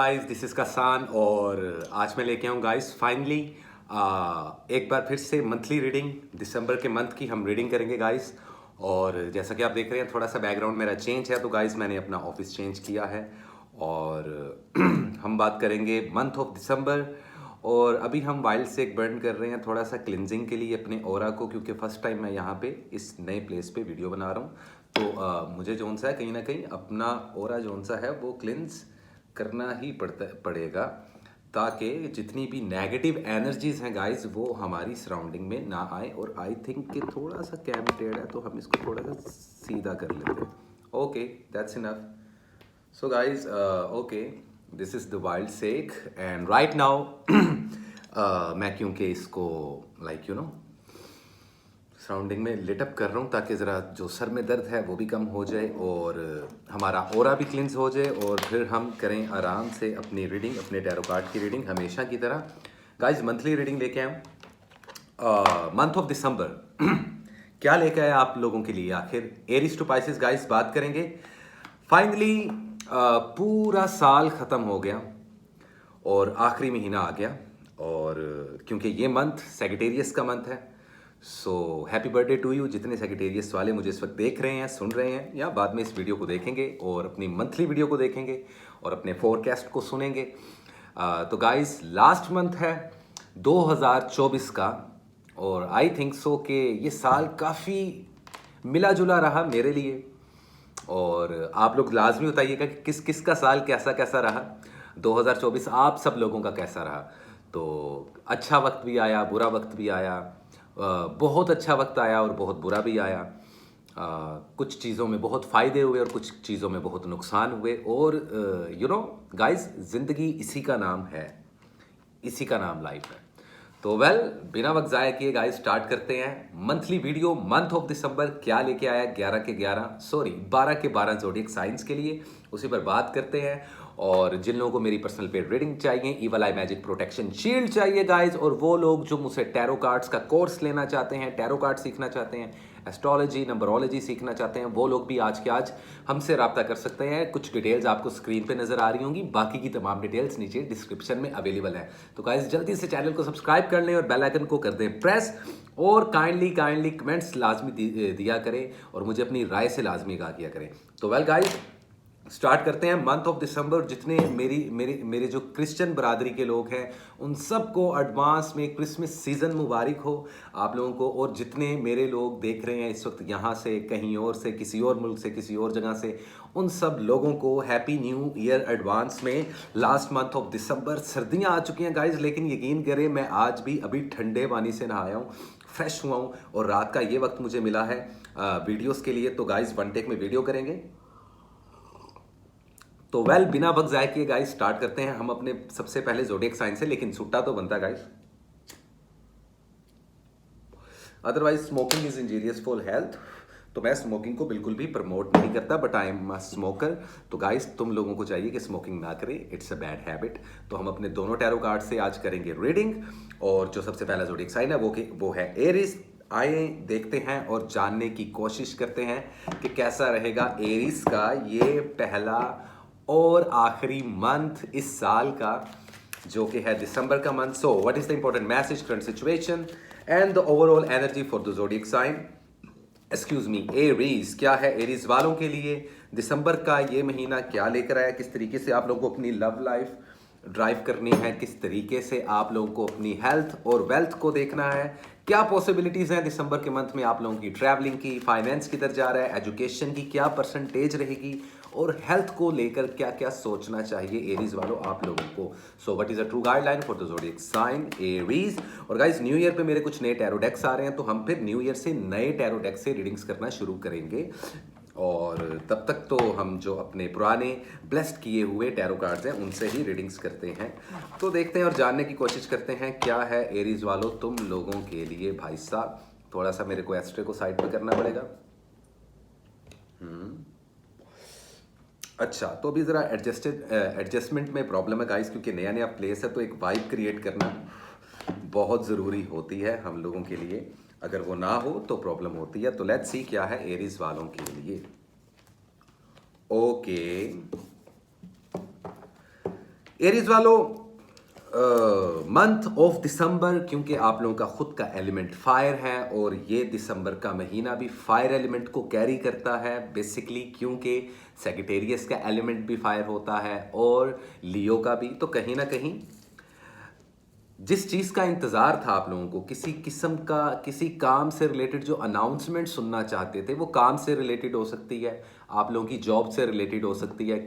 Guys, this is कसान और आज मैं लेके आऊँ गाइस फाइनली एक बार फिर से मंथली रीडिंग दिसंबर के मंथ की हम रीडिंग करेंगे गाइस। और जैसा कि आप देख रहे हैं थोड़ा सा बैकग्राउंड मेरा चेंज है, तो गाइस मैंने अपना ऑफिस चेंज किया है और हम बात करेंगे मंथ ऑफ दिसंबर। और अभी हम वाइल्ड सेक बर्न कर रहे हैं थोड़ा सा क्लिनजिंग के लिए अपने ऑरा को, क्योंकि फर्स्ट टाइम मैं यहाँ पे इस नए प्लेस पे वीडियो बना रहा हूँ। तो मुझे जोन सा है कहीं ना कहीं अपना ऑरा जोन सा है वो क्लिनज करना ही पड़ेगा, ताकि जितनी भी नेगेटिव एनर्जीज हैं गाइस वो हमारी सराउंडिंग में ना आए। और आई थिंक कि थोड़ा सा कैम टेढ़ है तो हम इसको थोड़ा सा सीधा कर लेते हैं। Okay, that's enough. So guys, okay, this is the wild sack and right now मैं क्योंकि इसको लाइक सराउंडिंग में लिटअप कर रहा हूँ ताकि ज़रा जो सर में दर्द है वो भी कम हो जाए और हमारा ऑरा भी क्लिंस हो जाए, और फिर हम करें आराम से अपनी रीडिंग, अपने टैरो कार्ड की रीडिंग हमेशा की तरह। गाइस मंथली रीडिंग लेके आऊँ मंथ ऑफ दिसंबर क्या लेके आया आप लोगों के लिए आखिर। एरीज टू पाइसेस गाइस बात करेंगे। फाइनली पूरा साल ख़त्म हो गया और आखिरी महीना आ गया, और क्योंकि ये मंथ सेजिटेरियस का मंथ है, so happy birthday to you जितने सेजिटेरियस वाले मुझे इस वक्त देख रहे हैं, सुन रहे हैं या बाद में इस वीडियो को देखेंगे और अपनी मंथली वीडियो को देखेंगे और अपने फोरकास्ट को सुनेंगे। तो गाइस लास्ट मंथ है 2024 का, और आई थिंक सो कि ये साल काफ़ी मिला जुला रहा मेरे लिए। और आप लोग लाजमी बताइएगा कि किस किस का साल कैसा कैसा रहा। 2024 आप सब लोगों का कैसा रहा। तो अच्छा वक्त भी आया, बुरा वक्त भी आया, बहुत अच्छा वक्त आया और बहुत बुरा भी आया। कुछ चीज़ों में बहुत फ़ायदे हुए और कुछ चीज़ों में बहुत नुकसान हुए। और गाइस, ज़िंदगी इसी का नाम है, इसी का नाम लाइफ है। तो बिना वक्त ज़ाया किए गाइस स्टार्ट करते हैं मंथली वीडियो। मंथ ऑफ दिसंबर क्या लेके आया 11 के 11 सॉरी 12 के 12 ज़ोडिएक साइंस के लिए, उसी पर बात करते हैं। और जिन लोगों को मेरी पर्सनल पेड रीडिंग चाहिए, ईवल आई मैजिक प्रोटेक्शन शील्ड चाहिए गाइस, और वो लोग जो मुझसे टैरो कार्ड्स का कोर्स लेना चाहते हैं, टैरो कार्ड सीखना चाहते हैं, एस्ट्रोलॉजी नंबरोलॉजी सीखना चाहते हैं, वो लोग भी आज के आज हमसे रब्ता कर सकते हैं। कुछ डिटेल्स आपको स्क्रीन पे नजर आ रही होंगी, बाकी की तमाम डिटेल्स नीचे डिस्क्रिप्शन में अवेलेबल है। तो गाइस जल्दी से चैनल को सब्सक्राइब कर लें और बेल आइकन को कर दें प्रेस, और काइंडली कमेंट्स लाजमी दिया करें और मुझे अपनी राय से लाजमी आगाह किया करें। तो गाइस स्टार्ट करते हैं मंथ ऑफ दिसंबर। जितने मेरे जो क्रिश्चियन बरादरी के लोग हैं उन सबको एडवांस में क्रिसमस सीज़न मुबारक हो आप लोगों को। और जितने मेरे लोग देख रहे हैं इस वक्त यहाँ से, कहीं और से, किसी और मुल्क से, किसी और जगह से, उन सब लोगों को हैप्पी न्यू ईयर एडवांस में। लास्ट मंथ ऑफ दिसंबर, सर्दियाँ आ चुकी हैं गाइज, लेकिन यकीन करें मैं आज भी अभी ठंडे पानी से नहाया हूँ, फ्रेश हुआ हूँ, और रात का ये वक्त मुझे मिला है वीडियोज़ के लिए। तो गाइज वन टेक में वीडियो करेंगे। तो बिना वक्त ज़ाया किए गाइस स्टार्ट करते हैं हम अपने सबसे पहले ज़ोडिएक साइन से। लेकिन सुट्टा तो बनता guys, otherwise smoking is injurious for health. तो मैं स्मोकिंग को बिल्कुल भी प्रमोट नहीं करता, but I am a smoker. तो गाइस तुम लोगों को चाहिए कि स्मोकिंग ना करें, इट्स अ बैड हैबिट। तो हम अपने दोनों टैरो कार्ड से आज करेंगे रीडिंग, और जो सबसे पहला ज़ोडिएक साइन है वो है एरीज। आइए देखते हैं और जानने की कोशिश करते हैं कि कैसा रहेगा एरीज का ये पहला और आखिरी मंथ इस साल का, जो कि है दिसंबर का month. So what is the important message, current situation and the overall energy for the zodiac sign, excuse me, Aries. क्या है एरीज वालों के लिए दिसंबर का ये महीना, क्या लेकर आया, किस तरीके से आप लोगों को अपनी लव लाइफ ड्राइव करनी है, किस तरीके से आप लोगों को अपनी हेल्थ और वेल्थ को देखना है, क्या पॉसिबिलिटीज़ हैं दिसंबर के मंथ में आप लोगों की ट्रैवलिंग की, फाइनेंस किधर जा रहा है, एजुकेशन की क्या परसेंटेज रहेगी, और हेल्थ को लेकर क्या क्या सोचना चाहिए एरीज वालों आप लोगों को। So what is a true guideline for the zodiac sign Aries. और गाइस न्यू ईयर पे मेरे कुछ नए टैरो डेक्स आ रहे हैं, तो हम फिर न्यू ईयर से नए टैरो डेक्स से रीडिंग्स करना शुरू करेंगे, और तब तक तो हम जो अपने पुराने ब्लेस्ड किए हुए टैरो कार्ड्स हैं उनसे ही रीडिंग्स करते हैं। तो देखते हैं और जानने की कोशिश करते हैं क्या है एरीज वालों तुम लोगों के लिए। भाई साहब थोड़ा सा मेरे को एस्ट्रे को साइड पे करना पड़ेगा। अच्छा, तो अभी ज़रा एडजस्टमेंट में प्रॉब्लम है गाइस, क्योंकि नया नया प्लेस है, तो एक वाइब क्रिएट करना बहुत ज़रूरी होती है हम लोगों के लिए। अगर वो ना हो तो प्रॉब्लम होती है। तो लेट्स सी क्या है एरीज वालों के लिए। ओके, एरीज वालों, मंथ ऑफ दिसंबर, क्योंकि आप लोगों का खुद का एलिमेंट फायर है और ये दिसंबर का महीना भी फायर एलिमेंट को कैरी करता है बेसिकली, क्योंकि सेजिटेरियस का एलिमेंट भी फायर होता है और लियो का भी। तो कहीं ना कहीं जिस चीज़ का इंतज़ार था आप लोगों को, किसी किस्म का किसी काम से रिलेटेड जो अनाउंसमेंट सुनना चाहते थे, वो काम से रिलेटेड हो सकती है, आप लोगों की जॉब से रिलेटेड हो सकती है,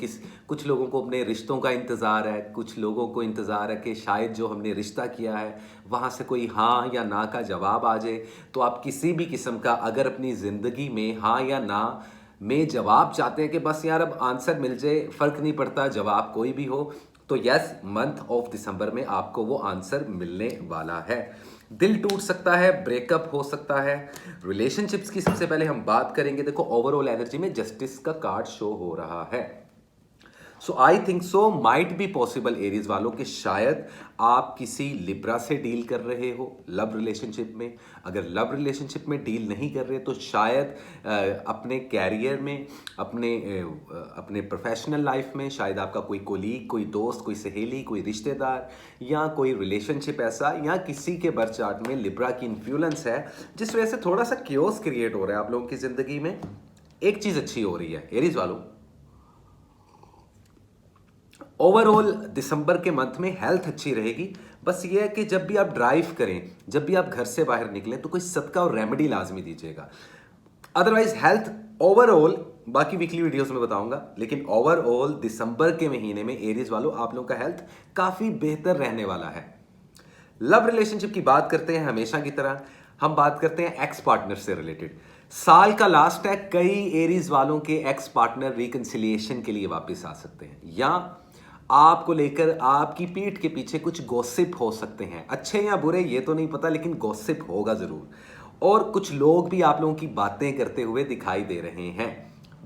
कुछ लोगों को अपने रिश्तों का इंतज़ार है, कुछ लोगों को इंतज़ार है कि शायद जो हमने रिश्ता किया है वहाँ से कोई हाँ या ना का जवाब आ जाए। तो आप किसी भी किस्म का अगर अपनी ज़िंदगी में हाँ या ना में जवाब चाहते हैं कि बस यार अब आंसर मिल जाए, फ़र्क नहीं पड़ता जवाब कोई भी हो, तो यस, मंथ ऑफ दिसंबर में आपको वो आंसर मिलने वाला है। दिल टूट सकता है, ब्रेकअप हो सकता है। रिलेशनशिप्स की सबसे पहले हम बात करेंगे। देखो, ओवरऑल एनर्जी में जस्टिस का कार्ड शो हो रहा है। So I think so might be possible Aries वालों कि शायद आप किसी लिब्रा से डील कर रहे हो लव रिलेशनशिप में। अगर लव रिलेशनशिप में डील नहीं कर रहे तो शायद अपने कैरियर में, अपने प्रोफेशनल लाइफ में शायद आपका कोई कोलीग, कोई दोस्त, कोई सहेली, कोई रिश्तेदार या कोई रिलेशनशिप ऐसा या किसी के बर्थ चार्ट में लिब्रा की इन्फ्लुएंस है, जिस वजह से थोड़ा सा क्योस क्रिएट हो रहा है आप लोगों की जिंदगी में। एक चीज अच्छी हो रही है एरीज वालों, ओवरऑल दिसंबर के मंथ में हेल्थ अच्छी रहेगी। बस ये है कि जब भी आप ड्राइव करें, जब भी आप घर से बाहर निकलें, तो कोई सदका और रेमेडी लाजमी दीजिएगा। अदरवाइज हेल्थ ओवरऑल, बाकी वीकली वीडियोस में बताऊंगा, लेकिन ओवरऑल दिसंबर के महीने में एरीज वालों आप लोगों का हेल्थ काफी बेहतर रहने वाला है। लव रिलेशनशिप की बात करते हैं, हमेशा की तरह हम बात करते हैं एक्स पार्टनर से रिलेटेड। साल का लास्ट है, कई एरीज वालों के एक्स पार्टनर रिकंसिलिएशन के लिए वापस आ सकते हैं, या आपको लेकर आपकी पीठ के पीछे कुछ गॉसिप हो सकते हैं, अच्छे या बुरे ये तो नहीं पता, लेकिन गॉसिप होगा जरूर। और कुछ लोग भी आप लोगों की बातें करते हुए दिखाई दे रहे हैं,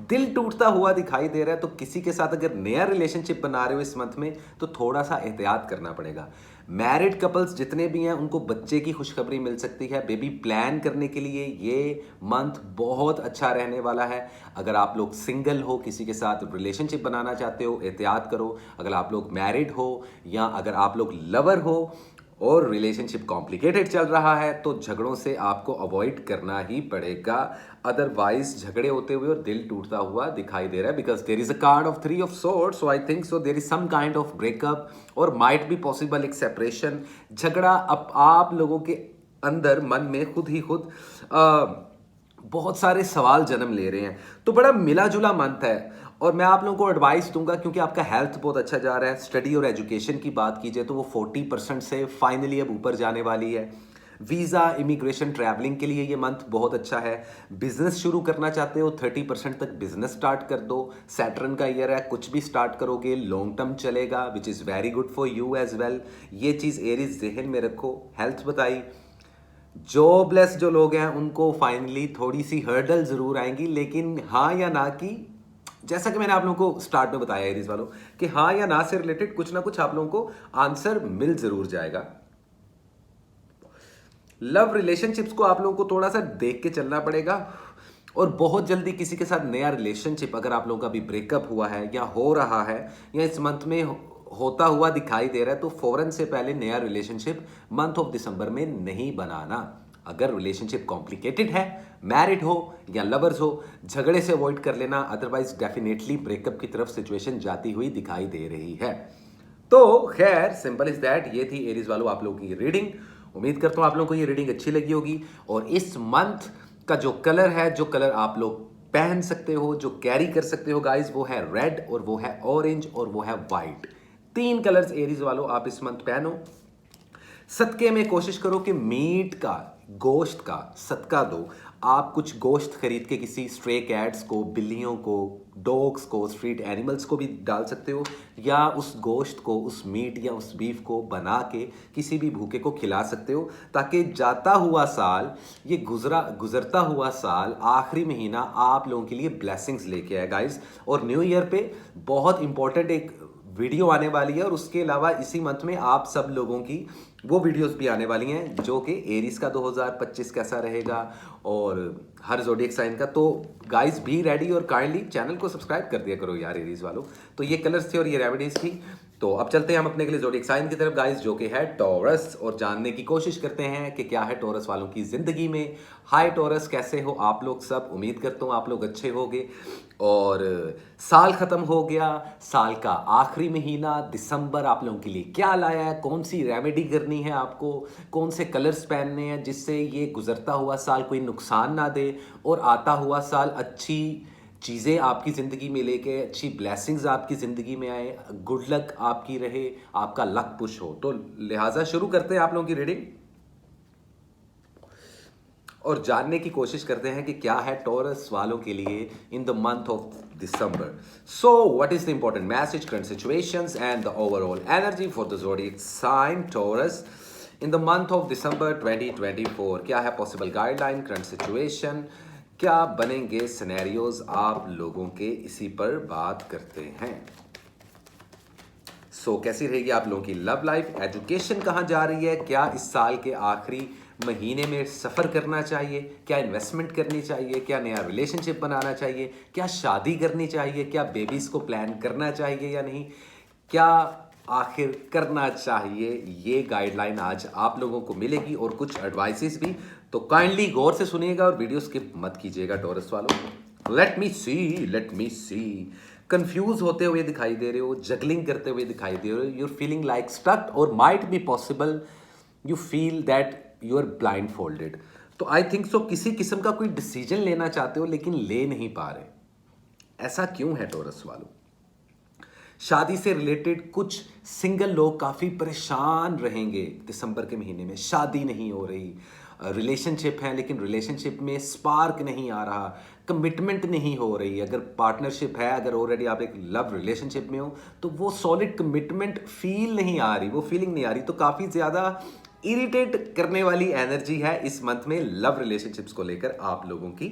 दिल टूटता हुआ दिखाई दे रहा है। तो किसी के साथ अगर नया रिलेशनशिप बना रहे हो इस मंथ में, तो थोड़ा सा एहतियात करना पड़ेगा। मैरिड कपल्स जितने भी हैं उनको बच्चे की खुशखबरी मिल सकती है। बेबी प्लान करने के लिए ये मंथ बहुत अच्छा रहने वाला है। अगर आप लोग सिंगल हो, किसी के साथ रिलेशनशिप बनाना चाहते हो, एहतियात करो। अगर आप लोग मैरिड हो या अगर आप लोग लवर हो और रिलेशनशिप कॉम्प्लिकेटेड चल रहा है, तो झगड़ों से आपको अवॉइड करना ही पड़ेगा। अदरवाइज झगड़े होते हुए और दिल टूटता हुआ दिखाई दे रहा है, because there is a card of 3 of swords. So I think so there is some kind of breakup और माइट बी पॉसिबल एक सेपरेशन। झगड़ा अब आप लोगों के अंदर मन में खुद ही खुद बहुत सारे सवाल जन्म ले रहे हैं। तो बड़ा मिला जुला मंथ है और मैं आप लोगों को एडवाइस दूंगा, क्योंकि आपका हेल्थ बहुत अच्छा जा रहा है। स्टडी और एजुकेशन की बात कीजिए तो वो 40% से फाइनली अब ऊपर जाने वाली है। वीज़ा, इमिग्रेशन, ट्रैवलिंग के लिए ये मंथ बहुत अच्छा है। बिजनेस शुरू करना चाहते हो 30% तक बिजनेस स्टार्ट कर दो। सैटर्न का ईयर है, कुछ भी स्टार्ट करोगे लॉन्ग टर्म चलेगा, which is very good for you as well. ये चीज़ एरीज जहन में रखो। हेल्थ बताई। जॉबलेस जो लोग हैं उनको फाइनली थोड़ी सी हर्डल जरूर आएंगी, लेकिन हाँ या ना की, जैसा कि मैंने आप लोगों को स्टार्ट में बताया एरीज वालों कि हाँ या ना से रिलेटेड कुछ ना कुछ आप लोगों को आंसर मिल जरूर जाएगा। लव रिलेशनशिप्स को आप लोगों को थोड़ा सा देख के चलना पड़ेगा और बहुत जल्दी किसी के साथ नया रिलेशनशिप, अगर आप लोगों का भी ब्रेकअप हुआ है या हो रहा है या इस मंथ में होता हुआ दिखाई दे रहा है, तो फौरन से पहले नया रिलेशनशिप मंथ ऑफ दिसंबर में नहीं बनाना। अगर रिलेशनशिप कॉम्प्लिकेटेड है, मैरिड हो या लवर्स हो, झगड़े से अवॉइड कर लेना, अदरवाइज डेफिनेटली ब्रेकअप की तरफ सिचुएशन जाती हुई दिखाई दे रही है। तो खैर सिंपल इज दैट, ये थी एरीज वालों आप लोगों की रीडिंग। उम्मीद करता हूं आप लोगों को ये रीडिंग अच्छी लगी होगी। और इस मंथ का जो कलर है, जो कलर आप लोग पहन सकते हो, जो कैरी कर सकते हो गाइज, वो है रेड और वो है ऑरेंज और वो है वाइट। 3 कलर्स एरीज वालों आप इस मंथ पहनो। सदके में कोशिश करो कि मीट का, गोश्त का सदका दो। आप कुछ गोश्त खरीद के किसी स्ट्रे कैट्स को, बिल्लियों को, डॉग्स को, स्ट्रीट एनिमल्स को भी डाल सकते हो, या उस गोश्त को, उस मीट या उस बीफ को बना के किसी भी भूखे को खिला सकते हो, ताकि जाता हुआ साल, ये गुजरता हुआ साल, आखिरी महीना आप लोगों के लिए ब्लेसिंग्स लेके आए गाइस। और न्यू ईयर पे बहुत इंपॉर्टेंट एक वीडियो आने वाली है और उसके अलावा इसी मंथ में आप सब लोगों की वो वीडियोस भी आने वाली हैं, जो कि एरीज का 2025 कैसा रहेगा और हर ज़ोडिएक साइन का। तो गाइस बी रेडी और काइंडली चैनल को सब्सक्राइब कर दिया करो यार एरीज वालों। तो ये कलर्स थे और ये रेमेडीज थी। तो अब चलते हैं हम अपने के लिए ज़ोडिएक साइन की तरफ गाइस, जो कि है टॉरस, और जानने की कोशिश करते हैं कि क्या है टॉरस वालों की ज़िंदगी में। हाय टॉरस, कैसे हो आप लोग सब? उम्मीद करता हूँ आप लोग अच्छे होगे। और साल ख़त्म हो गया, साल का आखिरी महीना दिसंबर आप लोगों के लिए क्या लाया है? कौन सी रेमेडी करनी है आपको? कौन से कलर्स पहनने हैं जिससे ये गुजरता हुआ साल कोई नुकसान ना दे और आता हुआ साल अच्छी चीज़ें आपकी ज़िंदगी में लेके, अच्छी ब्लेसिंग्स आपकी ज़िंदगी में आए, गुड लक आपकी रहे, आपका लक पुश हो। तो लिहाजा शुरू करते हैं आप लोगों की रीडिंग और जानने की कोशिश करते हैं कि क्या है टॉरस वालों के लिए in the month of December. So what is the important message, current situations and the overall energy for the zodiac sign Taurus in the month of December 2024। क्या है पॉसिबल गाइडलाइन, करंट सिचुएशन, क्या बनेंगे scenarios आप लोगों के, इसी पर बात करते हैं। कैसी रहेगी आप लोगों की लव लाइफ, एजुकेशन कहाँ जा रही है, क्या इस साल के आखिरी महीने में सफ़र करना चाहिए, क्या इन्वेस्टमेंट करनी चाहिए, क्या नया रिलेशनशिप बनाना चाहिए, क्या शादी करनी चाहिए, क्या बेबीज़ को प्लान करना चाहिए या नहीं, क्या आखिर करना चाहिए, ये गाइडलाइन आज आप लोगों को मिलेगी और कुछ एडवाइसेस भी। तो काइंडली गौर से सुनिएगा और वीडियो स्किप मत कीजिएगा टॉरस वालों। लेट मी सी कंफ्यूज होते हुए दिखाई दे रहे हो, जगलिंग करते हुए दिखाई दे रहे हो, यूर फीलिंग लाइक स्टक और might be possible you feel that you are blindfolded. तो आई थिंक सो किसी किस्म का कोई डिसीजन लेना चाहते हो लेकिन ले नहीं पा रहे। ऐसा क्यों है टॉरस वालों? शादी से रिलेटेड कुछ सिंगल लोग काफ़ी परेशान रहेंगे दिसंबर के महीने में। शादी नहीं हो रही, रिलेशनशिप है लेकिन रिलेशनशिप में स्पार्क नहीं आ रहा, कमिटमेंट नहीं हो रही। अगर पार्टनरशिप है, अगर ऑलरेडी आप एक लव रिलेशनशिप में हो, तो वो सॉलिड कमिटमेंट फील नहीं आ रही, वो फीलिंग नहीं आ रही। तो काफ़ी ज़्यादा इरिटेट करने वाली एनर्जी है इस मंथ में लव रिलेशनशिप्स को लेकर आप लोगों की।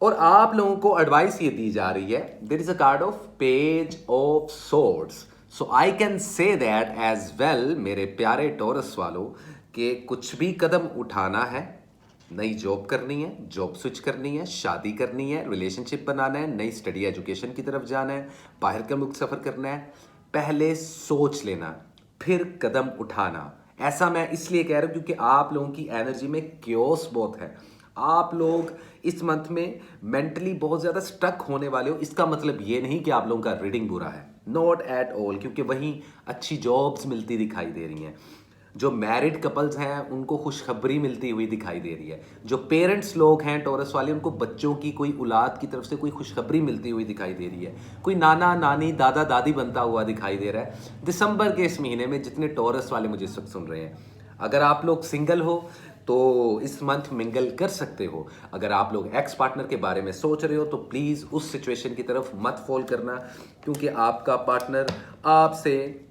और आप लोगों को एडवाइस ये दी जा रही है, there is a card of page of swords. So I can say that as well मेरे प्यारे टॉरस वालों, कि कुछ भी कदम उठाना है, नई जॉब करनी है, जॉब स्विच करनी है, शादी करनी है, रिलेशनशिप बनाना है, नई स्टडी एजुकेशन की तरफ जाना है, बाहर का मुल्क सफ़र करना है, पहले सोच लेना फिर कदम उठाना। ऐसा मैं इसलिए कह रहा हूँ क्योंकि आप लोगों की एनर्जी में क्योस बहुत है। आप लोग इस मंथ में मेंटली बहुत ज़्यादा स्टक होने वाले हो। इसका मतलब ये नहीं कि आप लोगों का रीडिंग बुरा है, नॉट एट ऑल, क्योंकि वहीं अच्छी जॉब्स मिलती दिखाई दे रही हैं। जो मैरिड कपल्स हैं उनको खुशखबरी मिलती हुई दिखाई दे रही है। जो पेरेंट्स लोग हैं टॉरस वाले, उनको बच्चों की कोई औलाद की तरफ से कोई खुशखबरी मिलती हुई दिखाई दे रही है। कोई नाना नानी दादा दादी बनता हुआ दिखाई दे रहा है दिसंबर के इस महीने में, जितने टॉरस वाले मुझे इस वक्त सुन रहे हैं। अगर आप लोग सिंगल हो तो इस मंथ मिंगल कर सकते हो। अगर आप लोग एक्स पार्टनर के बारे में सोच रहे हो तो प्लीज़ उस सिचुएशन की तरफ मत फॉल करना, क्योंकि आपका पार्टनर आपसे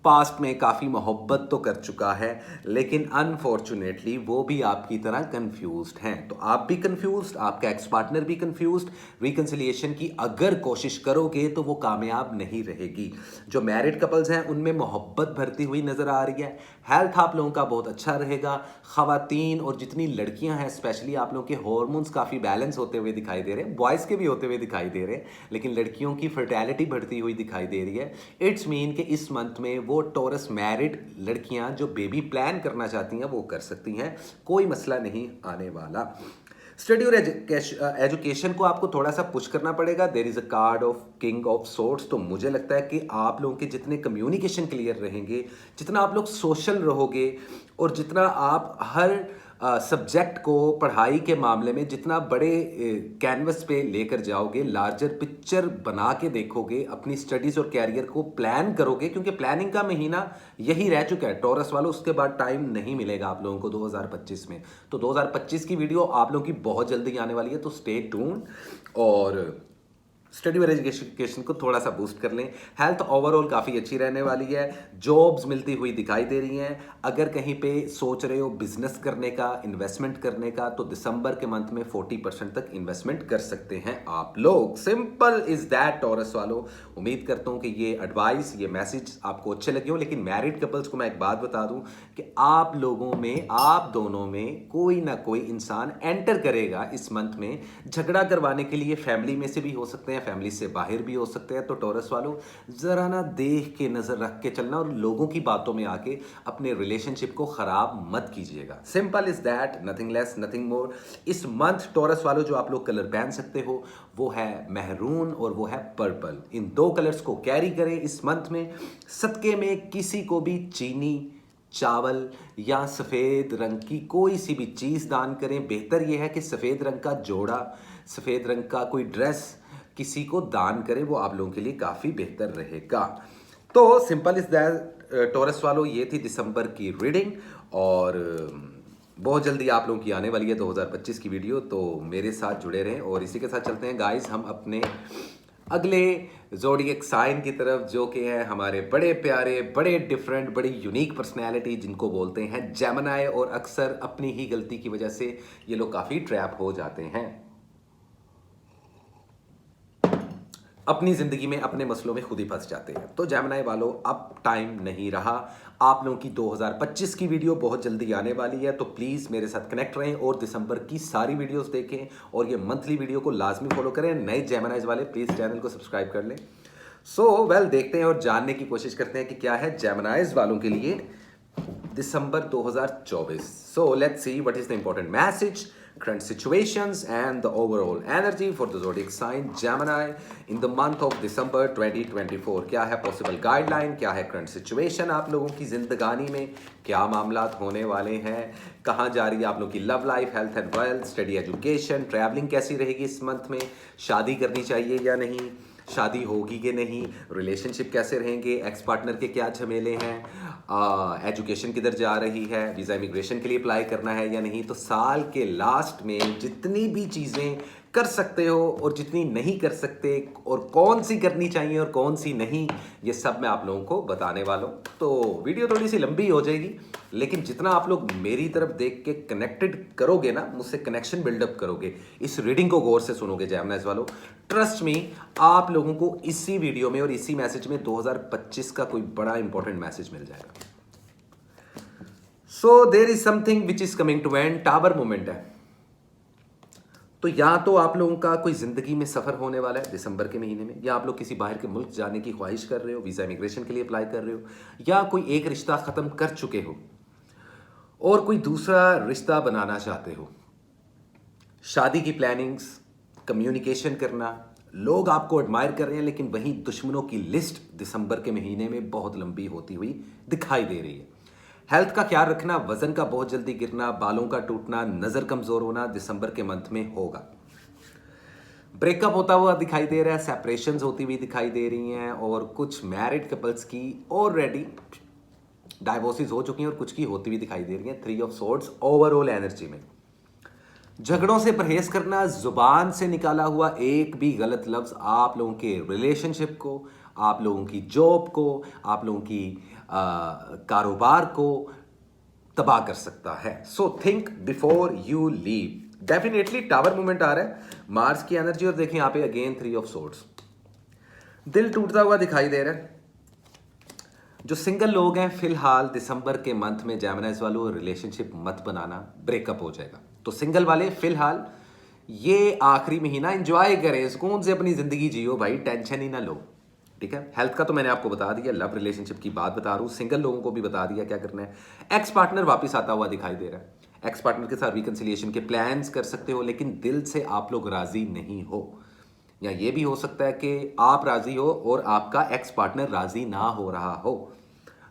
पास्ट में काफ़ी मोहब्बत तो कर चुका है, लेकिन अनफॉर्चुनेटली वो भी आपकी तरह कंफ्यूज्ड हैं। तो आप भी कंफ्यूज्ड, आपका एक्स पार्टनर भी कंफ्यूज्ड। रिकंसिलिएशन की अगर कोशिश करोगे तो वो कामयाब नहीं रहेगी। जो मैरिड कपल्स हैं उनमें मोहब्बत भरती हुई नज़र आ रही है। हेल्थ आप लोगों का बहुत अच्छा रहेगा। ख़वातीन और जितनी लड़कियां हैं स्पेशली, आप लोगों के हॉर्मोन्स काफ़ी बैलेंस होते हुए दिखाई दे रहे हैं, बॉयज़ के भी होते हुए दिखाई दे रहे हैं, लेकिन लड़कियों की फर्टैलिटी बढ़ती हुई दिखाई दे रही है। इट्स मीन कि इस मंथ में वो टॉरस मैरिड लड़कियां जो बेबी प्लान करना चाहती हैं वो कर सकती हैं, कोई मसला नहीं आने वाला। स्टडी और एजुकेशन को आपको थोड़ा सा पुश करना पड़ेगा। There is a card of king of swords. तो मुझे लगता है कि आप लोगों के जितने कम्युनिकेशन क्लियर रहेंगे, जितना आप लोग सोशल रहोगे और जितना आप हर सब्जेक्ट को पढ़ाई के मामले में जितना बड़े कैनवस पे लेकर जाओगे, लार्जर पिक्चर बना के देखोगे, अपनी स्टडीज़ और कैरियर को प्लान करोगे, क्योंकि प्लानिंग का महीना यही रह चुका है टॉरस वालों। उसके बाद टाइम नहीं मिलेगा आप लोगों को 2025 में। तो 2025 की वीडियो आप लोगों की बहुत जल्दी आने वाली है, तो स्टे ट्यून। और स्टडी और एजुकेशन को थोड़ा सा बूस्ट कर लें। हेल्थ ओवरऑल काफ़ी अच्छी रहने वाली है। जॉब्स मिलती हुई दिखाई दे रही हैं। अगर कहीं पे सोच रहे हो बिजनेस करने का, इन्वेस्टमेंट करने का, तो दिसंबर के मंथ में 40% तक इन्वेस्टमेंट कर सकते हैं आप लोग। सिंपल इज दैट टॉरस वालों। उम्मीद करता हूँ कि ये एडवाइस, ये मैसेज आपको अच्छे लगे हो। लेकिन मैरिड कपल्स को मैं एक बात बता दूं कि आप लोगों में, आप दोनों में कोई ना कोई इंसान एंटर करेगा इस मंथ में झगड़ा करवाने के लिए। फैमिली में से भी हो सकते हैं, फैमिली से बाहर भी हो सकते हैं। तो टॉरस वालों जरा ना देख के, नजर रख के चलना और लोगों की बातों में आके अपने रिलेशनशिप को खराब मत कीजिएगा। Simple is that, nothing less nothing more. इस मंथ टॉरस वालों जो आप लोग कलर पहन सकते हो वो है मेहरून और वो है पर्पल। इन दो कलर्स को कैरी करें इस मंथ में। सदके में किसी को भी चीनी, चावल या सफ़ेद रंग की कोई सी भी चीज़ दान करें। बेहतर यह है कि सफ़ेद रंग का जोड़ा, सफ़ेद रंग का कोई ड्रेस किसी को दान करें, वो आप लोगों के लिए काफ़ी बेहतर रहेगा। तो सिंपल इज दैट टॉरस वालों, ये थी दिसंबर की रीडिंग और बहुत जल्दी आप लोगों की आने वाली है 2025 की वीडियो। तो मेरे साथ जुड़े रहें और इसी के साथ चलते हैं गाइस हम अपने अगले ज़ोडिएक साइन की तरफ, जो कि है हमारे बड़े प्यारे, बड़े डिफरेंट, बड़ी यूनिक पर्सनैलिटी जिनको बोलते हैं जेमिनी। और अक्सर अपनी ही गलती की वजह से ये लोग काफ़ी ट्रैप हो जाते हैं अपनी ज़िंदगी में, अपने मसलों में खुद ही फंस जाते हैं। तो जेमिनी वालों, अब टाइम नहीं रहा। आप लोगों की 2025 की वीडियो बहुत जल्दी आने वाली है। तो प्लीज़ मेरे साथ कनेक्ट रहें और दिसंबर की सारी वीडियोस देखें और ये मंथली वीडियो को लाजमी फॉलो करें। नए जेमिनीज वाले प्लीज़ चैनल को सब्सक्राइब कर लें। देखते हैं और जानने की कोशिश करते हैं कि क्या है जेमिनीज वालों के लिए दिसंबर 2024। So let's see what is the important message, current situations and the overall energy for the zodiac sign Gemini in the month of December 2024। क्या है पॉसिबल गाइडलाइन, क्या है करंट सिचुएशन आप लोगों की जिंदगानी में, क्या मामलात होने वाले हैं, कहाँ जा रही है आप लोगों की love life, health and wealth, study education, travelling कैसी रहेगी इस मंथ में, शादी करनी चाहिए या नहीं, शादी होगी कि नहीं, रिलेशनशिप कैसे रहेंगे, एक्स पार्टनर के क्या झमेले हैं, एजुकेशन किधर जा रही है, वीज़ा इमिग्रेशन के लिए अप्लाई करना है या नहीं। तो साल के लास्ट में जितनी भी चीज़ें कर सकते हो और जितनी नहीं कर सकते और कौन सी करनी चाहिए और कौन सी नहीं, ये सब मैं आप लोगों को बताने वाला हूँ। तो वीडियो थोड़ी सी लंबी हो जाएगी, लेकिन जितना आप लोग मेरी तरफ देख के कनेक्टेड करोगे ना, मुझसे कनेक्शन बिल्डअप करोगे, इस रीडिंग को गौर से सुनोगे जेमिनीज वालों, ट्रस्ट मी, आप लोगों को इसी वीडियो में और इसी मैसेज में 2025 का कोई बड़ा इंपॉर्टेंट मैसेज मिल जाएगा। So there is something which is coming to end, tower moment है। तो या तो आप लोगों का कोई जिंदगी में सफर होने वाला है दिसंबर के महीने में, या आप लोग किसी बाहर के मुल्क जाने की ख्वाहिश कर रहे हो, वीजा इमिग्रेशन के लिए अप्लाई कर रहे हो, या कोई एक रिश्ता खत्म कर चुके हो और कोई दूसरा रिश्ता बनाना चाहते हो। शादी की प्लानिंग्स, कम्युनिकेशन करना, लोग आपको एडमायर कर रहे हैं, लेकिन वहीं दुश्मनों की लिस्ट दिसंबर के महीने में बहुत लंबी होती हुई दिखाई दे रही है। हेल्थ का ख्याल रखना, वजन का बहुत जल्दी गिरना, बालों का टूटना, नजर कमजोर होना दिसंबर के मंथ में होगा। ब्रेकअप होता हुआ दिखाई दे रहा है, सेपरेशंस होती हुई दिखाई दे रही हैं और कुछ मैरिड कपल्स की ऑलरेडी डाइवोर्सेस हो चुकी हैं और कुछ की होती हुई दिखाई दे रही हैं। 3 ऑफ सोर्ड्स ओवरऑल एनर्जी में। झगड़ों से परहेज करना, जुबान से निकाला हुआ एक भी गलत लफ्ज आप लोगों के रिलेशनशिप को, आप लोगों की जॉब को, आप लोगों की कारोबार को तबाह कर सकता है। So think before you leave. Definitely tower movement आ रहा है, मार्स की एनर्जी, और देखें यहाँ पे अगेन 3 ऑफ सोर्ड्स। दिल टूटता हुआ दिखाई दे रहा है। जो सिंगल लोग हैं फिलहाल दिसंबर के मंथ में जेमिनीज वालों, रिलेशनशिप मत बनाना, ब्रेकअप हो जाएगा। तो सिंगल वाले फिलहाल ये आखिरी महीना एंजॉय करें, सुकून से अपनी जिंदगी जियो भाई, टेंशन ही ना लो। ठीक है, हेल्थ का तो मैंने आपको बता दिया, लव रिलेशनशिप की बात बता रहा हूँ, सिंगल लोगों को भी बता दिया क्या करना है। एक्स पार्टनर वापस आता हुआ दिखाई दे रहा है, एक्स पार्टनर के साथ रिकंसिलिएशन के प्लान्स कर सकते हो, लेकिन दिल से आप लोग राजी नहीं हो, या ये भी हो सकता है कि आप राजी हो और आपका एक्स पार्टनर राजी ना हो रहा हो।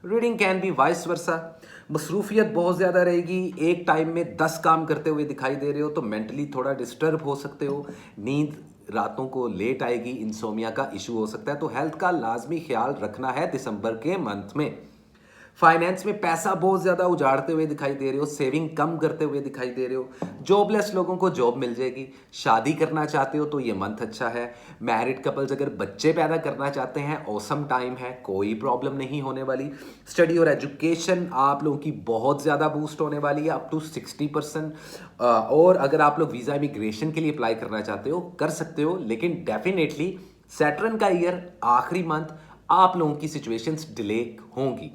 Reading can be vice versa. मसरूफियत बहुत ज़्यादा रहेगी, एक टाइम में 10 काम करते हुए दिखाई दे रहे हो, तो मेंटली थोड़ा डिस्टर्ब हो सकते हो, नींद रातों को लेट आएगी, इंसोमिया का इशू हो सकता है। तो हेल्थ का लाजमी ख्याल रखना है दिसंबर के मंथ में। फाइनेंस में पैसा बहुत ज़्यादा उजाड़ते हुए दिखाई दे रहे हो, सेविंग कम करते हुए दिखाई दे रहे हो। जॉबलेस लोगों को जॉब मिल जाएगी। शादी करना चाहते हो तो ये मंथ अच्छा है। मैरिड कपल्स अगर बच्चे पैदा करना चाहते हैं, ऑसम टाइम है, कोई प्रॉब्लम नहीं होने वाली। स्टडी और एजुकेशन आप लोगों की बहुत ज़्यादा बूस्ट होने वाली है, अप टू 60%। और अगर आप लोग वीज़ा इमिग्रेशन के लिए अप्लाई करना चाहते हो कर सकते हो, लेकिन डेफिनेटली सैटर्न का ईयर आखिरी मंथ आप लोगों की सिचुएशंस डिले होंगी।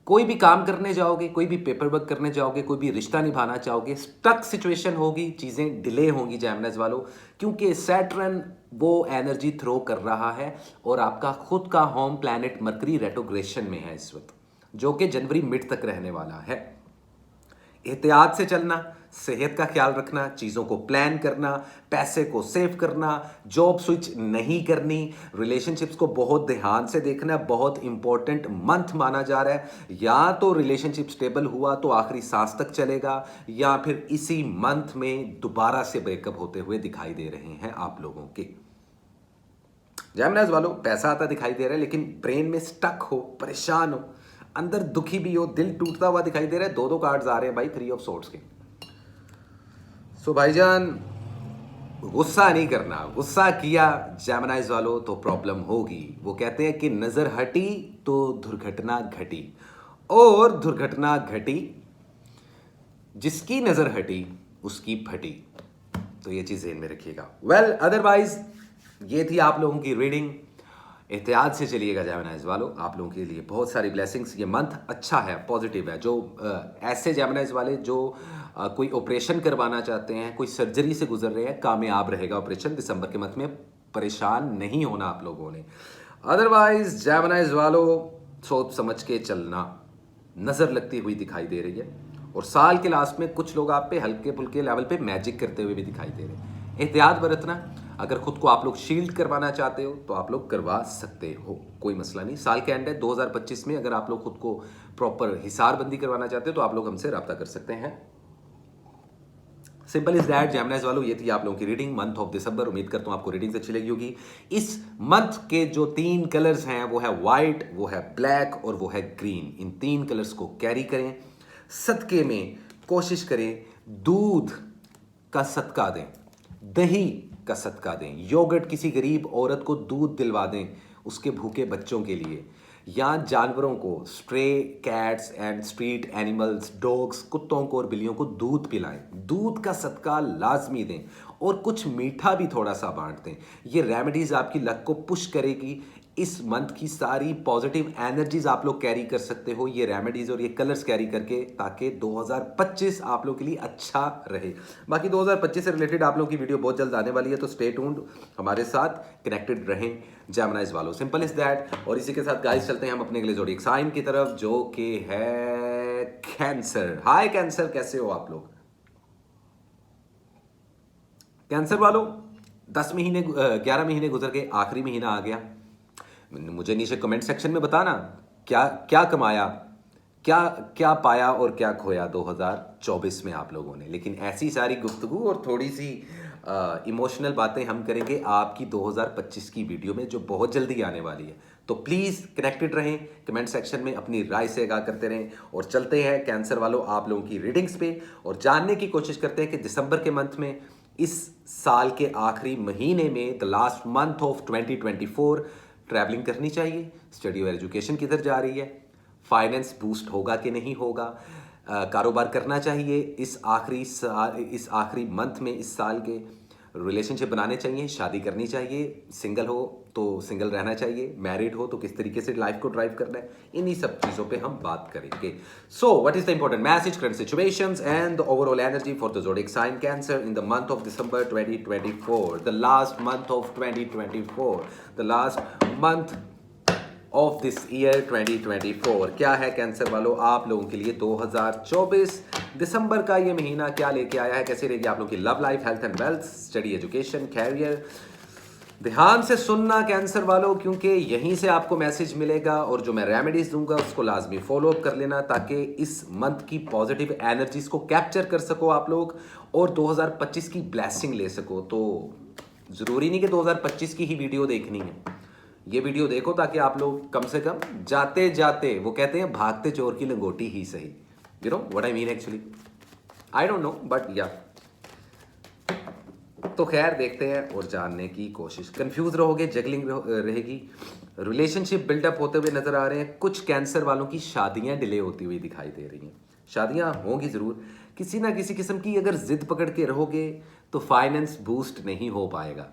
कोई भी काम करने जाओगे, कोई भी पेपर वर्क करने जाओगे, कोई भी रिश्ता निभाना चाहोगे, स्टक सिचुएशन होगी, चीज़ें डिले होंगी जेमिनीज वालों, क्योंकि सैटर्न वो एनर्जी थ्रो कर रहा है और आपका खुद का होम प्लैनेट मरकरी रेट्रोग्रेशन में है इस वक्त, जो कि जनवरी मिड तक रहने वाला है। एहतियात से चलना, सेहत का ख्याल रखना, चीज़ों को प्लान करना, पैसे को सेव करना, जॉब स्विच नहीं करनी, रिलेशनशिप्स को बहुत ध्यान से देखना। बहुत इंपॉर्टेंट मंथ माना जा रहा है। या तो रिलेशनशिप स्टेबल हुआ तो आखिरी सांस तक चलेगा, या फिर इसी मंथ में दोबारा से ब्रेकअप होते हुए दिखाई दे रहे हैं आप लोगों के। जेमिनीज वालों, पैसा आता दिखाई दे रहा है, लेकिन ब्रेन में स्टक हो, परेशान हो, अंदर दुखी भी हो, दिल टूटता हुआ दिखाई दे रहा है। दो कार्ड्स आ रहे हैं भाई, 3 ऑफ सोर्ड्स के। सो भाईजान, गुस्सा नहीं करना। गुस्सा किया जेमिनीज वालों तो प्रॉब्लम होगी। वो कहते हैं कि नजर हटी तो दुर्घटना घटी, और दुर्घटना घटी जिसकी नजर हटी उसकी फटी। तो ये चीज ध्यान में रखिएगा। वेल, अदरवाइज ये थी आप लोगों की रीडिंग। एहतियात से चलिएगा जेमिनीज वालों, आप लोगों के लिए बहुत सारी ब्लेसिंग्स। ये मंथ अच्छा है, पॉजिटिव है। जो ऐसे जेमिनीज वाले जो कोई ऑपरेशन करवाना चाहते हैं, कोई सर्जरी से गुजर रहे हैं, कामयाब रहेगा ऑपरेशन। दिसंबर के मंथ में परेशान नहीं होना आप लोगों ने। अदरवाइज जेमिनीज वालों, सोच समझ के चलना। नज़र लगती हुई दिखाई दे रही है, और साल के लास्ट में कुछ लोग आप पे हल्के फुल्के लेवल पे मैजिक करते हुए भी दिखाई दे रहे हैं। एहतियात बरतना। अगर खुद को आप लोग शील्ड करवाना चाहते हो तो आप लोग करवा सकते हो, कोई मसला नहीं। साल के एंड है 2025 में, अगर आप लोग खुद को प्रॉपर हिसारबंदी करवाना चाहते हो तो आप लोग हमसे रब्ता कर सकते हैं। सिंपल इज दैट जेमिनीज वालों, ये थी आप लोगों की रीडिंग मंथ ऑफ दिसंबर। उम्मीद करता हूं आपको रीडिंग अच्छी लगी होगी। इस मंथ के जो 3 कलर्स हैं वो है वाइट, वो है ब्लैक और वो है ग्रीन। इन 3 कलर्स को कैरी करें। सदके में कोशिश करें दूध का सदका दें, दही का सदका दें, योगर्ट किसी गरीब औरत को दूध दिलवा दें उसके भूखे बच्चों के लिए, या जानवरों को, stray cats and street animals, dogs, कुत्तों को और बिल्लियों को दूध पिलाएं। दूध का सदका लाजमी दें, और कुछ मीठा भी थोड़ा सा बांट दें। ये रेमेडीज आपकी लक को पुश करेगी। इस मंथ की सारी पॉजिटिव एनर्जीज आप लोग कैरी कर सकते हो ये रेमेडीज और ये कलर्स कैरी करके, ताकि 2025 आप लोग के लिए अच्छा रहे। बाकी 2025 से रिलेटेड आप लोग की वीडियो बहुत जल्द आने वाली है, तो स्टे ट्यून्ड, हमारे साथ कनेक्टेड रहें जेमिनीज वालों। Simple is that. और इसी के साथ गाइस चलते हैं हम अपने अगले ज़ोडिएक साइन की तरफ, जो कि है कैंसर। हाय कैंसर, कैसे हो आप लोग? कैंसर वालों, 11 महीने गुजर के आखिरी महीना आ गया। मुझे नीचे कमेंट सेक्शन में बताना क्या क्या कमाया, क्या क्या पाया और क्या खोया 2024 में आप लोगों ने। लेकिन ऐसी सारी गुफ्तगू और थोड़ी सी इमोशनल बातें हम करेंगे आपकी 2025 की वीडियो में, जो बहुत जल्दी आने वाली है। तो प्लीज़ कनेक्टेड रहें, कमेंट सेक्शन में अपनी राय से आगाह करते रहें। और चलते हैं कैंसर वालों आप लोगों की रीडिंग्स पे, और जानने की कोशिश करते हैं कि दिसंबर के मंथ में, इस साल के आखिरी महीने में, the last month of 2024, travelling करनी चाहिए, स्टडी और एजुकेशन किधर जा रही है, फाइनेंस बूस्ट होगा कि नहीं होगा, कारोबार करना चाहिए इस आखिरी मंथ में, इस साल के, रिलेशनशिप बनाने चाहिए, शादी करनी चाहिए, सिंगल हो तो सिंगल रहना चाहिए, मैरिड हो तो किस तरीके से लाइफ को ड्राइव करना है, इन्हीं सब चीज़ों पे हम बात करेंगे। So what is the important message, current situations and the overall energy for the zodiac sign Cancer in the month of December 2024, the last month of 2024, the last month of this year 2024। क्या है cancer वालों आप लोगों के लिए 2024 दिसंबर का ये महीना क्या लेके आया है? कैसे रहेगी आप लोगों की love life, health and wealth, study, education, career? ध्यान से सुनना कैंसर वालों, क्योंकि यहीं से आपको मैसेज मिलेगा, और जो मैं रेमेडीज दूंगा उसको लाजमी फॉलो अप कर लेना, ताकि इस मंथ की पॉजिटिव एनर्जीज को कैप्चर कर सको आप लोग और 2025 की ब्लेसिंग ले सको। तो ज़रूरी नहीं कि 2025 की ही वीडियो देखनी है, ये वीडियो देखो ताकि आप लोग कम से कम जाते जाते, वो कहते हैं भागते चोर की लंगोटी ही सही, you know what I mean actually, I don't know but या। तो खैर देखते हैं और जानने की कोशिश। कंफ्यूज रहोगे, जगलिंग रहेगी, रिलेशनशिप बिल्डअप होते हुए नजर आ रहे हैं। कुछ कैंसर वालों की शादियां डिले होती हुई दिखाई दे रही हैं। शादियां होंगी ज़रूर, किसी ना किसी किस्म की अगर जिद पकड़ के रहोगे तो फाइनेंस बूस्ट नहीं हो पाएगा।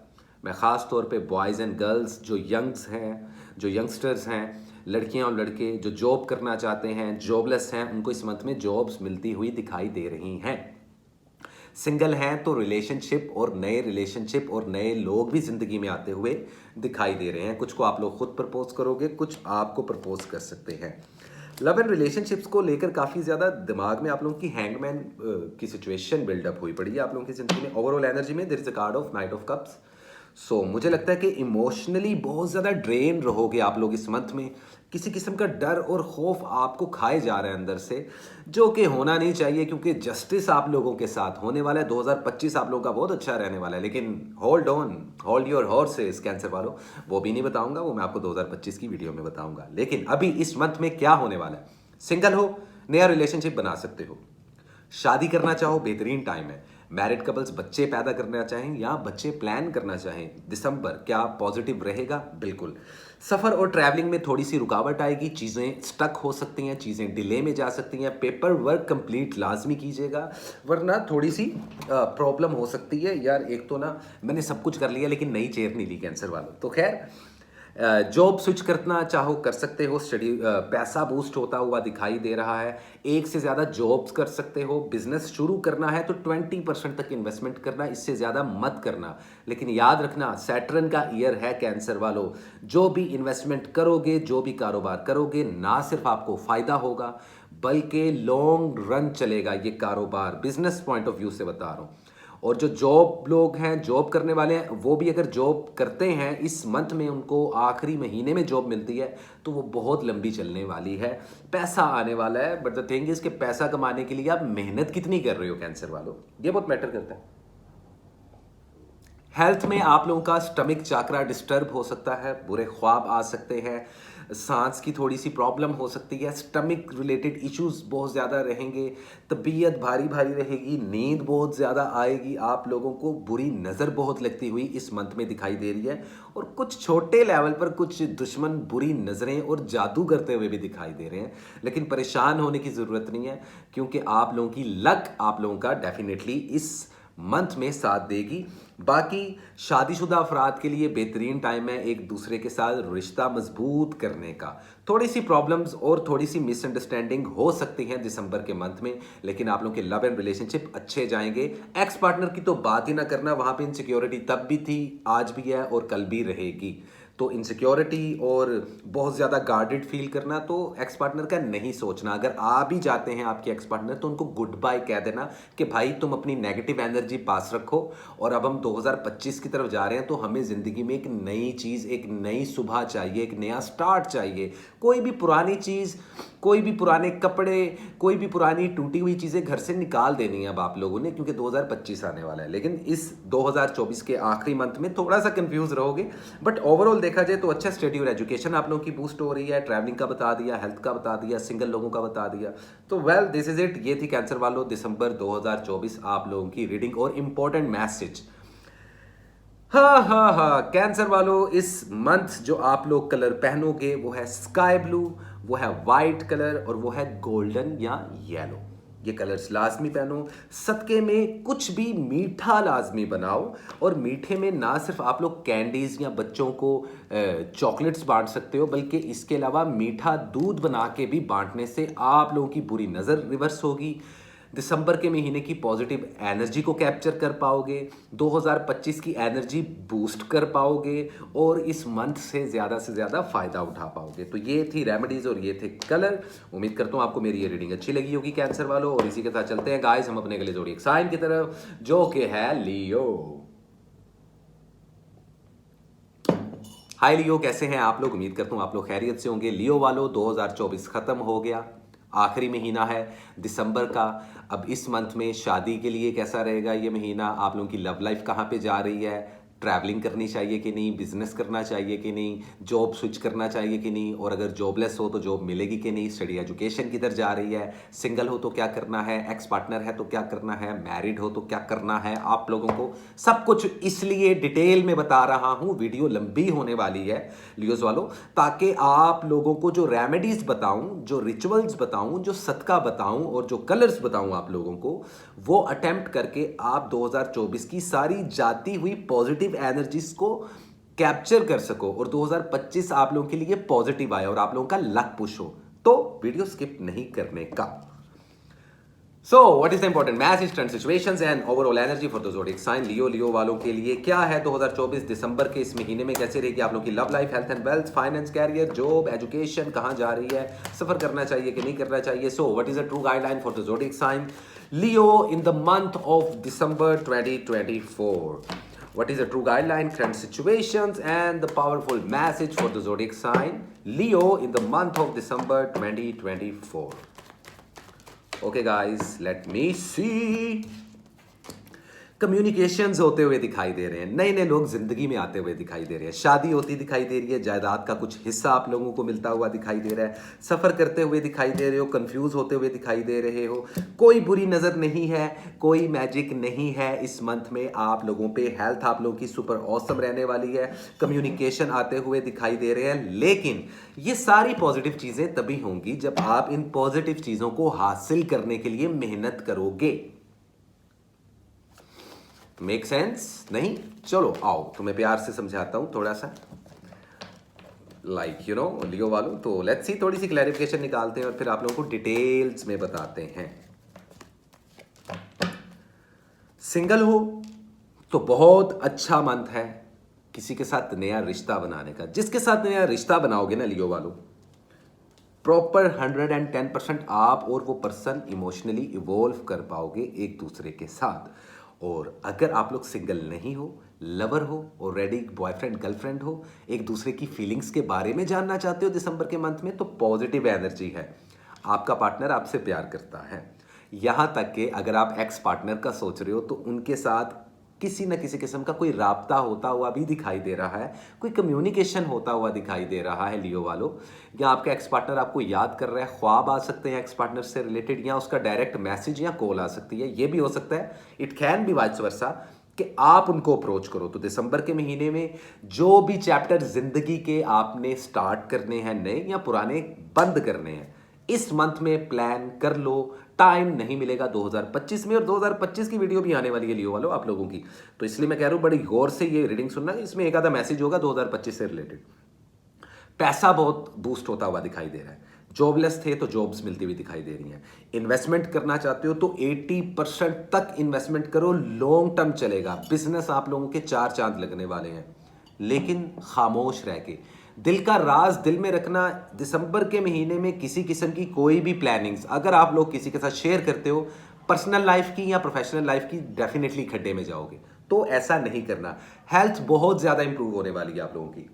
मैं ख़ास तौर पे बॉयज़ एंड गर्ल्स जो यंग्स हैं, जो यंगस्टर्स हैं, लड़कियां और लड़के जो जॉब करना चाहते हैं, जॉबलेस हैं, उनको इस मंथ में जॉब्स मिलती हुई दिखाई दे रही हैं। सिंगल हैं तो रिलेशनशिप और नए लोग भी ज़िंदगी में आते हुए दिखाई दे रहे हैं। कुछ को आप लोग खुद प्रपोज करोगे, कुछ आपको प्रपोज कर सकते हैं। लव एंड रिलेशनशिप्स को लेकर काफ़ी ज़्यादा दिमाग में आप लोगों की हैंगमैन की सिचुएशन बिल्डअप हुई पड़ी है आप लोगों की ज़िंदगी में। ओवरऑल एनर्जी में there is a card of knight of cups. So मुझे लगता है कि इमोशनली बहुत ज़्यादा ड्रेन रहोगे आप लोग इस मंथ में। किसी किस्म का डर और खौफ आपको खाए जा रहा है अंदर से, जो कि होना नहीं चाहिए, क्योंकि जस्टिस आप लोगों के साथ होने वाला है। 2025 आप लोगों का बहुत अच्छा रहने वाला है। लेकिन hold on, hold your horses cancer वालों, वो भी नहीं बताऊंगा, वो मैं आपको 2025 की वीडियो में बताऊंगा। लेकिन अभी इस मंथ में क्या होने वाला है, सिंगल हो नया रिलेशनशिप बना सकते हो, शादी करना चाहो बेहतरीन टाइम है, मैरिड कपल्स बच्चे पैदा करना चाहें या बच्चे प्लान करना चाहें, दिसंबर क्या पॉजिटिव रहेगा? बिल्कुल। सफ़र और ट्रैवलिंग में थोड़ी सी रुकावट आएगी, चीज़ें स्टक हो सकती हैं, चीज़ें डिले में जा सकती हैं। पेपर वर्क कंप्लीट लाजमी कीजिएगा, वरना थोड़ी सी प्रॉब्लम हो सकती है। यार एक तो ना मैंने सब कुछ कर लिया लेकिन नई चेयर नहीं ली कैंसर वालों। तो खैर जॉब स्विच करना चाहो कर सकते हो, स्टडी पैसा बूस्ट होता हुआ दिखाई दे रहा है। एक से ज़्यादा जॉब्स कर सकते हो। बिजनेस शुरू करना है तो 20% तक इन्वेस्टमेंट करना, इससे ज़्यादा मत करना। लेकिन याद रखना सैटर्न का ईयर है कैंसर वालों। जो भी इन्वेस्टमेंट करोगे, जो भी कारोबार करोगे, ना सिर्फ आपको फ़ायदा होगा बल्कि लॉन्ग रन चलेगा ये कारोबार। बिजनेस पॉइंट ऑफ व्यू से बता रहा हूँ। और जो जॉब लोग हैं, जॉब करने वाले हैं, वो भी अगर जॉब करते हैं इस मंथ में, उनको आखिरी महीने में जॉब मिलती है तो वो बहुत लंबी चलने वाली है। पैसा आने वाला है, बट द थिंग इज कि पैसा कमाने के लिए आप मेहनत कितनी कर रहे हो कैंसर वालों, ये बहुत मैटर करता है। हेल्थ में आप लोगों का स्टमक चाकरा डिस्टर्ब हो सकता है, बुरे ख्वाब आ सकते हैं, सांस की थोड़ी सी प्रॉब्लम हो सकती है, स्टमक रिलेटेड इश्यूज बहुत ज़्यादा रहेंगे, तबीयत भारी भारी रहेगी, नींद बहुत ज़्यादा आएगी, आप लोगों को बुरी नज़र बहुत लगती हुई इस मंथ में दिखाई दे रही है। और कुछ छोटे लेवल पर कुछ दुश्मन बुरी नज़रें और जादू करते हुए भी दिखाई दे रहे हैं। लेकिन परेशान होने की ज़रूरत नहीं है, क्योंकि आप लोगों की लक आप लोगों का डेफिनेटली इस मंथ में साथ देगी। बाकी शादीशुदा अफराद के लिए बेहतरीन टाइम है एक दूसरे के साथ रिश्ता मजबूत करने का। थोड़ी सी प्रॉब्लम्स और थोड़ी सी मिसअंडरस्टैंडिंग हो सकती हैं दिसंबर के मंथ में, लेकिन आप लोगों के लव एंड रिलेशनशिप अच्छे जाएंगे। एक्स पार्टनर की तो बात ही ना करना, वहां पे इनसिक्योरिटी तब भी थी, आज भी है और कल भी रहेगी। तो इनसिक्योरिटी और बहुत ज़्यादा गार्डेड फील करना तो एक्स पार्टनर का नहीं सोचना। अगर आ भी जाते हैं आपके एक्स पार्टनर तो उनको गुड बाय कह देना कि भाई तुम अपनी नेगेटिव एनर्जी पास रखो, और अब हम 2025 की तरफ जा रहे हैं तो हमें ज़िंदगी में एक नई चीज़, एक नई सुबह चाहिए, एक नया स्टार्ट चाहिए। कोई भी पुरानी चीज़, कोई भी पुराने कपड़े, कोई भी पुरानी टूटी हुई चीज़ें घर से निकाल देनी है अब आप लोगों ने, क्योंकि 2025 आने वाला है। लेकिन इस 2024 के आखिरी मंथ में थोड़ा सा कंफ्यूज रहोगे, बट ओवरऑल देखा जाए तो अच्छा स्टडी और एजुकेशन आप लोगों की बूस्ट हो रही है। ट्रैवलिंग का बता दिया, हेल्थ का बता दिया, सिंगल लोगों का बता दिया। तो वेल दिस इज इट। ये थी कैंसर वालों दिसंबर 2024 आप लोगों की रीडिंग। और इंपॉर्टेंट मैसेज, हाँ, कैंसर वालों इस मंथ जो आप लोग कलर पहनोगे वो है स्काई ब्लू, वो है वाइट कलर और वो है गोल्डन या येलो। ये कलर्स लाजमी पहनो। सदके में कुछ भी मीठा लाजमी बनाओ, और मीठे में ना सिर्फ आप लोग कैंडीज या बच्चों को चॉकलेट्स बांट सकते हो, बल्कि इसके अलावा मीठा दूध बना के भी बांटने से आप लोगों की बुरी नज़र रिवर्स होगी। दिसंबर के महीने की पॉजिटिव एनर्जी को कैप्चर कर पाओगे, 2025 की एनर्जी बूस्ट कर पाओगे और इस मंथ से ज़्यादा फ़ायदा उठा पाओगे। तो ये थी रेमेडीज़ और ये थे कलर। उम्मीद करता हूँ आपको मेरी ये रीडिंग अच्छी लगी होगी कैंसर वालों। और इसी के साथ चलते हैं गाइस हम अपने अगले ज़ोडिएक साइन की तरफ, जो कि है लियो। हाय लियो, कैसे हैं आप लोग? उम्मीद करता हूँ आप लोग खैरियत से होंगे। लियो वालों 2024 ख़त्म हो गया, आखिरी महीना है दिसंबर का। अब इस मंथ में शादी के लिए कैसा रहेगा ये महीना, आप लोगों की लव लाइफ कहाँ पे जा रही है, ट्रैवलिंग करनी चाहिए कि नहीं, बिजनेस करना चाहिए कि नहीं, जॉब स्विच करना चाहिए कि नहीं, और अगर जॉबलेस हो तो जॉब मिलेगी कि नहीं, स्टडी एजुकेशन किधर जा रही है, सिंगल हो तो क्या करना है, एक्स पार्टनर है तो क्या करना है, मैरिड हो तो क्या करना है, आप लोगों को सब कुछ इसलिए डिटेल में बता रहा हूं, वीडियो लंबी होने वाली है लियोज वालों, ताकि आप लोगों को जो रेमेडीज बताऊं, जो रिचुअल्स बताऊं, जो सदका बताऊं और जो कलर्स बताऊं आप लोगों को, वो अटेम्प्ट करके आप 2024 की सारी जाती हुई पॉजिटिव एनर्जीज को कैप्चर कर सको और 2025 आप लोगों के लिए पॉजिटिव आए और आप लोगों का लक पुश हो। तो वीडियो स्किप नहीं करने का। So, what is the important message, trend situations and overall energy for the zodiac sign लियो वालों के लिए क्या है 2024 दिसंबर के इस महीने में, कैसे रहेगी आप लोगों की love life, health and wealth, finance, career, job, education, कहां जा रही है, सफर करना चाहिए कि नहीं करना चाहिए। सो what is the true guideline for the zodiac sign Leo in the month of December 2024? What is the true guideline, current situations and the powerful message for the zodiac sign Leo in the month of December 2024? Okay guys, let me see. Communications होते हुए दिखाई दे रहे हैं, नए नए लोग जिंदगी में आते हुए दिखाई दे रहे हैं, शादी होती दिखाई दे रही है, जायदाद का कुछ हिस्सा आप लोगों को मिलता हुआ दिखाई दे रहा है, सफर करते हुए दिखाई दे रहे हो, कंफ्यूज होते हुए दिखाई दे रहे हो। कोई बुरी नजर नहीं है, कोई मैजिक नहीं है इस मंथ में आप लोगों पे। हेल्थ आप लोगों की सुपर ऑसम रहने वाली है, कम्युनिकेशन आते हुए दिखाई दे रहे हैं, लेकिन ये सारी पॉजिटिव चीजें तभी होंगी जब आप इन पॉजिटिव चीजों को हासिल करने के लिए मेहनत करोगे। मेक सेंस नहीं? चलो आओ तुम्हें प्यार से समझाता हूं थोड़ा सा, लाइक यू नो लियो वालों। तो लेट्स सी, थोड़ी सी क्लैरिफिकेशन निकालते हैं और फिर आप लोगों को डिटेल्स में बताते हैं। सिंगल हो तो बहुत अच्छा मंथ है किसी के साथ नया रिश्ता बनाने का। जिसके साथ नया रिश्ता बनाओगे ना लियो वालों, प्रॉपर 110% आप और वो पर्सन इमोशनली इवॉल्व कर पाओगे एक दूसरे के साथ। और अगर आप लोग सिंगल नहीं हो, लवर हो, ऑलरेडी बॉयफ्रेंड गर्लफ्रेंड हो, एक दूसरे की फीलिंग्स के बारे में जानना चाहते हो दिसंबर के मंथ में, तो पॉजिटिव एनर्जी है, आपका पार्टनर आपसे प्यार करता है। यहां तक कि अगर आप एक्स पार्टनर का सोच रहे हो तो उनके साथ किसी न किसी किस्म का कोई राब्ता होता हुआ भी दिखाई दे रहा है, कोई कम्युनिकेशन होता हुआ दिखाई दे रहा है लियो वालों। या आपका एक्स पार्टनर आपको याद कर रहा है, ख्वाब आ सकते हैं एक्स पार्टनर से रिलेटेड, या उसका डायरेक्ट मैसेज या कॉल आ सकती है। ये भी हो सकता है, इट कैन बी वाइस वर्सा, कि आप उनको अप्रोच करो। तो दिसंबर के महीने में जो भी चैप्टर जिंदगी के आपने स्टार्ट करने हैं, नए या पुराने बंद करने हैं, इस मंथ में प्लान कर लो। टाइम नहीं मिलेगा 2025 में, और 2025 की वीडियो भी आने वाली है लियो वालों आप लोगों की, तो इसलिए मैं कह रहा हूं बड़ी गौर से ये रीडिंग सुनना, इसमें एक आधा मैसेज होगा 2025 से रिलेटेड। पैसा बहुत बूस्ट होता हुआ दिखाई दे रहा है, जॉबलेस थे तो जॉब्स मिलती हुई दिखाई दे रही हैं। इन्वेस्टमेंट करना चाहते हो तो 80% तक इन्वेस्टमेंट करो, लॉन्ग टर्म चलेगा। बिजनेस आप लोगों के 4 चांद लगने वाले हैं, लेकिन खामोश रह के दिल का राज दिल में रखना। दिसंबर के महीने में किसी किस्म की कोई भी प्लानिंग्स अगर आप लोग किसी के साथ शेयर करते हो, पर्सनल लाइफ की या प्रोफेशनल लाइफ की, डेफिनेटली खड्डे में जाओगे, तो ऐसा नहीं करना। हेल्थ बहुत ज्यादा इंप्रूव होने वाली है आप लोगों की।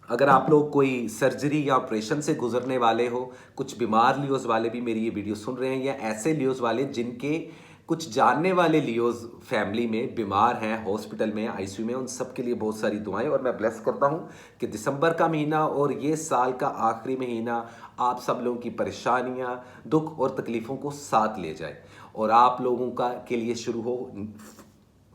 अगर आप लोग कोई सर्जरी या ऑपरेशन से गुजरने वाले हो, कुछ बीमार लियोज वाले भी मेरी ये वीडियो सुन रहे हैं, या ऐसे लियोज वाले जिनके कुछ जानने वाले लियोज फैमिली में बीमार हैं, हॉस्पिटल में, आईसीयू में, उन सब के लिए बहुत सारी दुआएं। और मैं ब्लेस करता हूं कि दिसंबर का महीना और ये साल का आखिरी महीना आप सब लोगों की परेशानियां, दुख और तकलीफ़ों को साथ ले जाए और आप लोगों का के लिए शुरू हो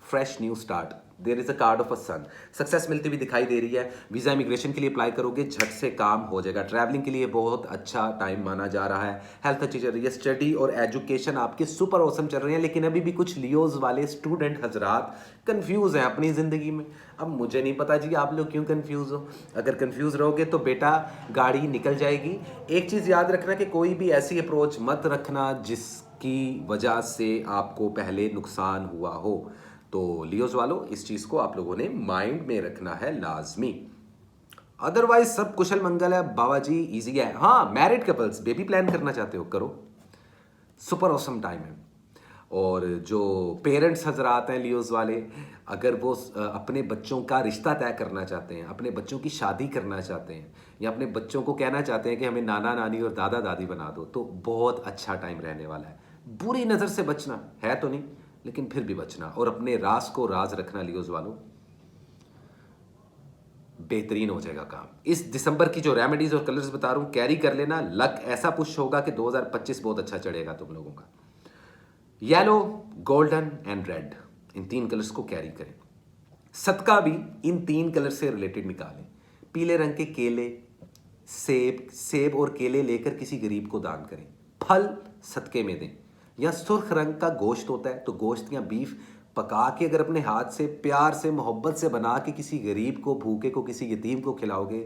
fresh new start. There is a card of a sun, success मिलती हुई दिखाई दे रही है। वीज़ा इमिग्रेशन के लिए अप्लाई करोगे, झट से काम हो जाएगा। ट्रैवलिंग के लिए बहुत अच्छा टाइम माना जा रहा है। हेल्थ अच्छी चल रही है, स्टडी और एजुकेशन आपके सुपर ऑसम चल रहे हैं। लेकिन अभी भी कुछ लियोज वाले स्टूडेंट हजरात कंफ्यूज हैं अपनी ज़िंदगी में। अब मुझे नहीं पता जी आप लोग क्यों कंफ्यूज हो। अगर कंफ्यूज रहोगे तो बेटा गाड़ी निकल जाएगी। एक चीज़ याद रखना कि कोई भी ऐसी अप्रोच मत रखना जिसकी वजह से आपको पहले नुकसान हुआ हो। तो लियोज वालों इस चीज को आप लोगों ने माइंड में रखना है लाजमी। अदरवाइज सब कुशल मंगल है बाबा जी, इजी है। हाँ, मैरिड कपल्स बेबी प्लान करना चाहते हो करो, सुपर ऑसम टाइम है। और जो पेरेंट्स हजरात हैं लियोज वाले, अगर वो अपने बच्चों का रिश्ता तय करना चाहते हैं, अपने बच्चों की शादी करना चाहते हैं, या अपने बच्चों को कहना चाहते हैं कि हमें नाना नानी और दादा दादी बना दो, तो बहुत अच्छा टाइम रहने वाला है। बुरी नज़र से बचना है तो नहीं, लेकिन फिर भी बचना और अपने राज को राज रखना लियोज वालों, बेहतरीन हो जाएगा काम। इस दिसंबर की जो रेमेडीज और कलर्स बता रहा हूं कैरी कर लेना, लक ऐसा पुश होगा कि 2025 बहुत अच्छा चढ़ेगा तुम लोगों का। Yellow, golden and red, in 3 colours को कैरी करें। सदका भी इन 3 कलर से रिलेटेड निकालें। पीले रंग के केले, सेब और केले लेकर किसी गरीब को दान करें, फल सदके में दें। या सुर्ख रंग का गोश्त होता है तो गोश्त या बीफ पका के अगर अपने हाथ से प्यार से मोहब्बत से बना के किसी गरीब को, भूखे को, किसी यतीम को खिलाओगे,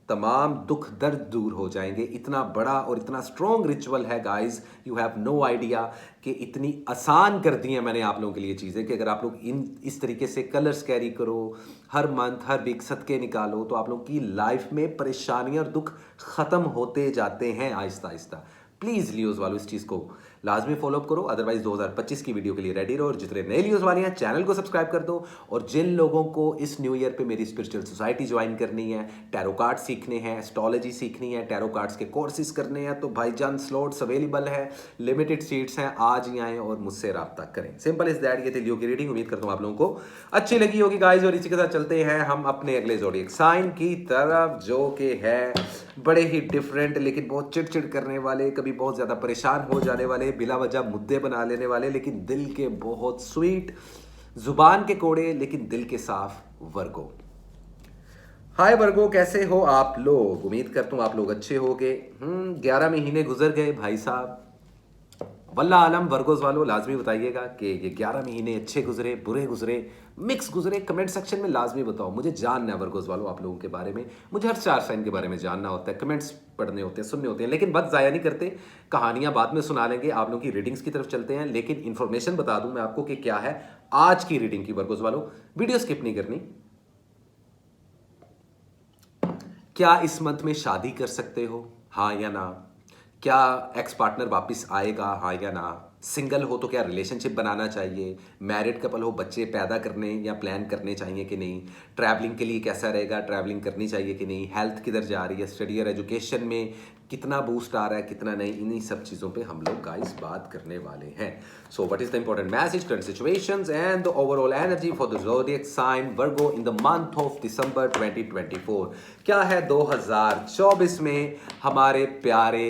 तमाम दुख दर्द दूर हो जाएंगे। इतना बड़ा और इतना स्ट्रॉन्ग रिचुअल है guys, you have no idea कि इतनी आसान कर दी है मैंने आप लोगों के लिए चीज़ें कि अगर आप लोग इस तरीके से कलर्स कैरी करो, हर मंथ हर वीक सदके निकालो, तो आप लोग की लाइफ में परेशानियां और दुख ख़त्म होते जाते हैं आहिस्ता आहिस्ता। प्लीज़ लियोज वालों इस चीज़ को लाजमी फॉलोअप करो, अदरवाइज 2025 की वीडियो के लिए रेडी रहो। और जितने नए लियोज वाले हैं चैनल को सब्सक्राइब कर दो। और जिन लोगों को इस न्यू ईयर पे मेरी स्पिरिचुअल सोसाइटी ज्वाइन करनी है, टैरो कार्ड सीखने हैं, एस्ट्रोलॉजी सीखनी है, टैरो कार्ड्स के कोर्सेज करने हैं, तो भाईजान स्लॉट्स अवेलेबल है, लिमिटेड सीट्स हैं, आज ही आएँ और मुझसे रब्ता करें। Simple is that. ये थी लियो की रीडिंग, उम्मीद करता हूँ आप लोगों को अच्छी लगी होगी गाइज। और इसी के साथ चलते हैं हम अपने अगले ज़ोडिएक साइन की तरफ, जो कि है बड़े ही डिफरेंट लेकिन बहुत चिड़चिड़ करने वाले, कभी बहुत ज़्यादा परेशान हो जाने वाले, बिला वजह मुद्दे बना लेने वाले, लेकिन दिल के बहुत स्वीट, जुबान के कोड़े लेकिन दिल के साफ, वर्गो। हाय वर्गो, कैसे हो आप लोग? उम्मीद करता हूँ आप लोग अच्छे होगे। 11 महीने गुजर गए भाई साहब, वल्ला आलम। वर्गोस वालों लाजमी बताइएगा कि ये 11 महीने अच्छे गुजरे, बुरे गुजरे, मिक्स गुजरे, कमेंट सेक्शन में लाजमी बताओ। मुझे जानना है वर्गोस वालों आप लोगों के बारे में, मुझे हर 4 साइन के बारे में जानना होता है, कमेंट्स पढ़ने होते हैं, सुनने होते हैं, लेकिन वक्त ज़ाया नहीं करते। कहानियां बाद में सुना लेंगे, आप लोगों की रीडिंग्स की तरफ चलते हैं। लेकिन इन्फॉर्मेशन बता दूं मैं आपको कि क्या है आज की रीडिंग की। वर्गोस वालों वीडियो स्किप नहीं करनी। क्या इस मंथ में शादी कर सकते हो, हाँ या ना? क्या एक्स पार्टनर वापस आएगा, हाँ या ना? सिंगल हो तो क्या रिलेशनशिप बनाना चाहिए? मैरिड कपल हो, बच्चे पैदा करने या प्लान करने चाहिए कि नहीं? ट्रैवलिंग के लिए कैसा रहेगा, ट्रैवलिंग करनी चाहिए कि नहीं? हेल्थ किधर जा रही है? स्टडी और एजुकेशन में कितना बूस्ट आ रहा है, कितना नहीं? इन्हीं सब चीज़ों पे हम लोग गाइस बात करने वाले हैं। So what is the important message, current situations and the overall energy for the zodiac sign Virgo in the month of December 2024। क्या है 2024 में हमारे प्यारे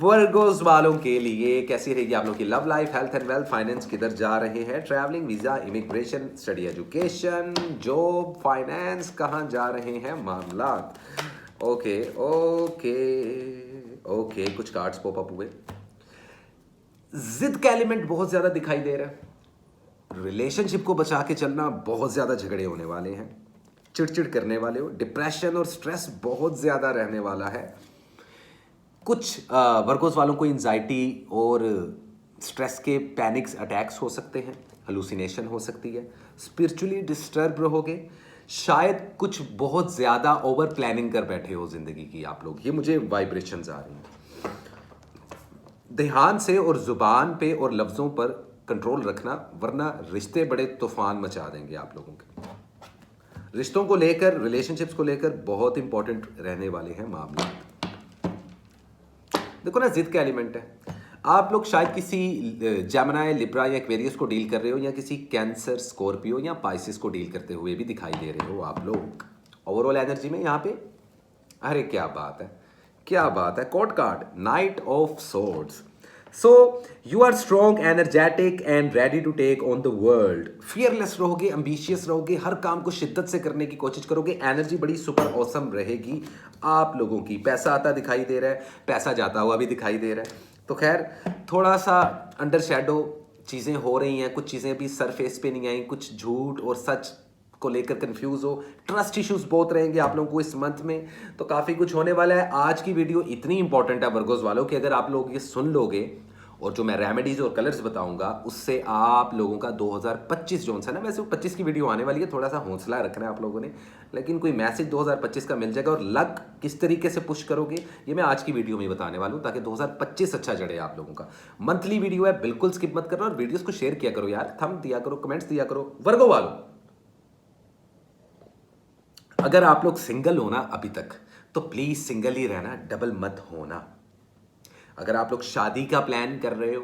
वर्गोस वालों के लिए? कैसी रहेगी आप लोगों की love life, health and wealth, finance किधर जा रहे हैं, travelling, visa, immigration, study, education, job, finance, कहाँ जा रहे हैं मामला? ओके ओके ओके, कुछ कार्ड्स पॉप अप हुए। जिद का एलिमेंट बहुत ज्यादा दिखाई दे रहा है। रिलेशनशिप को बचा के चलना, बहुत ज्यादा झगड़े होने वाले हैं, चिड़चिड़ करने वाले हो, डिप्रेशन और स्ट्रेस बहुत ज्यादा रहने वाला है। कुछ वर्गोस वालों को एंजाइटी और स्ट्रेस के पैनिक्स अटैक्स हो सकते हैं, हेलुसिनेशन हो सकती है, स्पिरिचुअली डिस्टर्ब रहोगे, शायद कुछ बहुत ज़्यादा ओवर प्लानिंग कर बैठे हो ज़िंदगी की आप लोग, ये मुझे वाइब्रेशंस आ रही हैं। ध्यान से और ज़ुबान पे और लफ्ज़ों पर कंट्रोल रखना, वरना रिश्ते बड़े तूफान मचा देंगे आप लोगों के। रिश्तों को लेकर, रिलेशनशिप्स को लेकर बहुत इंपॉर्टेंट रहने वाले हैं मामले। देखो ना, जिद का एलिमेंट है। आप लोग शायद किसी जेमिनी, लिब्रा या एक्वेरियस को डील कर रहे हो, या किसी कैंसर, स्कॉर्पियो या पाइसिस को डील करते हुए भी दिखाई दे रहे हो आप लोग ओवरऑल एनर्जी में यहाँ पे। अरे क्या बात है, क्या बात है। Court card, knight of swords. So you are strong, energetic and ready to take on the world. Fearless रहोगे, एम्बिशियस रहोगे, हर काम को शिद्दत से करने की कोशिश करोगे। एनर्जी बड़ी सुपर ऑसम रहेगी आप लोगों की। पैसा आता दिखाई दे रहा है, पैसा जाता हुआ भी दिखाई दे रहा है। तो खैर थोड़ा सा अंडर शेडो चीज़ें हो रही हैं, कुछ चीज़ें अभी सरफेस पे नहीं आई, कुछ झूठ और सच को लेकर कंफ्यूज हो। ट्रस्ट इश्यूज बहुत रहेंगे आप लोगों को इस मंथ में, तो काफ़ी कुछ होने वाला है। आज की वीडियो इतनी इंपॉर्टेंट है वर्गोस वालों कि अगर आप लोग ये सुन लोगे और जो मैं रेमेडीज और कलर्स बताऊंगा उससे आप लोगों का 2025 जो है ना, वैसे 25 की वीडियो आने वाली है, थोड़ा सा हौसला रखना है आप लोगों ने, लेकिन कोई मैसेज 2025 का मिल जाएगा। और लक किस तरीके से पुश करोगे ये मैं आज की वीडियो में बताने वाला हूं, ताकि 2025 अच्छा चढ़े आप लोगों का। मंथली वीडियो है, बिल्कुल स्किप मत करना, और वीडियोस को शेयर किया करो यार, थंब दिया करो, कमेंट्स दिया करो। वर्गो वालों, अगर आप लोग सिंगल हो ना अभी तक, तो प्लीज सिंगल ही रहना, डबल मत होना। अगर आप लोग शादी का प्लान कर रहे हो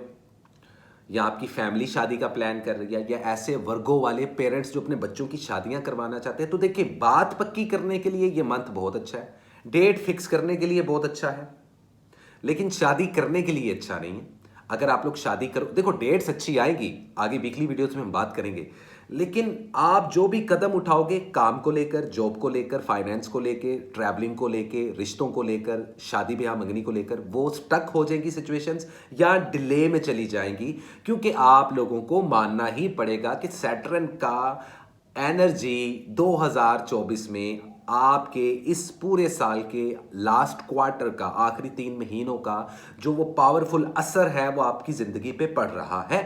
या आपकी फैमिली शादी का प्लान कर रही है, या ऐसे वर्गो वाले पेरेंट्स जो अपने बच्चों की शादियां करवाना चाहते हैं, तो देखिए बात पक्की करने के लिए ये मंथ बहुत अच्छा है, डेट फिक्स करने के लिए बहुत अच्छा है, लेकिन शादी करने के लिए अच्छा नहीं है। अगर आप लोग शादी करो, देखो डेट्स अच्छी आएगी, आगे वीकली वीडियोस में हम बात करेंगे, लेकिन आप जो भी कदम उठाओगे काम को लेकर, जॉब को लेकर, फाइनेंस को लेकर, ट्रैवलिंग को लेकर, रिश्तों को लेकर, शादी ब्याह मंगनी को लेकर, वो स्टक हो जाएंगी सिचुएशंस या डिले में चली जाएंगी, क्योंकि आप लोगों को मानना ही पड़ेगा कि सैटर्न का एनर्जी 2024 में आपके इस पूरे साल के लास्ट क्वार्टर का, आखिरी 3 महीनों का जो वो पावरफुल असर है वो आपकी जिंदगी पे पड़ रहा है।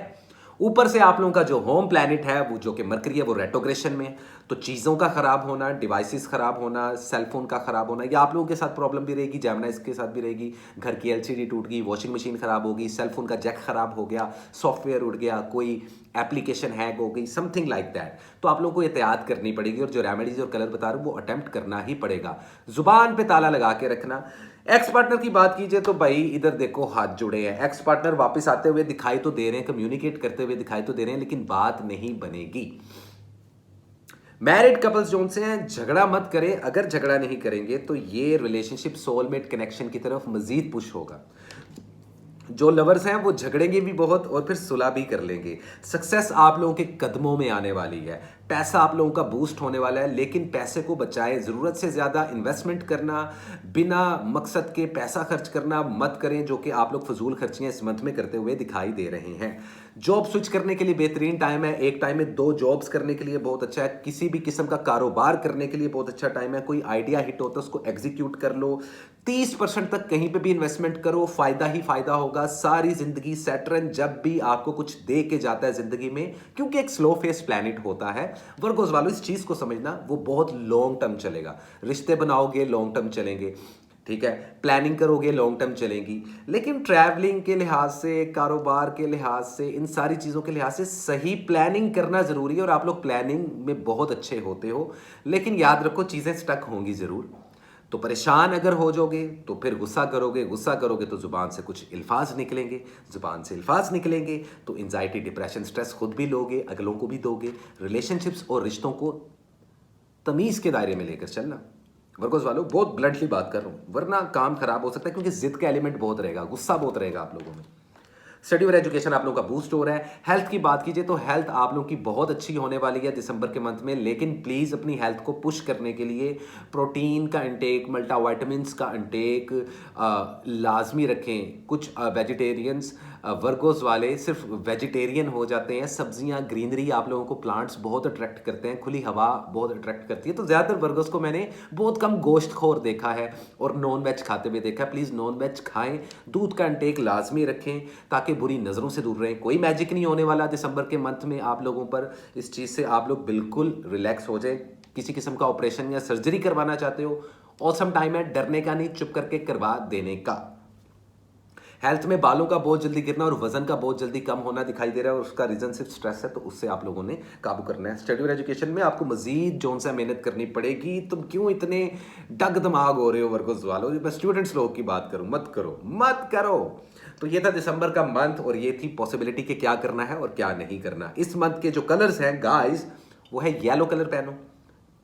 ऊपर से आप लोगों का जो होम प्लैनेट है वो जो कि मरकरी है वो रेट्रोग्रेशन में है, तो चीज़ों का खराब होना, डिवाइसेस खराब होना, सेलफोन का खराब होना, या आप लोगों के साथ प्रॉब्लम भी रहेगी, जेमिनाई के साथ भी रहेगी, घर की एलसीडी टूट गई, वॉशिंग मशीन खराब होगी, सेलफोन का जैक खराब हो गया, सॉफ्टवेयर उड़ गया, कोई एप्लीकेशन हैक हो गई, समथिंग लाइक दैट, तो आप लोगों को एहतियात करनी पड़ेगी, और जो रेमेडीज और कलर बता रहा हूँ वो अटेम्प्ट करना ही पड़ेगा। जुबान पे ताला लगा के रखना। एक्स पार्टनर की बात कीजिए तो भाई इधर देखो हाथ जुड़े हैं, एक्स पार्टनर वापस आते हुए दिखाई तो दे रहे हैं, कम्युनिकेट करते हुए दिखाई तो दे रहे हैं, लेकिन बात नहीं बनेगी। मैरिड कपल्स जो से हैं, झगड़ा मत करें। अगर झगड़ा नहीं करेंगे तो ये रिलेशनशिप सोलमेट कनेक्शन की तरफ मजीद पुश होगा। जो लवर्स हैं वो झगड़ेंगे भी बहुत और फिर सुलह भी कर लेंगे। सक्सेस आप लोगों के कदमों में आने वाली है, पैसा आप लोगों का बूस्ट होने वाला है, लेकिन पैसे को बचाए, ज़रूरत से ज़्यादा इन्वेस्टमेंट करना, बिना मकसद के पैसा खर्च करना मत करें, जो कि आप लोग फजूल खर्चियाँ इस मंथ में करते हुए दिखाई दे रहे हैं। जॉब स्विच करने के लिए बेहतरीन टाइम है, एक टाइम में 2 जॉब्स करने के लिए बहुत अच्छा है, किसी भी किस्म का कारोबार करने के लिए बहुत अच्छा टाइम है, कोई आइडिया हिट होता है उसको एग्जीक्यूट कर लो, 30% तक कहीं पे भी इन्वेस्टमेंट करो, फायदा ही फायदा होगा सारी जिंदगी। सैटर्न जब भी आपको कुछ दे के जाता है जिंदगी में, क्योंकि एक स्लो फेस प्लैनेट होता है, वर्गोस वालों इस चीज को समझना, वो बहुत लॉन्ग टर्म चलेगा। रिश्ते बनाओगे लॉन्ग टर्म चलेंगे, ठीक है, प्लानिंग करोगे लॉन्ग टर्म चलेंगी, लेकिन ट्रैवलिंग के लिहाज से, कारोबार के लिहाज से, इन सारी चीज़ों के लिहाज से सही प्लानिंग करना ज़रूरी है, और आप लोग प्लानिंग में बहुत अच्छे होते हो, लेकिन याद रखो चीज़ें स्टक होंगी ज़रूर। तो परेशान अगर हो जाओगे तो फिर गुस्सा करोगे, गुस्सा करोगे तो ज़ुबान से कुछ अल्फाज निकलेंगे, ज़ुबान से अल्फाज निकलेंगे तो एंजाइटी, डिप्रेशन, स्ट्रेस खुद भी लोगे, अगलों को भी दोगे। रिलेशनशिप्स और रिश्तों को तमीज़ के दायरे में लेकर चलना। वर्गोस वालों बहुत ब्लंटली बात कर रहा हूँ, वरना काम खराब हो सकता है, क्योंकि जिद का एलिमेंट बहुत रहेगा, गुस्सा बहुत रहेगा आप लोगों में। स्टडी और एजुकेशन आप लोगों का बूस्ट हो रहा है। हेल्थ की बात कीजिए तो हेल्थ आप लोगों की बहुत अच्छी होने वाली है दिसंबर के मंथ में, लेकिन प्लीज़ अपनी हेल्थ को पुश करने के लिए प्रोटीन का इंटेक, मल्टावाइटमिन्स का इंटेक लाजमी रखें। कुछ वेजिटेरियंस वर्गोस वाले सिर्फ वेजिटेरियन हो जाते हैं, सब्जियां, ग्रीनरी आप लोगों को, प्लांट्स बहुत अट्रैक्ट करते हैं, खुली हवा बहुत अट्रैक्ट करती है, तो ज़्यादातर वर्गोस को मैंने बहुत कम गोश्तखोर देखा है और नॉन वेज खाते हुए देखा है। प्लीज़ नॉन वेज खाएं, दूध का इंटेक लाजमी रखें ताकि बुरी नज़रों से दूर रहें। कोई मैजिक नहीं होने वाला दिसंबर के मंथ में आप लोगों पर, इस चीज़ से आप लोग बिल्कुल रिलैक्स हो जाए। किसी किस्म का ऑपरेशन या सर्जरी करवाना चाहते हो, ऑसम टाइम है, डरने का नहीं, चुप करके करवा देने का। हेल्थ में बालों का बहुत जल्दी गिरना और वजन का बहुत जल्दी कम होना दिखाई दे रहा है, और उसका रीजन सिर्फ स्ट्रेस है, तो उससे आप लोगों ने काबू करना है। स्टडी और एजुकेशन में आपको मजीद जोन सा मेहनत करनी पड़ेगी। तुम क्यों इतने डग दिमाग हो रहे हो वर्गोस वालों? मैं स्टूडेंट्स लोगों की बात करूं, मत करो मत करो। तो ये था दिसंबर का मंथ, और ये थी पॉसिबिलिटी के क्या करना है और क्या नहीं करना। इस मंथ के जो कलर्स हैं गाइस, वो है येलो कलर पहनो,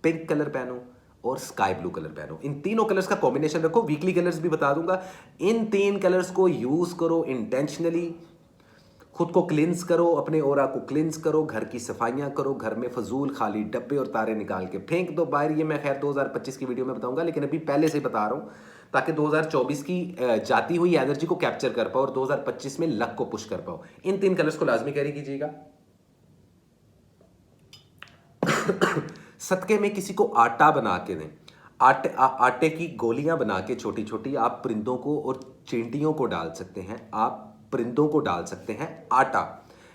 पिंक कलर पहनो और स्काई ब्लू कलर पहनो। इन तीनों कलर्स का कॉम्बिनेशन रखो, वीकली कलर्स भी बता दूंगा। इन 3 कलर्स को यूज करो इंटेंशनली, खुद को क्लिंस करो, अपने ओरा को क्लिंस करो, घर की सफाइयां करो, घर में फजूल खाली डब्बे और तारे निकाल के फेंक दो बाहर। ये मैं खैर 2025 की वीडियो में बताऊंगा, लेकिन अभी पहले से बता रहा हूं ताकि 2024 की जाती हुई एनर्जी को कैप्चर कर पाओ और 2025 में लक को पुश कर पाओ। इन 3 कलर्स को लाजमी कैरी कीजिएगा। सदके में किसी को आटा बना के दें, आटे की गोलियां बना के छोटी छोटी आप परिंदों को और चींटियों को डाल सकते हैं। आप परिंदों को डाल सकते हैं आटा,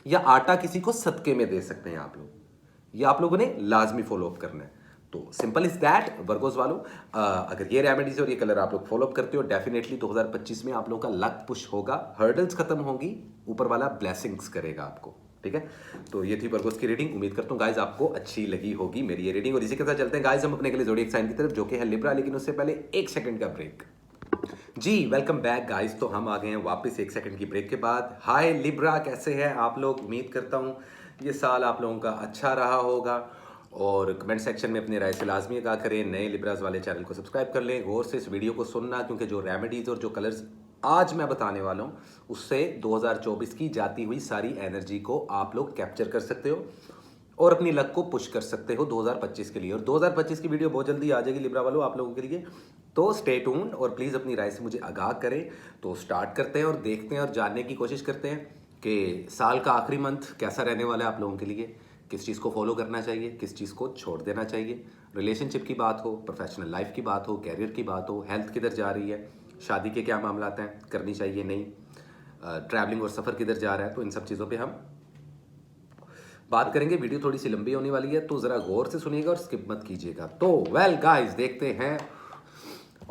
या आटा किसी को सदके में दे सकते हैं आप लोग। ये आप लोगों ने लाजमी फॉलो अप करना है। तो सिंपल इज दैट वर्गोस वालों। अगर ये रेमेडीज और ये कलर आप लोग फॉलो अप करते हो, डेफिनेटली 2025 में आप लोगों का लक पुश होगा, हर्डल्स खत्म होंगी, ऊपर वाला ब्लेसिंग्स करेगा आपको, ठीक है। तो ये थी वर्गोस की रीडिंग। उम्मीद करता हूँ गाइज आपको अच्छी लगी होगी मेरी ये रीडिंग, और इसी के साथ चलते हैं गाइज हम अपने अगले ज़ोडिएक साइन की तरफ, जो कि है लिब्रा। लेकिन उससे पहले 1 सेकंड का ब्रेक। जी वेलकम बैक गाइस। तो हम आ गए हैं वापस 1 सेकंड की ब्रेक के बाद। हाय लिब्रा, कैसे हैं आप लोग? उम्मीद करता हूँ ये साल आप लोगों का अच्छा रहा होगा और कमेंट सेक्शन में अपनी राय से लाजमी आगाह करें। नए लिब्रास वाले चैनल को सब्सक्राइब कर लें, गौर से इस वीडियो को सुनना, क्योंकि जो रेमेडीज़ और जो कलर्स आज मैं बताने वाला हूँ उससे 2024 की जाती हुई सारी एनर्जी को आप लोग कैप्चर कर सकते हो और अपनी लक को पुश कर सकते हो 2025 के लिए। और 2025 की वीडियो बहुत जल्दी आ जाएगी लिब्रा वालों आप लोगों के लिए, तो स्टे ट्यून्ड और प्लीज़ अपनी राय से मुझे आगाह करें। तो स्टार्ट करते हैं और देखते हैं और जानने की कोशिश करते हैं कि साल का आखिरी मंथ कैसा रहने वाला है आप लोगों के लिए। किस चीज़ को फॉलो करना चाहिए, किस चीज़ को छोड़ देना चाहिए। रिलेशनशिप की बात हो, प्रोफेशनल लाइफ की बात हो, कैरियर की बात हो, हेल्थ किधर जा रही है, शादी के क्या मामलात हैं, करनी चाहिए नहीं, ट्रैवलिंग और सफ़र किधर जा रहा है। तो इन सब चीज़ों पर हम बात करेंगे। वीडियो थोड़ी सी लंबी होने वाली है तो ज़रा गौर से सुनिएगा और स्किप मत कीजिएगा। तो वेल गाइस, देखते हैं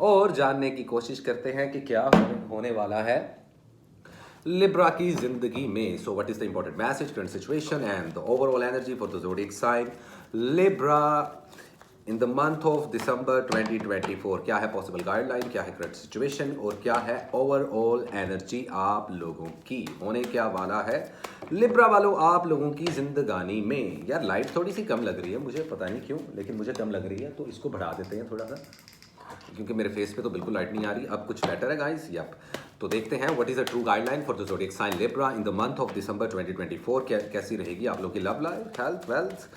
और जानने की कोशिश करते हैं कि क्या होने वाला है लिब्रा की जिंदगी में। So what is the important message, current situation and the overall energy for the zodiac sign Libra in the month of December 2024। क्या है पॉसिबल गाइडलाइन, क्या है करंट सिचुएशन और क्या है ओवरऑल एनर्जी आप लोगों की। होने क्या वाला है लिब्रा वालों आप लोगों की जिंदगानी में। यार लाइट थोड़ी सी कम लग रही है मुझे, पता नहीं क्यों, लेकिन मुझे कम लग रही है, तो इसको बढ़ा देते हैं थोड़ा सा, क्योंकि मेरे फेस पे तो बिल्कुल लाइट नहीं आ रही। अब कुछ बेटर है गाइस। यप, तो देखते हैं what is the true guideline for the zodiac sign Libra in the month of December 2024। कैसी रहेगी आप लोगों की लव लाइफ, हेल्थ, वेल्थ।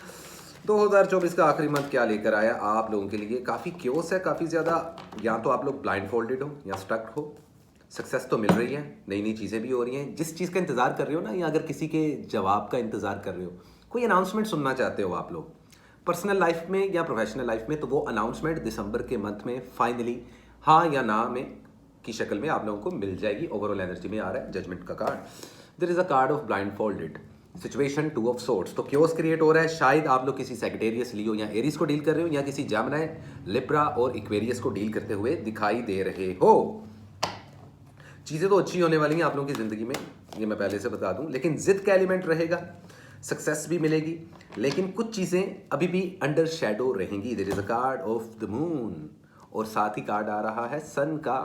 2024 का आखिरी मंथ क्या लेकर आया आप लोगों के लिए। काफ़ी क्योस है, काफ़ी ज़्यादा। या तो आप लोग ब्लाइंड फोल्डेड हो या स्टक हो। सक्सेस तो मिल रही है, नई नई चीज़ें भी हो रही हैं। जिस चीज़ का इंतज़ार कर रहे हो ना, या अगर किसी के जवाब का इंतज़ार कर रहे हो, कोई अनाउंसमेंट सुनना चाहते हो आप लोग पर्सनल लाइफ में या प्रोफेशनल लाइफ में, तो वो अनाउंसमेंट दिसंबर के मंथ में फाइनली हाँ या ना में की शक्ल में आप लोगों को मिल जाएगी। ओवरऑल एनर्जी में आ रहा है जजमेंट का card. There is a card of blindfolded situation, 2 of swords. तो क्योस क्रिएट हो रहा है। शायद आप लोग किसी सेक्रेटेरियस, लियो या एरीज को डील कर रहे हो, या किसी जेमिनी, लिब्रा और इक्वेरियस को डील करते हुए दिखाई दे रहे हो। चीज़ें तो अच्छी होने वाली हैं आप लोगों की ज़िंदगी में, ये मैं पहले से बता दूं, लेकिन जिद का एलिमेंट रहेगा। सक्सेस भी मिलेगी, लेकिन कुछ चीज़ें अभी भी अंडर शेडो रहेंगी। There is a card of the moon और साथ ही कार्ड आ रहा है सन का।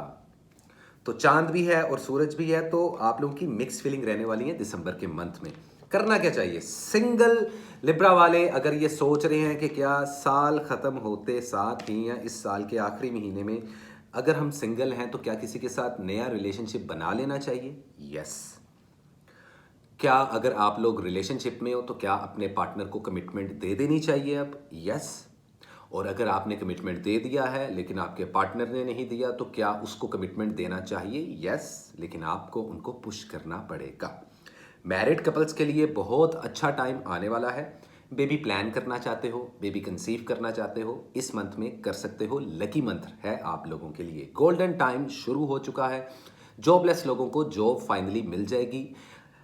तो चांद भी है और सूरज भी है, तो आप लोगों की मिक्स फीलिंग रहने वाली है दिसंबर के मंथ में। करना क्या चाहिए सिंगल लिब्रा वाले, अगर ये सोच रहे हैं कि क्या साल ख़त्म होते साथ ही या इस साल के आखिरी महीने में अगर हम सिंगल हैं तो क्या किसी के साथ नया रिलेशनशिप बना लेना चाहिए। यस। क्या अगर आप लोग रिलेशनशिप में हो तो क्या अपने पार्टनर को कमिटमेंट दे देनी चाहिए अब। यस। और अगर आपने कमिटमेंट दे दिया है लेकिन आपके पार्टनर ने नहीं दिया, तो क्या उसको कमिटमेंट देना चाहिए। यस, लेकिन आपको उनको पुश करना पड़ेगा। मैरिड कपल्स के लिए बहुत अच्छा टाइम आने वाला है। बेबी प्लान करना चाहते हो, बेबी कंसीव करना चाहते हो, इस मंथ में कर सकते हो। लकी मंथ है आप लोगों के लिए। गोल्डन टाइम शुरू हो चुका है। जॉबलेस लोगों को जॉब फाइनली मिल जाएगी।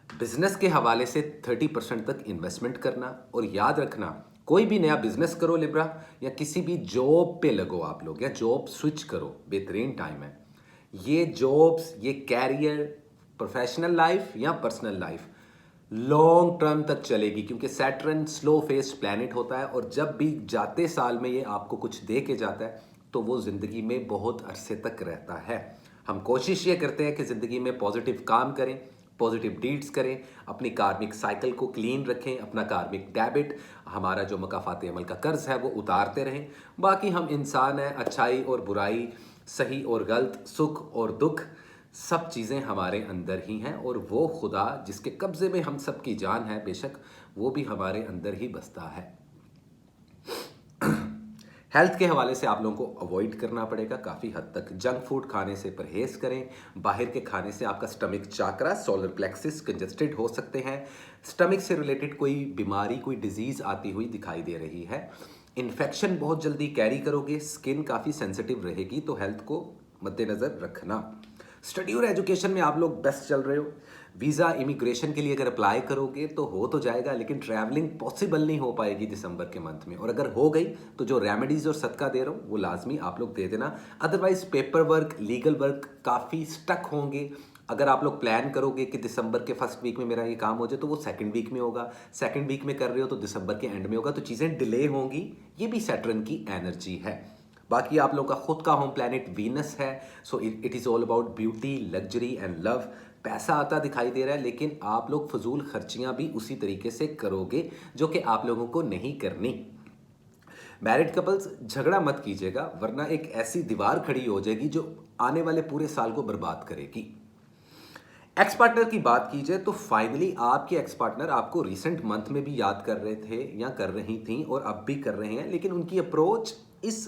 बिजनेस के हवाले से 30% तक इन्वेस्टमेंट करना, और याद रखना कोई भी नया बिजनेस करो लिब्रा, या किसी भी जॉब पे लगो आप लोग, या जॉब स्विच करो, बेहतरीन टाइम है। ये जॉब्स, ये कैरियर, प्रोफेशनल लाइफ या पर्सनल लाइफ लॉन्ग टर्म तक चलेगी, क्योंकि सैटर्न स्लो फेस प्लैनेट होता है, और जब भी जाते साल में ये आपको कुछ दे के जाता है तो वो ज़िंदगी में बहुत अरसे तक रहता है। हम कोशिश ये करते हैं कि ज़िंदगी में पॉजिटिव काम करें, पॉजिटिव डीड्स करें, अपनी कार्मिक साइकिल को क्लीन रखें, अपना कार्मिक डेबिट, हमारा जो मकाफात अमल का कर्ज है वो उतारते रहें। बाकी हम इंसान हैं, अच्छाई और बुराई, सही और गलत, सुख और दुख, सब चीज़ें हमारे अंदर ही हैं, और वो खुदा जिसके कब्ज़े में हम सब की जान है, बेशक वो भी हमारे अंदर ही बसता है। हेल्थ के हवाले से आप लोगों को अवॉइड करना पड़ेगा काफ़ी हद तक। जंक फूड खाने से परहेज़ करें। बाहर के खाने से आपका स्टमक चाकरा, सोलर प्लेक्सिस कंजस्टेड हो सकते हैं। स्टमक से रिलेटेड कोई बीमारी, कोई डिजीज़ आती हुई दिखाई दे रही है। इन्फेक्शन बहुत जल्दी कैरी करोगे। स्किन काफ़ी सेंसिटिव रहेगी, तो हेल्थ को मद्देनज़र रखना। स्टडी और एजुकेशन में आप लोग बेस्ट चल रहे हो। वीज़ा इमिग्रेशन के लिए अगर अप्लाई करोगे तो हो तो जाएगा, लेकिन ट्रैवलिंग पॉसिबल नहीं हो पाएगी दिसंबर के मंथ में। और अगर हो गई तो जो रेमेडीज़ और सदका दे रहा हूँ वो लाजमी आप लोग दे देना। Otherwise paper work, legal work काफ़ी स्टक होंगे। अगर आप लोग प्लान करोगे कि दिसंबर के फर्स्ट वीक में मेरा ये काम हो जाए, तो वो सेकंड वीक में होगा। सेकंड वीक में कर रहे हो तो दिसंबर के एंड में होगा, तो चीज़ें डिले होंगी। ये भी सैटर्न की एनर्जी है। बाकी आप लोगों का खुद का होम प्लैनेट वीनस है, so it is all about beauty, luxury and love. पैसा आता दिखाई दे रहा है, लेकिन आप लोग फजूल खर्चियाँ भी उसी तरीके से करोगे जो कि आप लोगों को नहीं करनी। मैरिड कपल्स झगड़ा मत कीजिएगा, वरना एक ऐसी दीवार खड़ी हो जाएगी जो आने वाले पूरे साल को बर्बाद करेगी। एक्स पार्टनर की बात की जाए तो फाइनली आपके एक्स पार्टनर आपको रिसेंट मंथ में भी याद कर रहे थे या कर रही थी और अब भी कर रहे हैं, लेकिन उनकी अप्रोच इस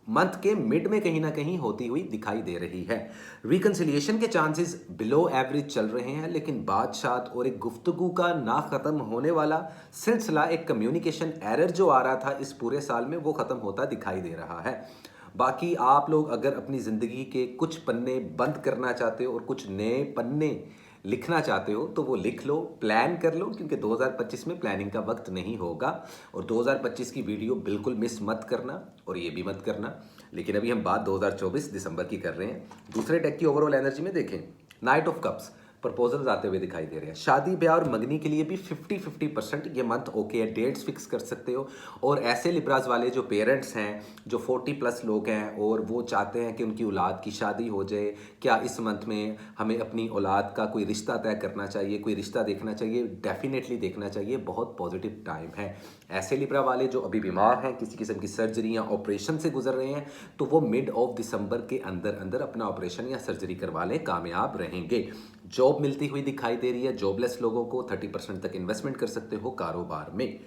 मंथ के मिड में कहीं ना कहीं होती हुई दिखाई दे रही है। रिकंसिलिएशन के चांसेस बिलो एवरेज चल रहे हैं, लेकिन बातशात और एक गुफ्तगू का ना ख़त्म होने वाला सिलसिला, एक कम्युनिकेशन एरर जो आ रहा था इस पूरे साल में, वो ख़त्म होता दिखाई दे रहा है। बाकी आप लोग अगर अपनी ज़िंदगी के कुछ पन्ने बंद करना चाहते हो और कुछ नए पन्ने लिखना चाहते हो तो वो लिख लो, प्लान कर लो, क्योंकि 2025 में प्लानिंग का वक्त नहीं होगा। और 2025 की वीडियो बिल्कुल मिस मत करना और ये भी मत करना। लेकिन अभी हम बात 2024 दिसंबर की कर रहे हैं। दूसरे डेक की ओवरऑल एनर्जी में देखें, नाइट ऑफ कप्स, प्रपोजल्स आते हुए दिखाई दे रहे हैं। शादी ब्याह और मंगनी के लिए भी 50-50% ये मंथ ओके है, डेट्स फिक्स कर सकते हो। और ऐसे लिब्राज वाले जो पेरेंट्स हैं, जो 40+ लोग हैं और वो चाहते हैं कि उनकी औलाद की शादी हो जाए, क्या इस मंथ में हमें अपनी औलाद का कोई रिश्ता तय करना चाहिए, कोई रिश्ता देखना चाहिए? डेफिनेटली देखना चाहिए, बहुत पॉजिटिव टाइम है। ऐसे लिब्रा वाले जो अभी बीमार हैं, किसी किस्म की सर्जरी या ऑपरेशन से गुजर रहे हैं, तो वो मिड ऑफ दिसंबर के अंदर अंदर अपना ऑपरेशन या सर्जरी करवा लें, कामयाब रहेंगे। जॉब मिलती हुई दिखाई दे रही है। जॉबलेस लोगों को 30% तक इन्वेस्टमेंट कर सकते हो कारोबार में।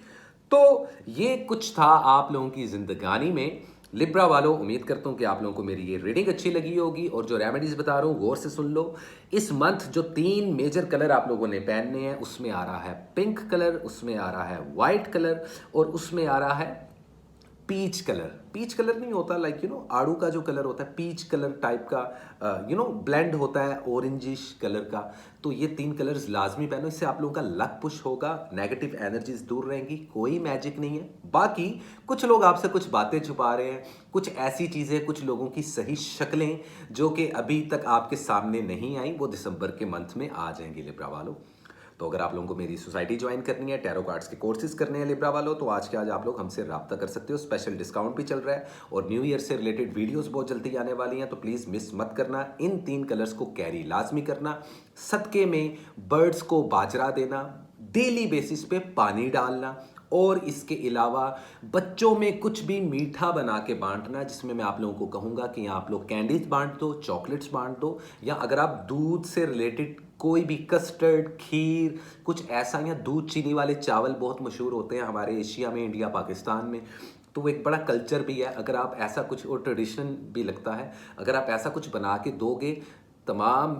तो ये कुछ था आप लोगों की जिंदगानी में। लिब्रा वालों, उम्मीद करता हूँ कि आप लोगों को मेरी ये रीडिंग अच्छी लगी होगी, और जो रेमेडीज बता रहा हूँ गौर से सुन लो। इस मंथ जो 3 मेजर कलर आप लोगों ने पहनने हैं, उसमें आ रहा है पिंक कलर, उसमें आ रहा है वाइट कलर, और उसमें आ रहा है पीच कलर। पीच कलर नहीं होता लाइक आड़ू का जो कलर होता है, पीच कलर टाइप का ब्लेंड होता है ऑरेंजिश कलर का। तो ये 3 कलर्स लाजमी पहनो, इससे आप लोगों का लक पुश होगा, नेगेटिव एनर्जीज दूर रहेंगी। कोई मैजिक नहीं है। बाकी कुछ लोग आपसे कुछ बातें छुपा रहे हैं, कुछ ऐसी चीज़ें, कुछ लोगों की सही शक्लें जो कि अभी तक आपके सामने नहीं आई, वो दिसंबर के मंथ में आ जाएंगी लिब्रा वालों। तो अगर आप लोगों को मेरी सोसाइटी ज्वाइन करनी है, टैरो कार्ड्स के कोर्सेज करने हैं लिब्रा वालों, तो आज के आज आप लोग हमसे रब्ता कर सकते हो। स्पेशल डिस्काउंट भी चल रहा है और न्यू ईयर से रिलेटेड वीडियोस बहुत जल्दी आने वाली हैं, तो प्लीज़ मिस मत करना। इन 3 कलर्स को कैरी लाजमी करना। सदके में बर्ड्स को बाजरा देना, डेली बेसिस पे पानी डालना, और इसके अलावा बच्चों में कुछ भी मीठा बना के बांटना, जिसमें मैं आप लोगों को कहूँगा कि आप लोग कैंडीज बांट दो, चॉकलेट्स बांट दो, या अगर आप दूध से रिलेटेड कोई भी कस्टर्ड, खीर, कुछ ऐसा, या दूध चीनी वाले चावल बहुत मशहूर होते हैं हमारे एशिया में, इंडिया, पाकिस्तान में, तो वो एक बड़ा कल्चर भी है। अगर आप ऐसा कुछ, और ट्रेडिशन भी लगता है, अगर आप ऐसा कुछ बना के दोगे, तमाम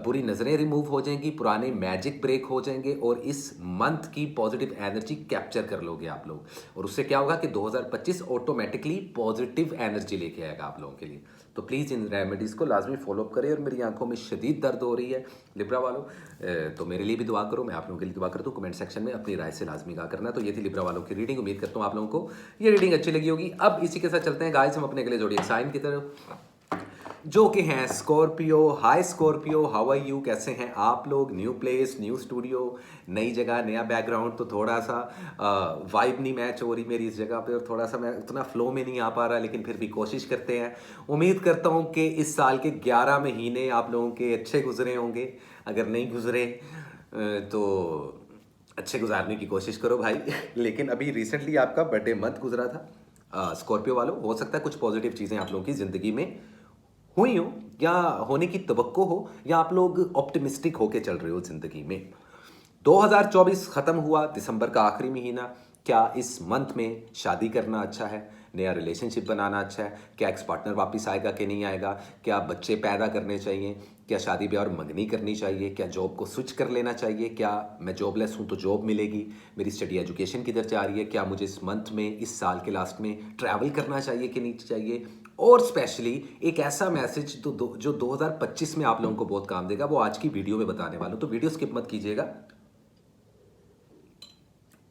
बुरी नज़रें रिमूव हो जाएंगी, पुराने मैजिक ब्रेक हो जाएंगे, और इस मंथ की पॉजिटिव एनर्जी कैप्चर कर लोगे आप लोग। और उससे क्या होगा कि 2025 ऑटोमेटिकली पॉजिटिव एनर्जी लेके आएगा आप लोगों के लिए। तो प्लीज़ इन रेमेडीज़ को लाजमी फॉलोअप करें। और मेरी आंखों में शदीद दर्द हो रही है लिब्रा वालों, तो मेरे लिए भी दुआ करो, मैं आप लोगों के लिए दुआ करता हूँ। कमेंट सेक्शन में अपनी राय से लाजमी कहा करना। तो ये थी लिब्रा वालों की रीडिंग। उम्मीद करता हूँ आप लोगों को ये रीडिंग अच्छी लगी होगी। अब इसी के साथ चलते हैं गाइस हम अपने अगले जोड़ी साइन की तरफ, जो कि हैं Scorpio. Hi Scorpio, how are you, कैसे हैं आप लोग? न्यू प्लेस, न्यू स्टूडियो, नई जगह, नया बैकग्राउंड, तो थोड़ा सा वाइब नहीं मैच हो रही मेरी इस जगह पे, और थोड़ा सा मैं उतना फ्लो में नहीं आ पा रहा, लेकिन फिर भी कोशिश करते हैं। उम्मीद करता हूँ कि इस साल के 11 महीने आप लोगों के अच्छे गुजरे होंगे। अगर नहीं गुजरे तो अच्छे गुजारने की कोशिश करो भाई। लेकिन अभी रिसेंटली आपका बर्थडे मंथ गुजरा था स्कॉर्पियो वालों। हो सकता है कुछ पॉजिटिव चीज़ें आप लोगों की ज़िंदगी में हुई हो, या होने की तवक्को हो, या आप लोग ऑप्टिमिस्टिक होके चल रहे हो ज़िंदगी में। 2024 ख़त्म हुआ, दिसंबर का आखिरी महीना। क्या इस मंथ में शादी करना अच्छा है, नया रिलेशनशिप बनाना अच्छा है? क्या एक्स पार्टनर वापस आएगा कि नहीं आएगा? क्या बच्चे पैदा करने चाहिए? क्या शादी ब्याह और मंगनी करनी चाहिए? क्या जॉब को स्विच कर लेना चाहिए? क्या मैं जॉबलेस हूँ तो जॉब मिलेगी? मेरी स्टडी एजुकेशन किधर जा रही है? क्या मुझे इस मंथ में, इस साल के लास्ट में ट्रैवल करना चाहिए कि नहीं चाहिए? और स्पेशली एक ऐसा मैसेज जो 2025 में आप लोगों को बहुत काम देगा, वो आज की वीडियो में बताने वाला हूं, तो वीडियो स्किप मत कीजिएगा।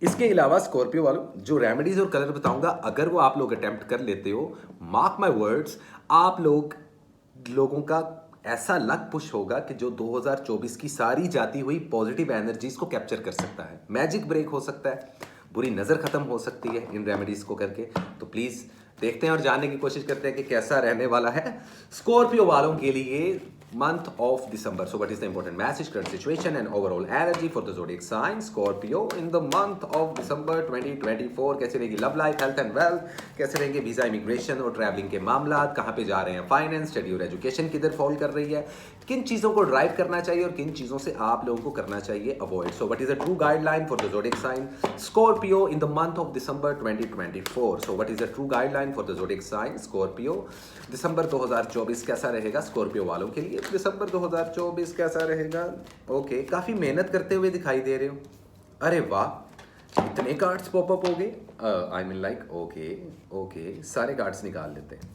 इसके अलावा स्कॉर्पियो वालों, जो रेमेडीज और कलर बताऊंगा, अगर वो आप लोग अटेम्प्ट कर लेते हो, मार्क माय वर्ड्स, आप लोगों का ऐसा लक पुश होगा कि जो 2024 की सारी जाती हुई पॉजिटिव एनर्जीज को कैप्चर कर सकता है। मैजिक ब्रेक हो सकता है, बुरी नज़र ख़त्म हो सकती है इन रेमेडीज़ को करके। तो प्लीज़ देखते हैं और जानने की कोशिश करते हैं कि कैसा रहने वाला है स्कॉर्पियो वालों के लिए month of December. So what is the important message, current situation and overall energy for the zodiac sign Scorpio in the month of December 2024? कैसे रहेगी love life, health and wealth, कैसे रहेंगे वीजा, इमिग्रेशन और travelling के मामला, कहाँ पे जा रहे हैं फाइनेंस, स्टडी और एजुकेशन किधर फॉल कर रही है, किन चीज़ों को ड्राइव करना चाहिए और किन चीज़ों से आप लोगों को करना चाहिए avoid. So what is the true guideline for the zodiac sign Scorpio in the month of December 2024? So what is the true guideline for the zodiac sign Scorpio दिसंबर 2024 कैसा रहेगा स्कॉर्पियो वालों के लिए? दिसंबर 2024 कैसा रहेगा? ओके, काफी मेहनत करते हुए दिखाई दे रहे हो. अरे वाह, इतने कार्ड्स पॉपअप हो गए. I mean like okay okay, सारे कार्ड्स निकाल लेते हैं.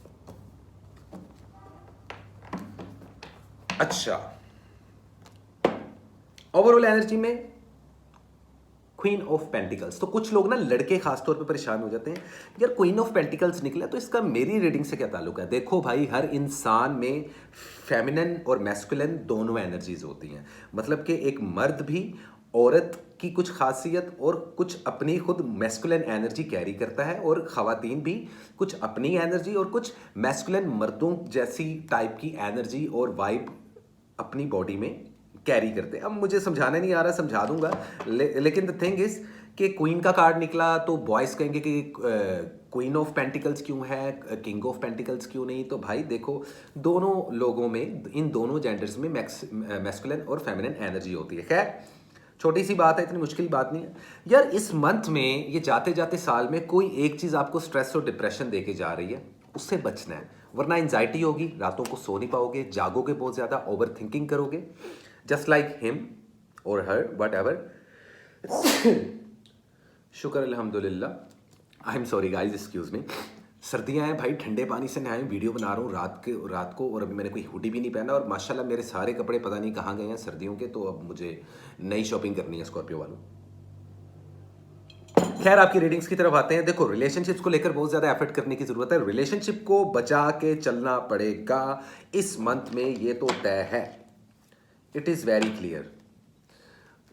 अच्छा, ओवरऑल एनर्जी में क्वीन ऑफ पेंटिकल्स. तो कुछ लोग ना, लड़के खासतौर पे परेशान हो जाते हैं, यार क्वीन ऑफ पेंटिकल्स निकला तो इसका मेरी रीडिंग से क्या ताल्लुक है? देखो भाई, हर इंसान में फेमिनिन और मैस्कुलिन दोनों एनर्जीज होती हैं. मतलब कि एक मर्द भी औरत की कुछ खासियत और कुछ अपनी खुद मैस्कुलिन एनर्जी कैरी करता है, और ख़वातीन भी कुछ अपनी एनर्जी और कुछ मैस्कुलिन मर्दों जैसी टाइप की एनर्जी और वाइब अपनी बॉडी में कैरी करते हैं. अब मुझे समझाना नहीं आ रहा, समझा दूंगा. लेकिन द थिंग इज कि क्वीन का कार्ड निकला तो बॉयज कहेंगे कि क्वीन ऑफ पेंटिकल्स क्यों है, किंग ऑफ पेंटिकल्स क्यों नहीं? तो भाई देखो, दोनों लोगों में, इन दोनों जेंडर्स में मैस्कुलिन और फेमिनिन एनर्जी होती है. खैर, छोटी सी बात है, इतनी मुश्किल बात नहीं है यार. इस मंथ में ये जाते जाते साल में कोई एक चीज़ आपको स्ट्रेस और डिप्रेशन देके जा रही है, उससे बचना है. वरना एंजाइटी होगी, रातों को सो नहीं पाओगे, जागोगे बहुत ज़्यादा, ओवर थिंकिंग करोगे, जस्ट लाइक हिम और हर, वट एवर. शुक्र अल्हम्दुलिल्लाह. I am sorry guys, excuse me. सर्दियाँ हैं भाई, ठंडे पानी से नहाए, वीडियो बना रहा हूँ रात को, और अभी मैंने कोई हुडी भी नहीं पहना, और माशाल्लाह मेरे सारे कपड़े पता नहीं कहाँ गए हैं सर्दियों के. तो अब मुझे नई शॉपिंग करनी है स्कॉर्पियो वालों. खैर, आपकी रीडिंग्स की तरफ आते हैं. देखो, रिलेशनशिप्स को लेकर बहुत ज़्यादा एफर्ट करने की ज़रूरत है. रिलेशनशिप को बचा के चलना पड़ेगा इस मंथ में, ये तो तय है. It is very clear.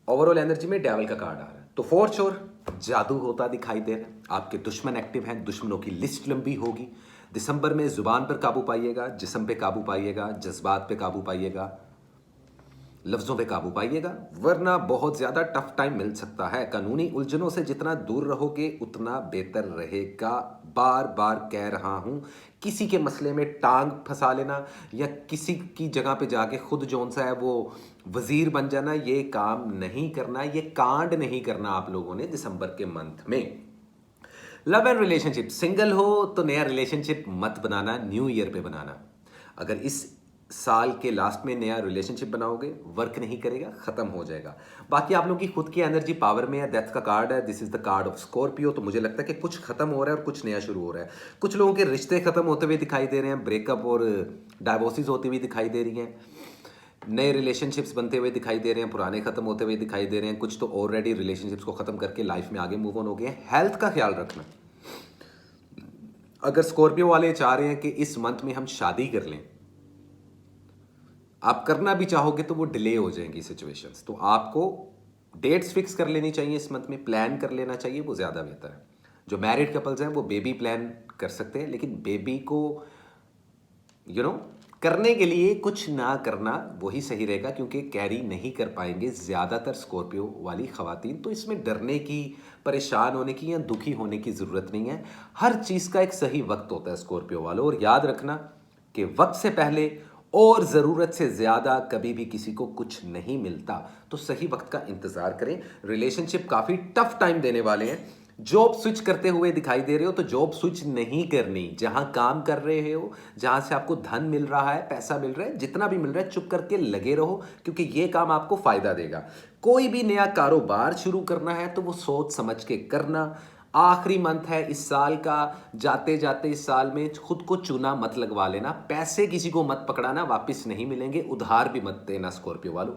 Overall energy में डेविल का कार्ड आ रहा है, तो फॉर श्योर जादू होता दिखाई दे रहा है. आपके दुश्मन एक्टिव हैं, दुश्मनों की लिस्ट लंबी होगी. दिसंबर में जुबान पर काबू पाइएगा, जिस्म पे काबू पाइएगा, जज्बात पे काबू पाइएगा, लफ्ज़ों पे काबू पाइएगा, वरना बहुत ज़्यादा टफ टाइम मिल सकता है. कानूनी उलझनों से जितना दूर रहोगे उतना बेहतर रहेगा. बार बार कह रहा हूँ, किसी के मसले में टांग फंसा लेना या किसी की जगह पे जाके खुद जौन सा है वो वजीर बन जाना, ये काम नहीं करना, ये कांड नहीं करना आप लोगों ने दिसंबर के मंथ में. लव एंड रिलेशनशिप, सिंगल हो तो नया रिलेशनशिप मत बनाना, न्यू ईयर पे बनाना. अगर इस साल के लास्ट में नया रिलेशनशिप बनाओगे, वर्क नहीं करेगा, खत्म हो जाएगा. बाकी आप लोगों की खुद की एनर्जी पावर में है. डेथ का कार्ड है, this is the card of Scorpio. तो मुझे लगता है कि कुछ खत्म हो रहा है और कुछ नया शुरू हो रहा है. कुछ लोगों के रिश्ते खत्म होते हुए दिखाई दे रहे हैं, ब्रेकअप और डाइवोर्सेस होती हुई दिखाई दे रही हैं. नए रिलेशनशिप्स बनते हुए दिखाई दे रहे हैं, पुराने खत्म होते हुए दिखाई दे रहे हैं. कुछ तो ऑलरेडी रिलेशनशिप्स को खत्म करके लाइफ में आगे मूव ऑन हो गए हैं. हेल्थ का ख्याल रखना. अगर स्कॉर्पियो वाले चाह रहे हैं कि इस मंथ में हम शादी कर लें, आप करना भी चाहोगे तो वो डिले हो जाएंगी सिचुएशंस. तो आपको डेट्स फिक्स कर लेनी चाहिए इस मंथ में, प्लान कर लेना चाहिए, वो ज़्यादा बेहतर है. जो मैरिड कपल्स हैं वो बेबी प्लान कर सकते हैं, लेकिन बेबी को करने के लिए कुछ ना करना वही सही रहेगा, क्योंकि कैरी नहीं कर पाएंगे ज़्यादातर स्कॉर्पियो वाली खवातीन. तो इसमें डरने की, परेशान होने की या दुखी होने की ज़रूरत नहीं है. हर चीज़ का एक सही वक्त होता है स्कॉर्पियो वालों, और याद रखना कि वक्त से पहले और ज़रूरत से ज़्यादा कभी भी किसी को कुछ नहीं मिलता. तो सही वक्त का इंतज़ार करें. रिलेशनशिप काफ़ी टफ टाइम देने वाले हैं. जॉब स्विच करते हुए दिखाई दे रहे हो तो जॉब स्विच नहीं करनी. जहां काम कर रहे हो, जहां से आपको धन मिल रहा है, पैसा मिल रहा है, जितना भी मिल रहा है, चुप करके लगे रहो, क्योंकि ये काम आपको फ़ायदा देगा. कोई भी नया कारोबार शुरू करना है तो वो सोच समझ के करना. आखिरी मंथ है इस साल का, जाते जाते इस साल में खुद को चूना मत लगवा लेना. पैसे किसी को मत पकड़ाना, वापस नहीं मिलेंगे. उधार भी मत देना स्कॉर्पियो वालों.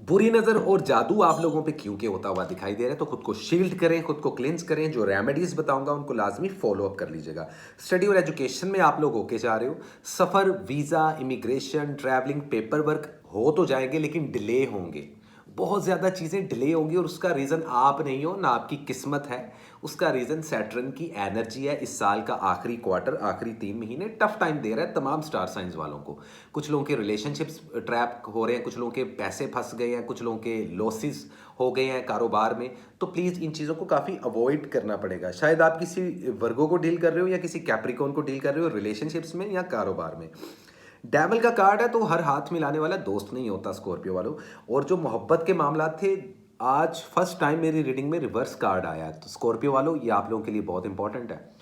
बुरी नज़र और जादू आप लोगों पे क्यों के होता हुआ दिखाई दे रहा है, तो खुद को शील्ड करें, खुद को क्लेंस करें. जो रेमेडीज बताऊंगा उनको लाजमी फॉलो अप कर लीजिएगा. स्टडी और एजुकेशन में आप लोग होके जा रहे हो. सफ़र, visa, immigration, travelling, paper work हो तो जाएंगे, लेकिन डिले होंगे. बहुत ज़्यादा चीज़ें डिले होंगी, और उसका रीज़न आप नहीं हो ना, आपकी किस्मत है. उसका रीज़न सैटर्न की एनर्जी है। इस साल का आखिरी क्वार्टर, आखिरी 3 महीने टफ टाइम दे रहा है तमाम स्टार साइंस वालों को। कुछ लोगों के रिलेशनशिप्स ट्रैप हो रहे हैं, कुछ लोगों के पैसे फंस गए हैं, कुछ लोगों के लॉसेस हो गए हैं कारोबार में। तो प्लीज़ इन चीज़ों को काफ़ी अवॉइड करना पड़ेगा। शायद आप किसी वर्गो को डील कर रहे हो या किसी कैप्रिकॉर्न को डील कर रहे हो रिलेशनशिप्स में या कारोबार में। डेविल का कार्ड है तो हर हाथ मिलाने वाला दोस्त नहीं होता स्कॉर्पियो वालों। और जो मोहब्बत के मामला थे, आज फर्स्ट टाइम मेरी रीडिंग में रिवर्स कार्ड आया है। तो स्कॉर्पियो वालों, ये आप लोगों के लिए बहुत इंपॉर्टेंट है।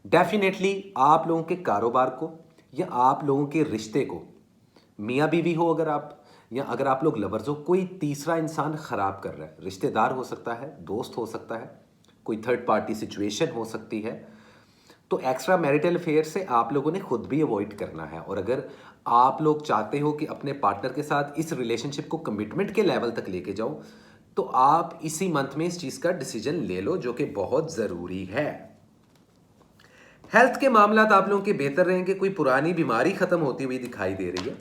डेफिनेटली आप लोगों के कारोबार को या आप लोगों के रिश्ते को, मियाँ बीवी हो अगर आप, या अगर आप लोग लवर्स हो, कोई तीसरा इंसान खराब कर रहा है। रिश्तेदार हो सकता है, दोस्त हो सकता है, कोई थर्ड पार्टी सिचुएशन हो सकती है। तो एक्स्ट्रा मैरिटल अफेयर से आप लोगों ने खुद भी अवॉइड करना है। और अगर आप लोग चाहते हो कि अपने पार्टनर के साथ इस रिलेशनशिप को कमिटमेंट के लेवल तक लेके जाओ, तो आप इसी मंथ में इस चीज़ का डिसीजन ले लो, जो कि बहुत ज़रूरी है। हेल्थ के मामला आप लोगों के बेहतर रहेंगे। कोई पुरानी बीमारी खत्म होती हुई दिखाई दे रही है,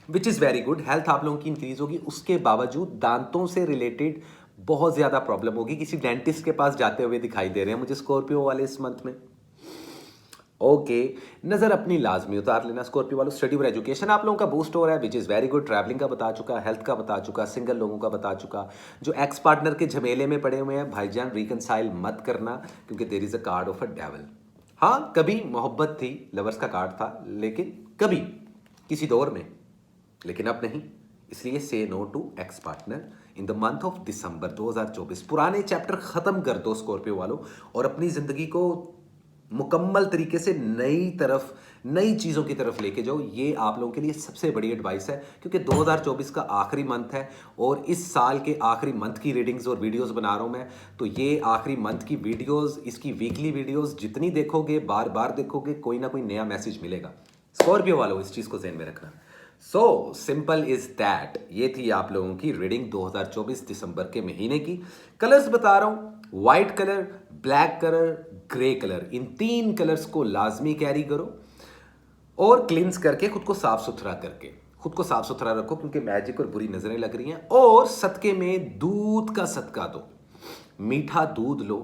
विच इज़ वेरी गुड। हेल्थ आप लोगों की इंक्रीज होगी। उसके बावजूद दांतों से रिलेटेड बहुत ज़्यादा प्रॉब्लम होगी। किसी डेंटिस्ट के पास जाते हुए दिखाई दे रहे हैं मुझे स्कॉर्पियो वाले इस मंथ में। ओके, नज़र अपनी लाजमी उतार लेना स्कॉर्पियो वालों। स्टडी और एजुकेशन आप लोगों का बूस्ट हो रहा है, विच इज़ वेरी गुड। ट्रैवलिंग का बता चुका, हेल्थ का बता चुका, सिंगल लोगों का बता चुका। जो एक्स पार्टनर के झमेले में पड़े हुए हैं, भाईजान रिकनसाइल मत करना, क्योंकि there is a card of a devil. हाँ, कभी मोहब्बत थी, लवर्स का कार्ड था, लेकिन कभी किसी दौर में, लेकिन अब नहीं। इसलिए say no to ex partner in the month of December 2024। पुराने चैप्टर खत्म कर दो स्कॉर्पियो वालों, और अपनी ज़िंदगी को मुकम्मल तरीके से नई चीज़ों की तरफ लेके जाओ। ये आप लोगों के लिए सबसे बड़ी एडवाइस है, क्योंकि 2024 का आखिरी मंथ है और इस साल के आखिरी मंथ की रीडिंग्स और वीडियोस बना रहा हूँ मैं। तो ये आखिरी मंथ की वीडियोस, इसकी वीकली वीडियोस जितनी देखोगे, बार बार देखोगे, कोई ना कोई नया मैसेज मिलेगा। स्कॉर्पियो वालों, इस चीज़ को ध्यान में रखना। So simple is that. ये थी आप लोगों की रीडिंग 2024 दिसंबर के महीने की। कलर्स बता रहा हूं, white colour, black colour, grey colour, इन 3 कलर्स को लाजमी कैरी करो और क्लींस करके खुद को साफ सुथरा करके खुद को साफ सुथरा रखो, क्योंकि मैजिक और बुरी नजरें लग रही हैं। और सदके में दूध का सदका दो। मीठा दूध लो,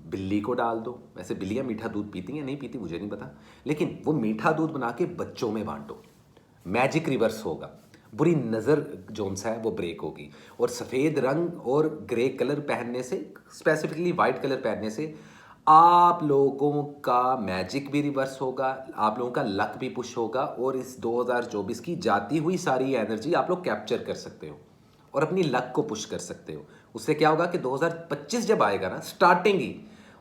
बिल्ली को डाल दो। वैसे बिल्लियां मीठा दूध पीती हैं, नहीं पीती मुझे नहीं पता, लेकिन वो मीठा दूध बना के बच्चों में बांटो। मैजिक रिवर्स होगा, बुरी नज़र जोन सा है वो ब्रेक होगी। और सफ़ेद रंग और ग्रे कलर पहनने से, स्पेसिफिकली वाइट कलर पहनने से, आप लोगों का मैजिक भी रिवर्स होगा, आप लोगों का लक भी पुश होगा, और इस 2024 की जाती हुई सारी एनर्जी आप लोग कैप्चर कर सकते हो और अपनी लक को पुश कर सकते हो। उससे क्या होगा कि 2025 जब आएगा ना, स्टार्टिंग ही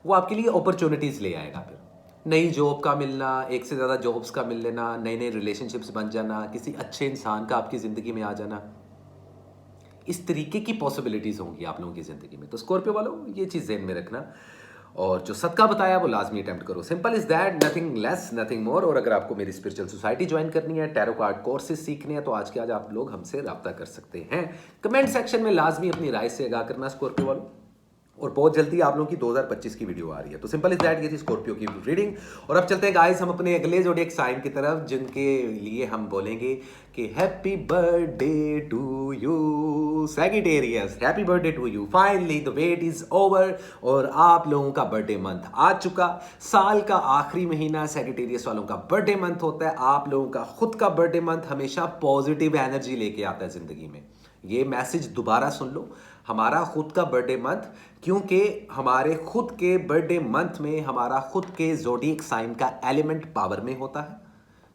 वो आपके लिए अपॉर्चुनिटीज़ ले आएगा। फिर नई जॉब का मिलना, एक से ज़्यादा जॉब्स का मिल लेना, नए नए रिलेशनशिप्स बन जाना, किसी अच्छे इंसान का आपकी ज़िंदगी में आ जाना, इस तरीके की पॉसिबिलिटीज़ होंगी आप लोगों की ज़िंदगी में। तो स्कॉर्पियो वालों, ये चीज़ ज़हन में रखना, और जो सदका बताया वो लाजमी अटेम्प्ट करो। Simple is that, nothing less nothing more. और अगर आपको मेरी स्पिरिचुअल सोसाइटी ज्वाइन करनी है, टैरो कार्ड कोर्सेज सीखने हैं, तो आज के आज आप लोग हमसे रब्ता कर सकते हैं। कमेंट सेक्शन में लाजमी अपनी राय से आगाह करना स्कॉर्पियो वालों। और बहुत जल्दी आप लोगों की 2025 की वीडियो आ रही है। तो सिंपल इज दैट, ये थी स्कॉर्पियो की रीडिंग। और अब चलते हैं गाइस हम अपने अगले जोडिएक साइन की तरफ, जिनके लिए हम बोलेंगे कि happy birthday to you Sagittarius, happy birthday to you. Finally the wait is over और आप लोगों का बर्थडे मंथ आ चुका। साल का आखिरी महीना सैगिटेरियस वालों का बर्थडे मंथ होता है। आप लोगों का खुद का बर्थडे मंथ हमेशा पॉजिटिव एनर्जी लेके आता है जिंदगी में। ये मैसेज दोबारा सुन लो, हमारा खुद का बर्थडे मंथ, क्योंकि हमारे खुद के बर्थडे मंथ में हमारा खुद के ज़ोडिएक साइन का एलिमेंट पावर में होता है,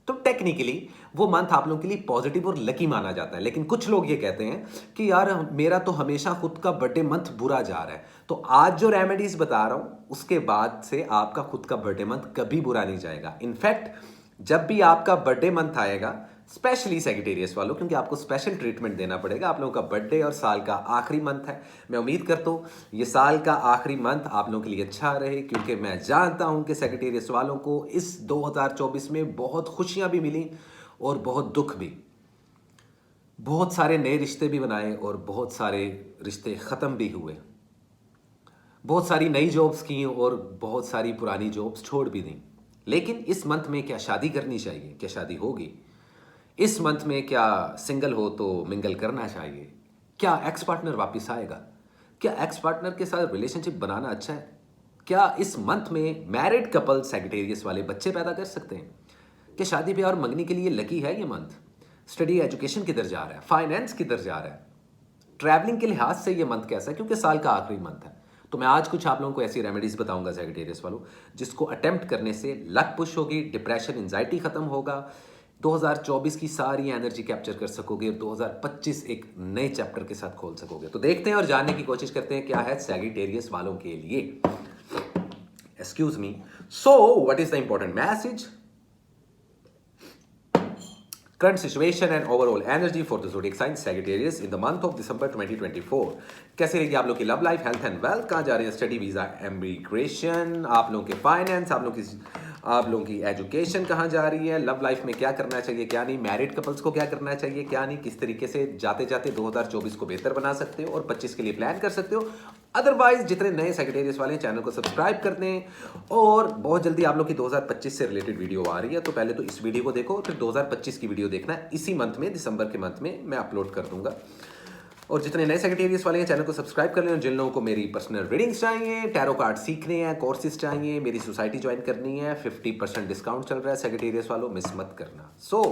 तो टेक्निकली वो मंथ आप लोगों के लिए पॉजिटिव और लकी माना जाता है। लेकिन कुछ लोग ये कहते हैं कि यार मेरा तो हमेशा खुद का बर्थडे मंथ बुरा जा रहा है। तो आज जो रेमेडीज बता रहा हूं, उसके बाद से आपका खुद का बर्थडे मंथ कभी बुरा नहीं जाएगा। इनफैक्ट जब भी आपका बर्थडे मंथ आएगा, स्पेशली सेगिटेरियस वालों, क्योंकि आपको स्पेशल ट्रीटमेंट देना पड़ेगा। आप लोगों का बर्थडे और साल का आखिरी मंथ है। मैं उम्मीद करता हूँ ये साल का आखिरी मंथ आप लोगों के लिए अच्छा रहे, क्योंकि मैं जानता हूँ कि सेगिटेरियस वालों को इस 2024 में बहुत खुशियाँ भी मिली और बहुत दुख भी। बहुत सारे नए रिश्ते भी बनाए और बहुत सारे रिश्ते ख़त्म भी हुए। बहुत सारी नई जॉब्स की और बहुत सारी पुरानी जॉब्स छोड़ भी दी। लेकिन इस मंथ में क्या शादी करनी चाहिए? क्या शादी होगी? इस मंथ में क्या सिंगल हो तो मिंगल करना चाहिए? क्या एक्स पार्टनर वापस आएगा? क्या एक्स पार्टनर के साथ रिलेशनशिप बनाना अच्छा है? क्या इस मंथ में मैरिड कपल सैजिटेरियस वाले बच्चे पैदा कर सकते हैं? क्या शादी ब्याह और मंगनी के लिए लकी है ये मंथ? स्टडी एजुकेशन किधर जा रहा है? फाइनेंस किधर जा रहा है? ट्रैवलिंग के लिहाज से ये मंथ कैसा है, क्योंकि साल का आखिरी मंथ है। तो मैं आज कुछ आप लोगों को ऐसी रेमेडीज बताऊंगा सैजिटेरियस वालों, जिसको अटेम्प्ट करने से लक पुश होगी, डिप्रेशन एंजाइटी खत्म होगा, 2024 की सारी एनर्जी कैप्चर कर सकोगे और 2025 एक नए चैप्टर के साथ खोल सकोगे। तो देखते हैं और जानने की कोशिश करते हैं क्या है सैजिटेरियस वालों के लिए। Excuse me. So what is the important message? Current situation and overall energy for the zodiac sign Sagittarius in the month of December 2024. कैसे रहेगी आप लोग की love life, health and wealth? कहाँ जा रहे हैं स्टडी वीजा, एमिग्रेशन, आप लोगों के फाइनेंस, आप लोगों की एजुकेशन कहाँ जा रही है, लव लाइफ में क्या करना चाहिए क्या नहीं, मैरिड कपल्स को क्या करना चाहिए क्या नहीं, किस तरीके से जाते जाते 2024 को बेहतर बना सकते हो और 25 के लिए प्लान कर सकते हो। अदरवाइज जितने नए सैजिटेरियस वाले चैनल को सब्सक्राइब कर दें, और बहुत जल्दी आप लोग की 2025 से रिलेटेड वीडियो आ रही है, तो पहले तो इस वीडियो को देखो, फिर 2025 की वीडियो देखना है। इसी मंथ में, दिसंबर के मंथ में मैं अपलोड कर दूंगा। और जितने नए सैजिटेरियस वाले हैं चैनल को सब्सक्राइब कर लें, और जिन लोगों को मेरी पर्सनल रीडिंग्स चाहिए, टैरो कार्ड सीखने हैं, कोर्सेज चाहिए, मेरी सोसाइटी ज्वाइन करनी है, 50% डिस्काउंट चल रहा है सैजिटेरियस वालों, मिस मत करना। सो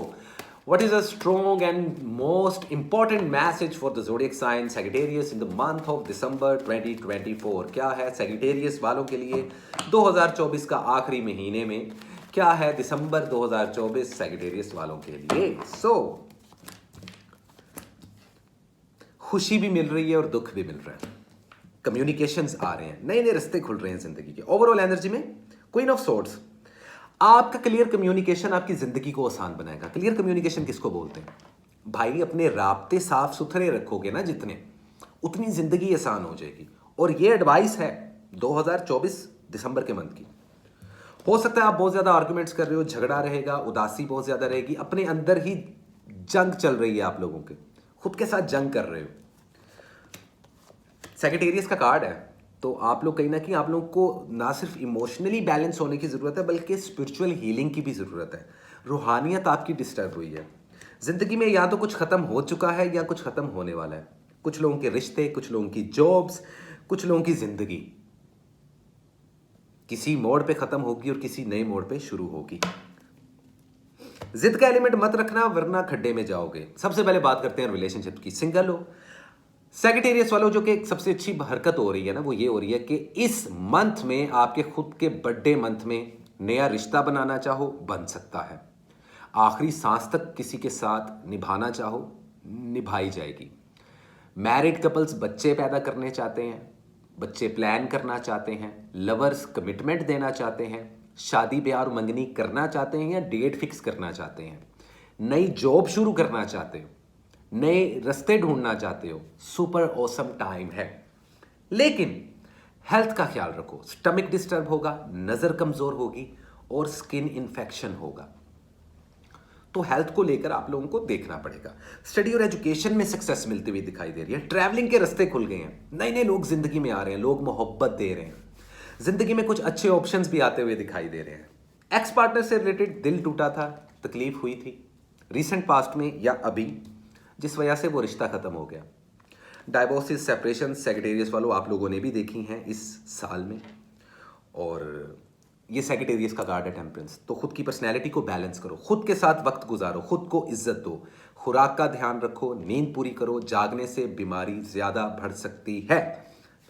what is a strong and most important message for the zodiac sign Sagittarius in the month of December 2024? क्या है Sagittarius वालों के लिए 2024 का आखिरी महीने में? क्या है दिसंबर 2024 Sagittarius वालों के लिए? खुशी भी मिल रही है और दुख भी मिल रहा है, कम्युनिकेशंस आ रहे हैं, नए नए रास्ते खुल रहे हैं जिंदगी के। ओवरऑल एनर्जी में क्वीन ऑफ सोर्ड्स, आपका क्लियर कम्युनिकेशन आपकी जिंदगी को आसान बनाएगा। क्लियर कम्युनिकेशन किसको बोलते हैं भाई? अपने राब्ते साफ सुथरे रखोगे ना जितने, उतनी जिंदगी आसान हो जाएगी। और ये एडवाइस है 2024 दिसंबर के मंथ की। हो सकता है आप बहुत ज्यादा आर्गुमेंट्स कर रहे हो, झगड़ा रहेगा, उदासी बहुत ज्यादा रहेगी, अपने अंदर ही जंग चल रही है, आप लोगों के खुद के साथ जंग कर रहे हो। सैजिटेरियस का कार्ड है, तो आप लोग कहीं ना कहीं आप लोग को ना सिर्फ इमोशनली बैलेंस होने की ज़रूरत है, बल्कि स्पिरिचुअल हीलिंग की भी ज़रूरत है। रूहानियत आपकी डिस्टर्ब हुई है ज़िंदगी में, या तो कुछ ख़त्म हो चुका है या कुछ ख़त्म होने वाला है। कुछ लोगों के रिश्ते, कुछ लोगों की जॉब्स, कुछ लोगों की ज़िंदगी किसी मोड़ पे ख़त्म होगी और किसी नए मोड़ पे शुरू होगी। जिद का एलिमेंट मत रखना, वरना खड्डे में जाओगे। सबसे पहले बात करते हैं रिलेशनशिप की। सिंगल हो सैजिटेरियस वालों, जो कि सबसे अच्छी हरकत हो रही है ना, वो ये हो रही है कि इस मंथ में आपके खुद के बर्थडे मंथ में नया रिश्ता बनाना चाहो, बन सकता है। आखिरी सांस तक किसी के साथ निभाना चाहो, निभाई जाएगी। मैरिड कपल्स बच्चे पैदा करने चाहते हैं, बच्चे प्लान करना चाहते हैं, लवर्स कमिटमेंट देना चाहते हैं, शादी ब्याह और मंगनी करना चाहते हैं या डेट फिक्स करना चाहते हैं, नई जॉब शुरू करना चाहते हो, नए रास्ते ढूंढना चाहते हो, सुपर ऑसम टाइम है। लेकिन हेल्थ का ख्याल रखो, स्टमक डिस्टर्ब होगा, नजर कमजोर होगी और स्किन इन्फेक्शन होगा। तो हेल्थ को लेकर आप लोगों को देखना पड़ेगा। स्टडी और एजुकेशन में सक्सेस मिलती हुई दिखाई दे रही है। ट्रैवलिंग के रास्ते खुल गए हैं, नए नए लोग जिंदगी में आ रहे हैं, लोग मोहब्बत दे रहे हैं, जिंदगी में कुछ अच्छे ऑप्शंस भी आते हुए दिखाई दे रहे हैं। एक्स पार्टनर से रिलेटेड दिल टूटा था, तकलीफ हुई थी रिसेंट पास्ट में या अभी, जिस वजह से वो रिश्ता खत्म हो गया। डाइवोर्सेस, सेपरेशन सैजिटेरियस वालों आप लोगों ने भी देखी हैं इस साल में। और ये सैजिटेरियस का कार्ड है टेम्परेंस। तो खुद की पर्सनैलिटी को बैलेंस करो, खुद के साथ वक्त गुजारो, खुद को इज्जत दो, खुराक का ध्यान रखो, नींद पूरी करो। जागने से बीमारी ज्यादा बढ़ सकती है।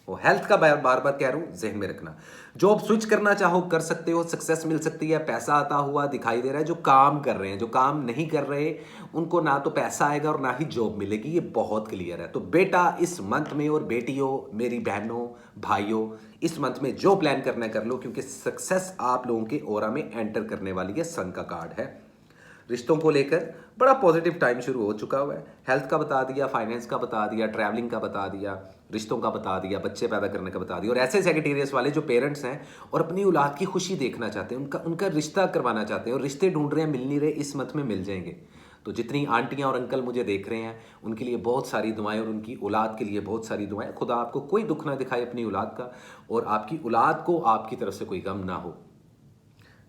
वो हेल्थ का बार बार कह रहा हूं, जहन में रखना। जॉब स्विच करना चाहो कर सकते हो, सक्सेस मिल सकती है, पैसा आता हुआ दिखाई दे रहा है। जो काम कर रहे हैं, जो काम नहीं कर रहे, उनको ना तो पैसा आएगा और ना ही जॉब मिलेगी, ये बहुत क्लियर है। तो बेटा इस मंथ में, और बेटियों, मेरी बहनों, भाइयों, इस मंथ में जो प्लान करना है कर लो, क्योंकि सक्सेस आप लोगों के ऑरा में एंटर करने वाली है। सन का कार्ड है। रिश्तों को लेकर बड़ा पॉजिटिव टाइम शुरू हो चुका हुआ है। हेल्थ का बता दिया, फाइनेंस का बता दिया, ट्रैवलिंग का बता दिया, रिश्तों का बता दिया, बच्चे पैदा करने का बता दिया। और ऐसे सैजिटेरियस वाले जो पेरेंट्स हैं और अपनी औलाद की खुशी देखना चाहते हैं, उनका रिश्ता करवाना चाहते हैं और रिश्ते ढूंढ रहे हैं, मिल नहीं रहे, इस मंथ में मिल जाएंगे। तो जितनी आंटियां और अंकल मुझे देख रहे हैं, उनके लिए बहुत सारी दुआएं, और उनकी औलाद के लिए बहुत सारी दुआएं। खुदा आपको कोई दुख ना दिखाए अपनी औलाद का, और आपकी औलाद को आपकी तरफ से कोई गम ना हो।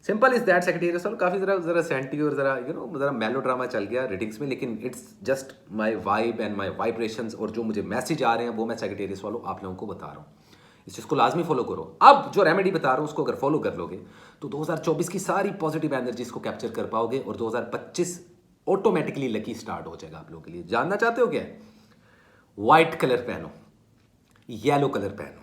सिंपल इज दैट सैजिटेरियस वालों। काफ़ी जरा सेंटी और जरा मेलो ड्रामा चल गया रीडिंग्स में, लेकिन it's just my vibe and my vibrations, और जो मुझे मैसेज आ रहे हैं वो मैं सैजिटेरियस वालों आप लोगों को बता रहा हूँ। इस चीज़ को लाजमी फॉलो करो। अब जो रेमेडी बता रहा हूँ उसको अगर फॉलो कर लोगे तो 2024 की सारी पॉजिटिव एनर्जीज को कैप्चर कर पाओगे और 2025 ऑटोमेटिकली लकी स्टार्ट हो जाएगा आप लोगों के लिए। जानना चाहते हो क्या है? व्हाइट कलर पहनो, येलो कलर पहनो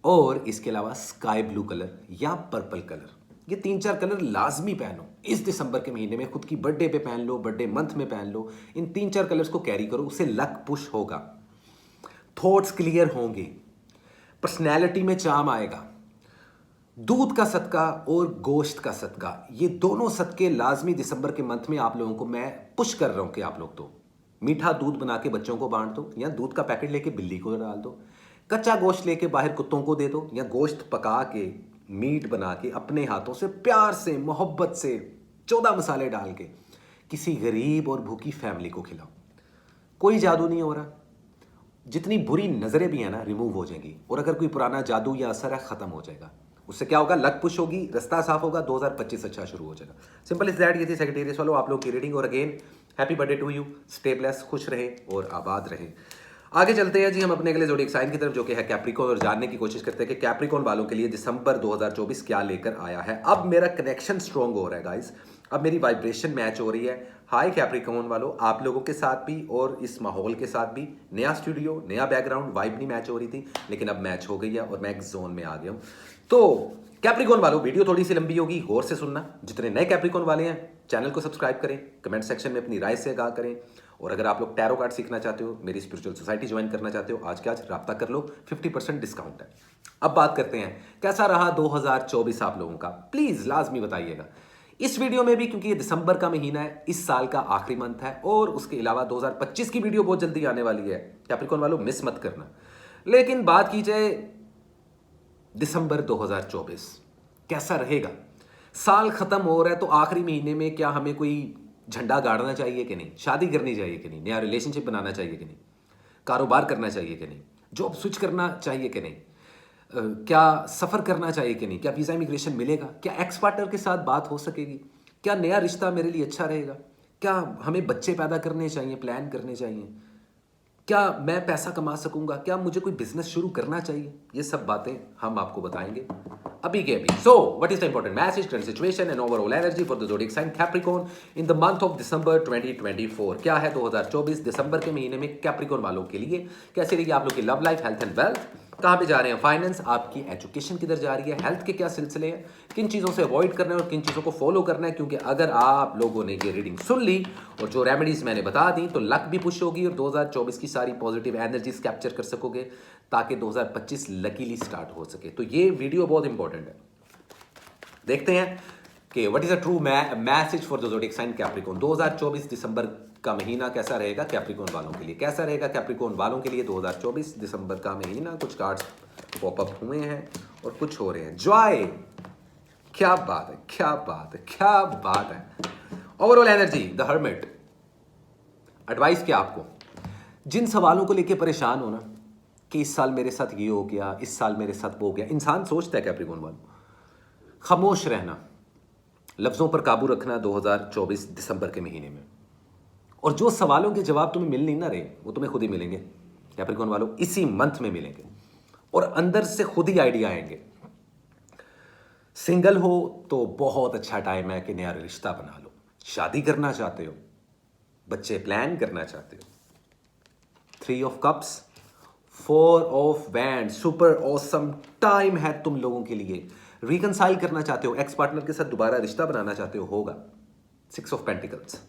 और इसके अलावा स्काई ब्लू कलर या पर्पल कलर, ये 3-4 कलर लाजमी पहनो। इस दिसंबर के महीने में खुद की बर्थडे पे पहन लो, बर्थडे मंथ में पहन लो, इन 3-4 कलर्स को कैरी करो, उससे लक पुश होगा, थॉट्स क्लियर होंगे, पर्सनैलिटी में चार्म आएगा। दूध का सदका और गोश्त का सदका, ये दोनों सदके लाजमी दिसंबर के मंथ में आप लोगों को मैं पुश कर रहा हूं कि आप लोग तो मीठा दूध बना के बच्चों को बांट दो, या दूध का पैकेट लेके बिल्ली को डाल दो, कच्चा गोश्त लेके बाहर कुत्तों को दे दो, या गोश्त पका के मीट बना के अपने हाथों से प्यार से मोहब्बत से 14 मसाले डाल के किसी गरीब और भूखी फैमिली को खिलाओ। कोई जादू नहीं हो रहा, जितनी बुरी नजरें भी हैं ना रिमूव हो जाएंगी, और अगर कोई पुराना जादू या असर है खत्म हो जाएगा। उससे क्या होगा? लक पुश होगी, रास्ता साफ होगा, 2025 अच्छा शुरू हो जाएगा। Simple is that. ये थी सेक्रेटेरिएट वालों आप लोग की रीडिंग। और again happy birthday to you, stay bless, खुश रहे और आबाद रहे। आगे चलते हैं जी हम अपने अगले ज़ोडिएक साइन की तरफ, जो कि है कैप्रिकॉर्न, और जानने की कोशिश करते हैं कि कैप्रिकॉर्न वालों के लिए दिसंबर 2024 क्या लेकर आया है। अब मेरा कनेक्शन स्ट्रॉन्ग हो रहा है गाइस, अब मेरी वाइब्रेशन मैच हो रही है। हाय कैप्रिकॉर्न वालों, आप लोगों के साथ भी और इस माहौल के साथ भी। नया स्टूडियो, नया बैकग्राउंड, वाइब नहीं मैच हो रही थी, लेकिन अब मैच हो गई है और मैं एक जोन में आ गया हूँ। तो कैप्रिकॉर्न वालों, वीडियो थोड़ी सी लंबी होगी, गौर से सुनना। जितने नए कैप्रिकॉर्न वाले हैं चैनल को सब्सक्राइब करें, कमेंट सेक्शन में अपनी राय से आगाह करें, और अगर आप लोग टैरो कार्ड सीखना चाहते हो, मेरी स्पिरिचुअल सोसाइटी ज्वाइन करना चाहते हो, आज के आज राब्ता कर लो, 50% डिस्काउंट है। अब बात करते हैं कैसा रहा 2024 आप लोगों का, प्लीज लाजमी बताइएगा इस वीडियो में भी, क्योंकि ये दिसंबर का महीना है, इस साल का आखिरी मंथ है, और उसके अलावा 2025 की वीडियो बहुत जल्दी आने वाली है। कैप्रिकॉर्न वालों मिस मत करना। लेकिन बात की जाए दिसंबर 2024 कैसा रहेगा, साल खत्म हो रहा है, तो आखिरी महीने में क्या हमें कोई झंडा गाड़ना चाहिए कि नहीं, शादी करनी चाहिए कि नहीं, नया रिलेशनशिप बनाना चाहिए कि नहीं, कारोबार करना चाहिए कि नहीं, जॉब स्विच करना चाहिए कि नहीं, क्या सफ़र करना चाहिए कि नहीं, क्या वीज़ा इमिग्रेशन मिलेगा, क्या एक्स पार्टनर के साथ बात हो सकेगी, क्या नया रिश्ता मेरे लिए अच्छा रहेगा, क्या हमें बच्चे पैदा करने चाहिए, प्लान करने चाहिए, क्या मैं पैसा कमा सकूंगा, क्या मुझे कोई बिजनेस शुरू करना चाहिए, ये सब बातें हम आपको बताएंगे अभी के अभी। So what is the important message, current situation and overall energy for the zodiac sign Capricorn in the month of December 2024। क्या है 2024 दिसंबर के महीने में कैप्रिकॉर्न वालों के लिए? कैसे रही आप लोग की love life, health and wealth, कहाँ पे जा रहे हैं फाइनेंस, आपकी एजुकेशन किधर जा रही है, हेल्थ के क्या सिलसिले हैं, किन चीज़ों से अवॉइड करना है और किन चीज़ों को फॉलो करना है। क्योंकि अगर आप लोगों ने ये रीडिंग सुन ली और जो रेमेडीज मैंने बता दी, तो लक भी पुश होगी और 2024 की सारी पॉजिटिव एनर्जीज कैप्चर कर सकोगे, ताकि 2025 लकीली स्टार्ट हो सके। तो ये वीडियो बहुत इंपॉर्टेंट है। देखते हैं कि what is a true message for the zodiac sign Capricorn. 2024 दिसंबर का महीना कैसा रहेगा कैप्रिकॉर्न वालों के लिए? कैसा रहेगा कैप्रिकॉर्न वालों के लिए 2024 दिसंबर का महीना? कुछ कार्ड्स पॉपअप हुए हैं और कुछ हो रहे हैं। जॉय, क्या बात है, क्या बात है, क्या बात है। Overall energy, the hermit. Advice क्या आपको? जिन सवालों को लेके परेशान हो ना कि इस साल मेरे साथ ये हो गया, इस साल मेरे साथ वो हो गया, इंसान सोचता है कैप्रिकॉर्न वालों, खामोश रहना, लफ्जों पर काबू रखना 2024 दिसंबर के महीने में। और जो सवालों के जवाब तुम्हें मिल नहीं ना रहे, वो तुम्हें खुद ही मिलेंगे कैप्रिकॉर्न वालों, इसी मंथ में मिलेंगे और अंदर से खुद ही आइडिया आएंगे। सिंगल हो तो बहुत अच्छा टाइम है कि नया रिश्ता बना लो, शादी करना चाहते हो, बच्चे प्लान करना चाहते हो, 3 of cups, 4 of wand, super awesome time है तुम लोगों के लिए। रिकनसाइल करना चाहते हो, एक्स पार्टनर के साथ दोबारा रिश्ता बनाना चाहते हो, होगा। 6 ऑफ पेंटिकल्स,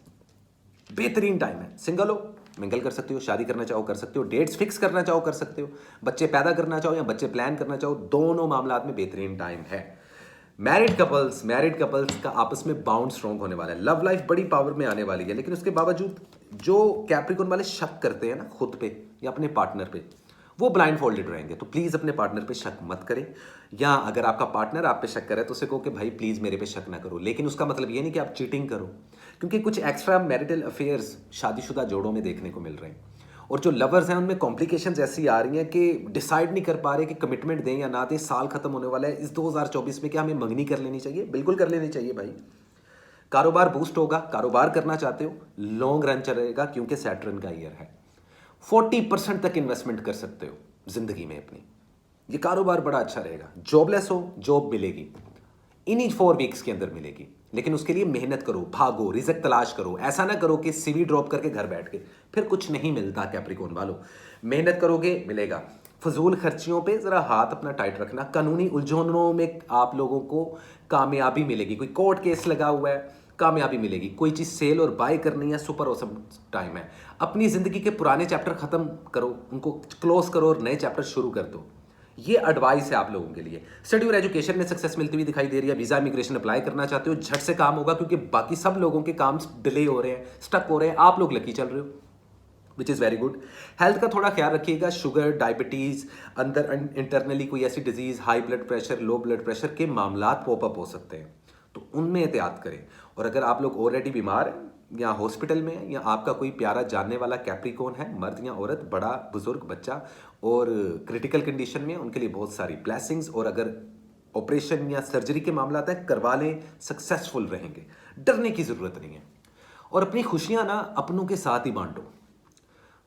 बेहतरीन टाइम है। सिंगल हो मिंगल कर सकते हो, शादी करना चाहो कर सकते हो, डेट्स फिक्स करना चाहो कर सकते हो, बच्चे पैदा करना चाहो या बच्चे प्लान करना चाहो, दोनों मामलात में बेहतरीन टाइम है। मैरिड कपल्स का आपस में बाउंड स्ट्रॉन्ग होने वाला है, लव लाइफ बड़ी पावर में आने वाली है। लेकिन उसके बावजूद जो कैप्रिकॉर्न वाले शक करते हैं ना खुद पे या अपने पार्टनर पे, वो ब्लाइंड फोल्डेड रहेंगे। तो प्लीज़ अपने पार्टनर पे शक मत करें, या अगर आपका पार्टनर आप पे शक करे तो उसे कहो कि भाई प्लीज़ मेरे पे शक ना करो। लेकिन उसका मतलब ये नहीं कि आप चीटिंग करो, क्योंकि कुछ एक्स्ट्रा मैरिटल अफेयर्स शादीशुदा जोड़ों में देखने को मिल रहे हैं। और जो लवर्स हैं उनमें कॉम्प्लिकेशंस ऐसी आ रही हैं कि डिसाइड नहीं कर पा रहे कि कमिटमेंट दें या ना दें। साल खत्म होने वाला है, इस 2024 में क्या हमें मंगनी कर लेनी चाहिए? बिल्कुल कर लेनी चाहिए भाई। कारोबार बूस्ट होगा, कारोबार करना चाहते हो, लॉन्ग रन चलेगा क्योंकि सैटर्न का ईयर है। 40% तक इन्वेस्टमेंट कर सकते हो जिंदगी में अपनी। ये कारोबार बड़ा अच्छा रहेगा। जॉबलेस हो, जॉब मिलेगी, इन्हीं 4 वीक्स के अंदर मिलेगी, लेकिन उसके लिए मेहनत करो, भागो, रिजक तलाश करो। ऐसा ना करो कि सीवी ड्रॉप करके घर बैठ के, फिर कुछ नहीं मिलता कैप्रिकॉर्न वालों। मेहनत करोगे मिलेगा। फजूल खर्चियों पे ज़रा हाथ अपना टाइट रखना। कानूनी उलझनों में आप लोगों को कामयाबी मिलेगी। कोई कोर्ट केस लगा हुआ है, कामयाबी मिलेगी। कोई चीज़ सेल और बाय करनी है, सुपर ऑसम टाइम है। अपनी ज़िंदगी के पुराने चैप्टर ख़त्म करो, उनको क्लोज करो और नए चैप्टर शुरू कर दो। ये एडवाइस है आप लोगों के लिए। स्टडी और एजुकेशन में सक्सेस मिलती हुई दिखाई दे रही है। वीज़ा इमिग्रेशन अप्लाई करना चाहते हो, झट से काम होगा, क्योंकि बाकी सब लोगों के काम डिले हो रहे हैं, स्टक हो रहे हैं, आप लोग लकी चल रहे हो, विच इज़ वेरी गुड। हेल्थ का थोड़ा ख्याल रखिएगा। शुगर, डायबिटीज़, अंदर इंटरनली कोई ऐसी disease, high blood pressure, low blood pressure के मामला पॉपअप हो सकते हैं, तो उनमें एहतियात करें। और अगर आप लोग ऑलरेडी बीमार हैं या हॉस्पिटल में हैं, या आपका कोई प्यारा जानने वाला कैप्रिकॉर्न है, मर्द या औरत, बड़ा बुजुर्ग, बच्चा, और क्रिटिकल कंडीशन में, उनके लिए बहुत सारी ब्लेसिंग्स। और अगर ऑपरेशन या सर्जरी के मामला आता है, करवा लें, सक्सेसफुल रहेंगे, डरने की ज़रूरत नहीं है। और अपनी खुशियाँ ना अपनों के साथ ही बांटो।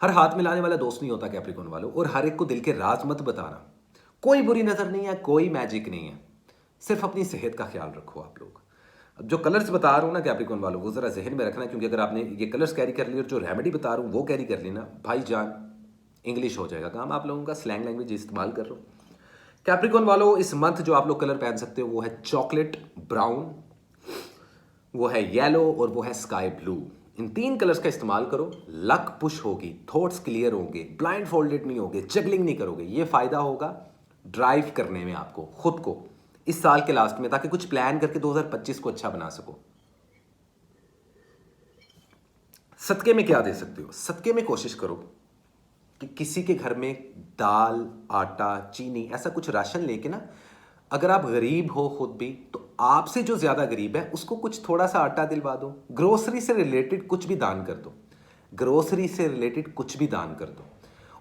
हर हाथ मिलाने वाला दोस्त नहीं होता कैप्रिकॉर्न वालों, और हर एक को दिल के राज मत बताना। कोई बुरी नज़र नहीं है, कोई मैजिक नहीं है, सिर्फ अपनी सेहत का ख्याल रखो आप लोग। अब जो कलर्स बता रहा हूँ ना कैप्रिकॉर्न वालों, वो ज़रा जहन में रखना, क्योंकि अगर आपने ये कलर्स कैरी कर लिए और जो रेमेडी बता रहा हूँ वो कैरी कर ली ना, भाईजान, इंग्लिश हो जाएगा काम आप लोगों का। स्लैंग लैंग्वेज इस्तेमाल कर रहा हूँ। कैप्रिकॉर्न वालों, इस मंथ जो आप लोग कलर पहन सकते हो वो है चॉकलेट ब्राउन, वो है येलो, और वो है स्काई ब्लू। इन 3 कलर्स का इस्तेमाल करो। लक पुश होगी, थॉट्स क्लियर होंगे, ब्लाइंड फोल्डेड नहीं होगे, जगलिंग नहीं करोगे। ये फ़ायदा होगा ड्राइव करने में आपको, खुद को, इस साल के लास्ट में, ताकि कुछ प्लान करके 2025 को अच्छा बना सको। सदके में क्या दे सकते हो? सदके में कोशिश करो कि किसी के घर में दाल, आटा, चीनी, ऐसा कुछ राशन लेके ना, अगर आप गरीब हो खुद भी, तो आपसे जो ज़्यादा गरीब है उसको कुछ थोड़ा सा आटा दिलवा दो। ग्रोसरी से रिलेटेड कुछ भी दान कर दो, ग्रोसरी से रिलेटेड कुछ भी दान कर दो।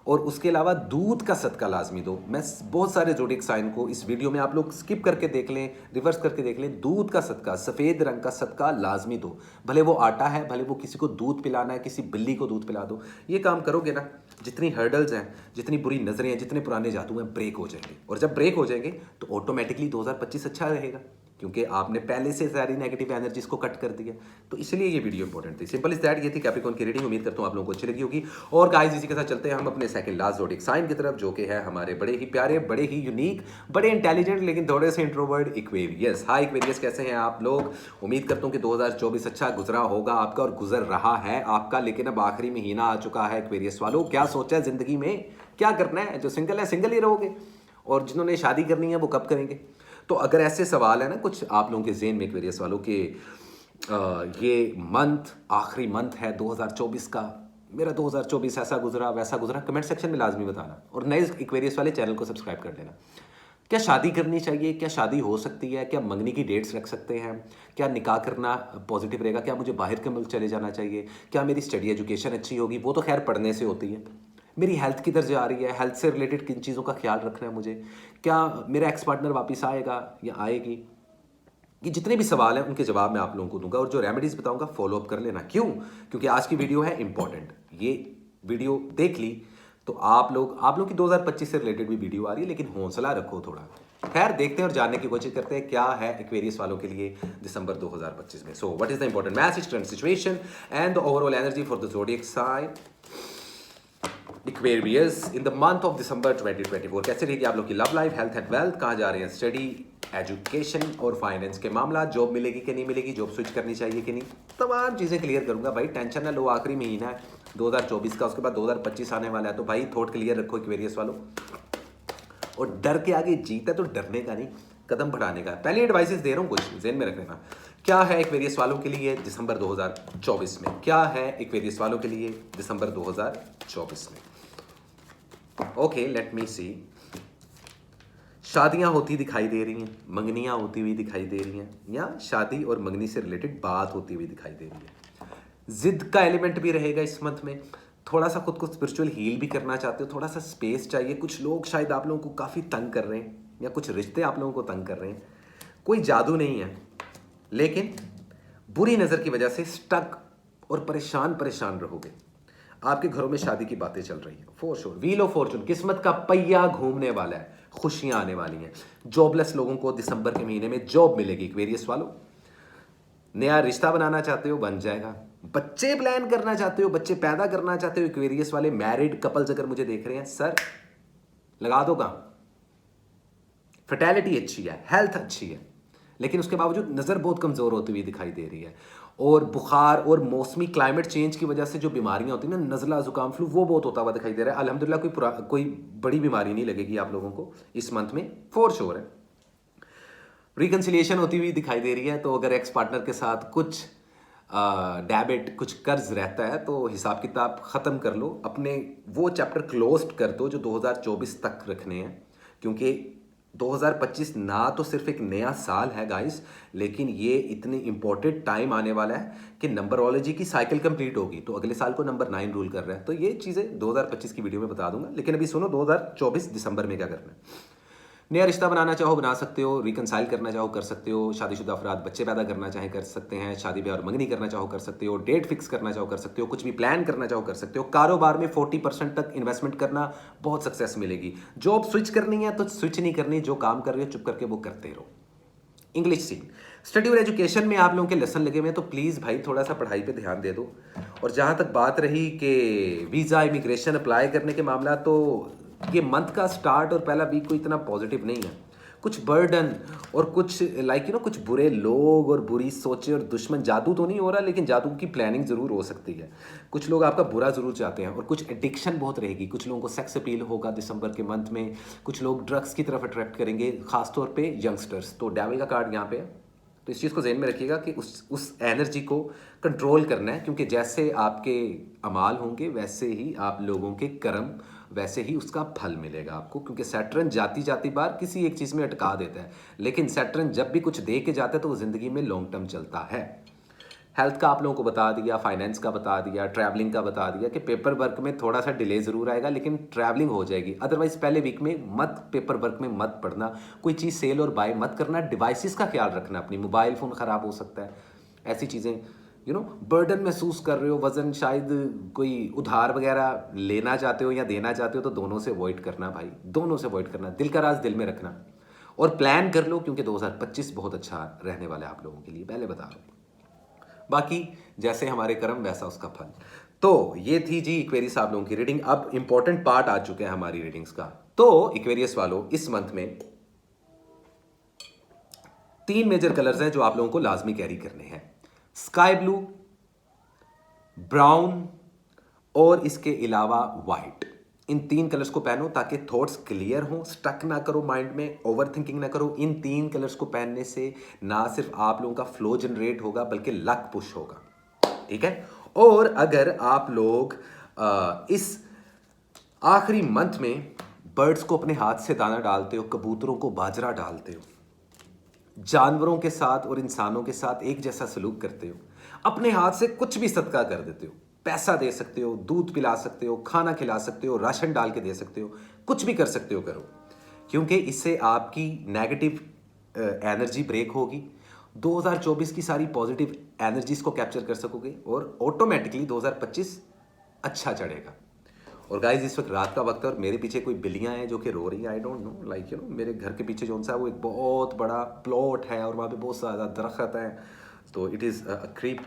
और उसके अलावा दूध का सदका लाजमी दो। मैं बहुत सारे ज़ोडिएक साइन को इस वीडियो में आप लोग स्किप करके देख लें, रिवर्स करके देख लें। दूध का सदका, सफ़ेद रंग का सदका लाजमी दो। भले वो आटा है, भले वो किसी को दूध पिलाना है, किसी बिल्ली को दूध पिला दो। ये काम करोगे ना, जितनी हर्डल्स हैं, जितनी बुरी नज़रें हैं, जितने पुराने जादू हैं, ब्रेक हो जाएंगे। और जब ब्रेक हो जाएंगे तो ऑटोमेटिकली 2025 अच्छा रहेगा, क्योंकि आपने पहले से सारी नेगेटिव एनर्जीज को कट कर दिया। तो इसलिए ये वीडियो इंपॉर्टेंट थी। Simple is that. ये थी कैप्रिकॉर्न की रीडिंग। उम्मीद करता हूँ आप लोगों को अच्छी लगी होगी। और गाइस, इसी के साथ चलते हैं हम अपने सेकंड लास्ट ज़ोडिएक साइन की तरफ, जो कि है हमारे बड़े ही प्यारे, बड़े ही यूनिक, बड़े इंटेलिजेंट, लेकिन थोड़े से इंट्रोवर्ट इक्वेरियस। हाय इक्वेरियस, कैसे हैं आप लोग? उम्मीद करता हूँ कि 2024 अच्छा गुजरा होगा आपका, और गुजर रहा है आपका। लेकिन अब आखिरी महीना आ चुका है इक्वेरियस वालों। क्या सोचा है ज़िंदगी में, क्या करना है? जो सिंगल है सिंगल ही रहोगे, और जिन्होंने शादी करनी है वो कब करेंगे? तो अगर ऐसे सवाल है ना कुछ आप लोगों के ज़हन में इक्वेरियस वालों के, ये मंथ आखिरी मंथ है 2024 का, मेरा 2024 ऐसा गुजरा वैसा गुजरा, कमेंट सेक्शन में लाजमी बताना। और नए इक्वेरियस वाले चैनल को सब्सक्राइब कर लेना। क्या शादी करनी चाहिए? क्या शादी हो सकती है? क्या मंगनी की डेट्स रख सकते हैं? क्या निकाह करना पॉजिटिव रहेगा? क्या मुझे बाहर के मुल्क चले जाना चाहिए? क्या मेरी स्टडी एजुकेशन अच्छी होगी? वो तो खैर पढ़ने से होती है। मेरी हेल्थ किधर जा रही है? हेल्थ से रिलेटेड किन चीज़ों का ख्याल रखना है मुझे? क्या मेरा एक्स पार्टनर वापस आएगा या आएगी? ये जितने भी सवाल हैं उनके जवाब मैं आप लोगों को दूंगा, और जो रेमेडीज़ बताऊंगा फॉलो अप कर लेना। क्यों? क्योंकि आज की वीडियो है इंपॉर्टेंट। ये वीडियो देख ली तो आप लोग की 2025 से रिलेटेड भी वीडियो आ रही है, लेकिन हौसला रखो थोड़ा। खैर, देखते हैं और जानने की कोशिश करते हैं क्या है एक्वेरियस वालों के लिए दिसंबर 2025 में। So what is the important message, current situation and the overall energy for the zodiac sign Aquarius in the month of December 2024। कैसे रहेगी आप लोग की love life, health and wealth? कहाँ जा रहे हैं स्टडी, एजुकेशन और फाइनेंस के मामला? जॉब मिलेगी कि नहीं मिलेगी? जॉब स्विच करनी चाहिए कि नहीं? तमाम चीज़ें क्लियर करूंगा भाई। टेंशन ना लो, आखिरी महीना है 2024 का, उसके बाद 2025 आने वाला है। तो भाई थोट क्लियर रखो एक्वेरियस वालों। और डर के आगे जीत है, तो डरने का नहीं, कदम बढ़ाने का। पहले एडवाइसेस दे रहा हूँ, कुछ ज़हन में रख लेना। क्या है एक्वेरियस वालों के लिए दिसंबर 2024 में? क्या है एक्वेरियस वालों के लिए दिसंबर 2024 में? ओके, लेट मी सी। शादियां होती दिखाई दे रही हैं, मंगनियां होती हुई दिखाई दे रही हैं, या शादी और मंगनी से रिलेटेड बात होती हुई दिखाई दे रही है। जिद का एलिमेंट भी रहेगा इस मंथ में। थोड़ा सा खुद को स्पिरिचुअल हील भी करना चाहते हो, थोड़ा सा स्पेस चाहिए। कुछ लोग शायद आप लोगों को काफ़ी तंग कर रहे हैं, या कुछ रिश्ते आप लोगों को तंग कर रहे हैं। कोई जादू नहीं है, लेकिन बुरी नज़र की वजह से स्टक और परेशान रहोगे। आपके घरों में शादी की बातें चल रही है for sure. Wheel of Fortune, किस्मत का पहिया घूमने वाला है। खुशियाँ आने वाली हैं। जॉबलेस लोगों को दिसंबर के महीने में जॉब मिलेगी एक्वेरियस वालों। नया रिश्ता बनाना चाहते हो, बन जाएगा। बच्चे प्लान करना चाहते हो, बच्चे पैदा करना चाहते हो, एक्वेरियस वाले मैरिड कपल्स अगर मुझे देख रहे हैं, सर लगा दो काम। फर्टेलिटी अच्छी है, हेल्थ अच्छी है, लेकिन उसके बावजूद नज़र बहुत कमज़ोर होती हुई दिखाई दे रही है। और बुखार और मौसमी क्लाइमेट चेंज की वजह से जो बीमारियां होती हैं ना, नज़ला जुकाम फ्लू, वो बहुत होता हुआ दिखाई दे रहा है। अल्हम्दुलिल्लाह कोई बड़ी बीमारी नहीं लगेगी आप लोगों को इस मंथ में, फॉर श्योर है। रिकन्सिलिएशन होती हुई दिखाई दे रही है। तो अगर एक्स पार्टनर के साथ कुछ डेबिट, कुछ कर्ज रहता है तो हिसाब किताब ख़त्म कर लो, अपने वो चैप्टर क्लोज कर दो जो 2024 तक रखने हैं। क्योंकि 2025 ना तो सिर्फ एक नया साल है गाइस, लेकिन ये इतनी इंपॉर्टेंट टाइम आने वाला है कि नंबरोलॉजी की साइकिल कंप्लीट होगी, तो अगले साल को नंबर 9 रूल कर रहा है। तो ये चीज़ें 2025 की वीडियो में बता दूंगा, लेकिन अभी सुनो 2024 दिसंबर में क्या करना है। नया रिश्ता बनाना चाहो बना सकते हो, रिकनसाइल करना चाहो कर सकते हो, शादीशुदा अफराद बच्चे पैदा करना चाहें कर सकते हैं, शादी ब्याह और मंगनी करना चाहो कर सकते हो, डेट फिक्स करना चाहो कर सकते हो, कुछ भी प्लान करना चाहो कर सकते हो। कारोबार में 40% तक इन्वेस्टमेंट करना, बहुत सक्सेस मिलेगी। जॉब स्विच करनी है तो स्विच नहीं करनी, जो काम कर रहे हो चुप करके वो करते रहो। इंग्लिश सीन, स्टडी और एजुकेशन में आप लोगों के लेसन लगे हुए हैं, तो प्लीज़ भाई थोड़ा सा पढ़ाई पे ध्यान दे दो। और जहाँ तक बात रही कि वीज़ा इमिग्रेशन अप्लाई करने के मामला, तो ये मंथ का स्टार्ट और पहला वीक कोई इतना पॉजिटिव नहीं है। कुछ बर्डन और कुछ कुछ बुरे लोग और बुरी सोचें और दुश्मन, जादू तो नहीं हो रहा लेकिन जादू की प्लानिंग ज़रूर हो सकती है। कुछ लोग आपका बुरा ज़रूर चाहते हैं, और कुछ एडिक्शन बहुत रहेगी। कुछ लोगों को सेक्स अपील होगा दिसंबर के मंथ में, कुछ लोग ड्रग्स की तरफ अट्रैक्ट करेंगे, खासतौर पे यंगस्टर्स। तो डेविल का कार्ड यहाँ पे है, तो इस चीज़ को ज़हन में रखिएगा कि उस एनर्जी को कंट्रोल करना है, क्योंकि जैसे आपके अमाल होंगे वैसे ही आप लोगों के कर्म, वैसे ही उसका फल मिलेगा आपको। क्योंकि सैटर्न जाती जाती बार किसी एक चीज़ में अटका देता है, लेकिन सैटर्न जब भी कुछ दे के जाता है तो वो ज़िंदगी में लॉन्ग टर्म चलता है। हेल्थ का आप लोगों को बता दिया, फाइनेंस का बता दिया, ट्रैवलिंग का बता दिया कि पेपर वर्क में थोड़ा सा डिले ज़रूर आएगा, लेकिन ट्रैवलिंग हो जाएगी। अदरवाइज पहले वीक में पेपर वर्क में मत पड़ना, कोई चीज़ सेल और बाय मत करना, डिवाइसेस का ख्याल रखना, अपनी मोबाइल फ़ोन ख़राब हो सकता है, ऐसी चीज़ें। बर्डन महसूस कर रहे हो, वज़न, शायद कोई उधार वगैरह लेना चाहते हो या देना चाहते हो, तो दोनों से अवॉइड करना भाई, दोनों से अवॉइड करना। दिल का राज दिल में रखना और प्लान कर लो, क्योंकि 2025 बहुत अच्छा रहने वाला है आप लोगों के लिए, पहले बता रहा हूँ। बाकी जैसे हमारे कर्म वैसा उसका फल। तो ये थी जी इक्वेरियस आप लोगों की रीडिंग। अब इंपॉर्टेंट पार्ट आ चुके हैं हमारी रीडिंग्स का। तो इक्वेरियस वालों, इस मंथ में 3 मेजर कलर्स हैं जो आप लोगों को लाजमी कैरी करने हैं। स्काई ब्लू, ब्राउन और इसके अलावा वाइट। इन 3 कलर्स को पहनो ताकि थॉट्स क्लियर हों, स्टक ना करो माइंड में, ओवर थिंकिंग ना करो। इन 3 कलर्स को पहनने से ना सिर्फ आप लोगों का फ्लो जनरेट होगा बल्कि लक पुश होगा, ठीक है। और अगर आप लोग इस आखिरी मंथ में बर्ड्स को अपने हाथ से दाना डालते हो, कबूतरों को बाजरा डालते हो, जानवरों के साथ और इंसानों के साथ एक जैसा सलूक करते हो, अपने हाथ से कुछ भी सदका कर देते हो, पैसा दे सकते हो, दूध पिला सकते हो, खाना खिला सकते हो, राशन डाल के दे सकते हो, कुछ भी कर सकते हो, करो। क्योंकि इससे आपकी नेगेटिव एनर्जी ब्रेक होगी, 2024 की सारी पॉजिटिव एनर्जीज को कैप्चर कर सकोगे और ऑटोमेटिकली 2025 अच्छा चढ़ेगा। और गाइज इस वक्त रात का वक्त है और मेरे पीछे कोई बिल्लियाँ हैं जो कि रो रही हैं। आई डोंट नो, मेरे घर के पीछे जो सा है वो एक बहुत बड़ा प्लॉट है और वहाँ पे बहुत ज़्यादा दरख्त हैं, तो इट इज़ अ क्रीप,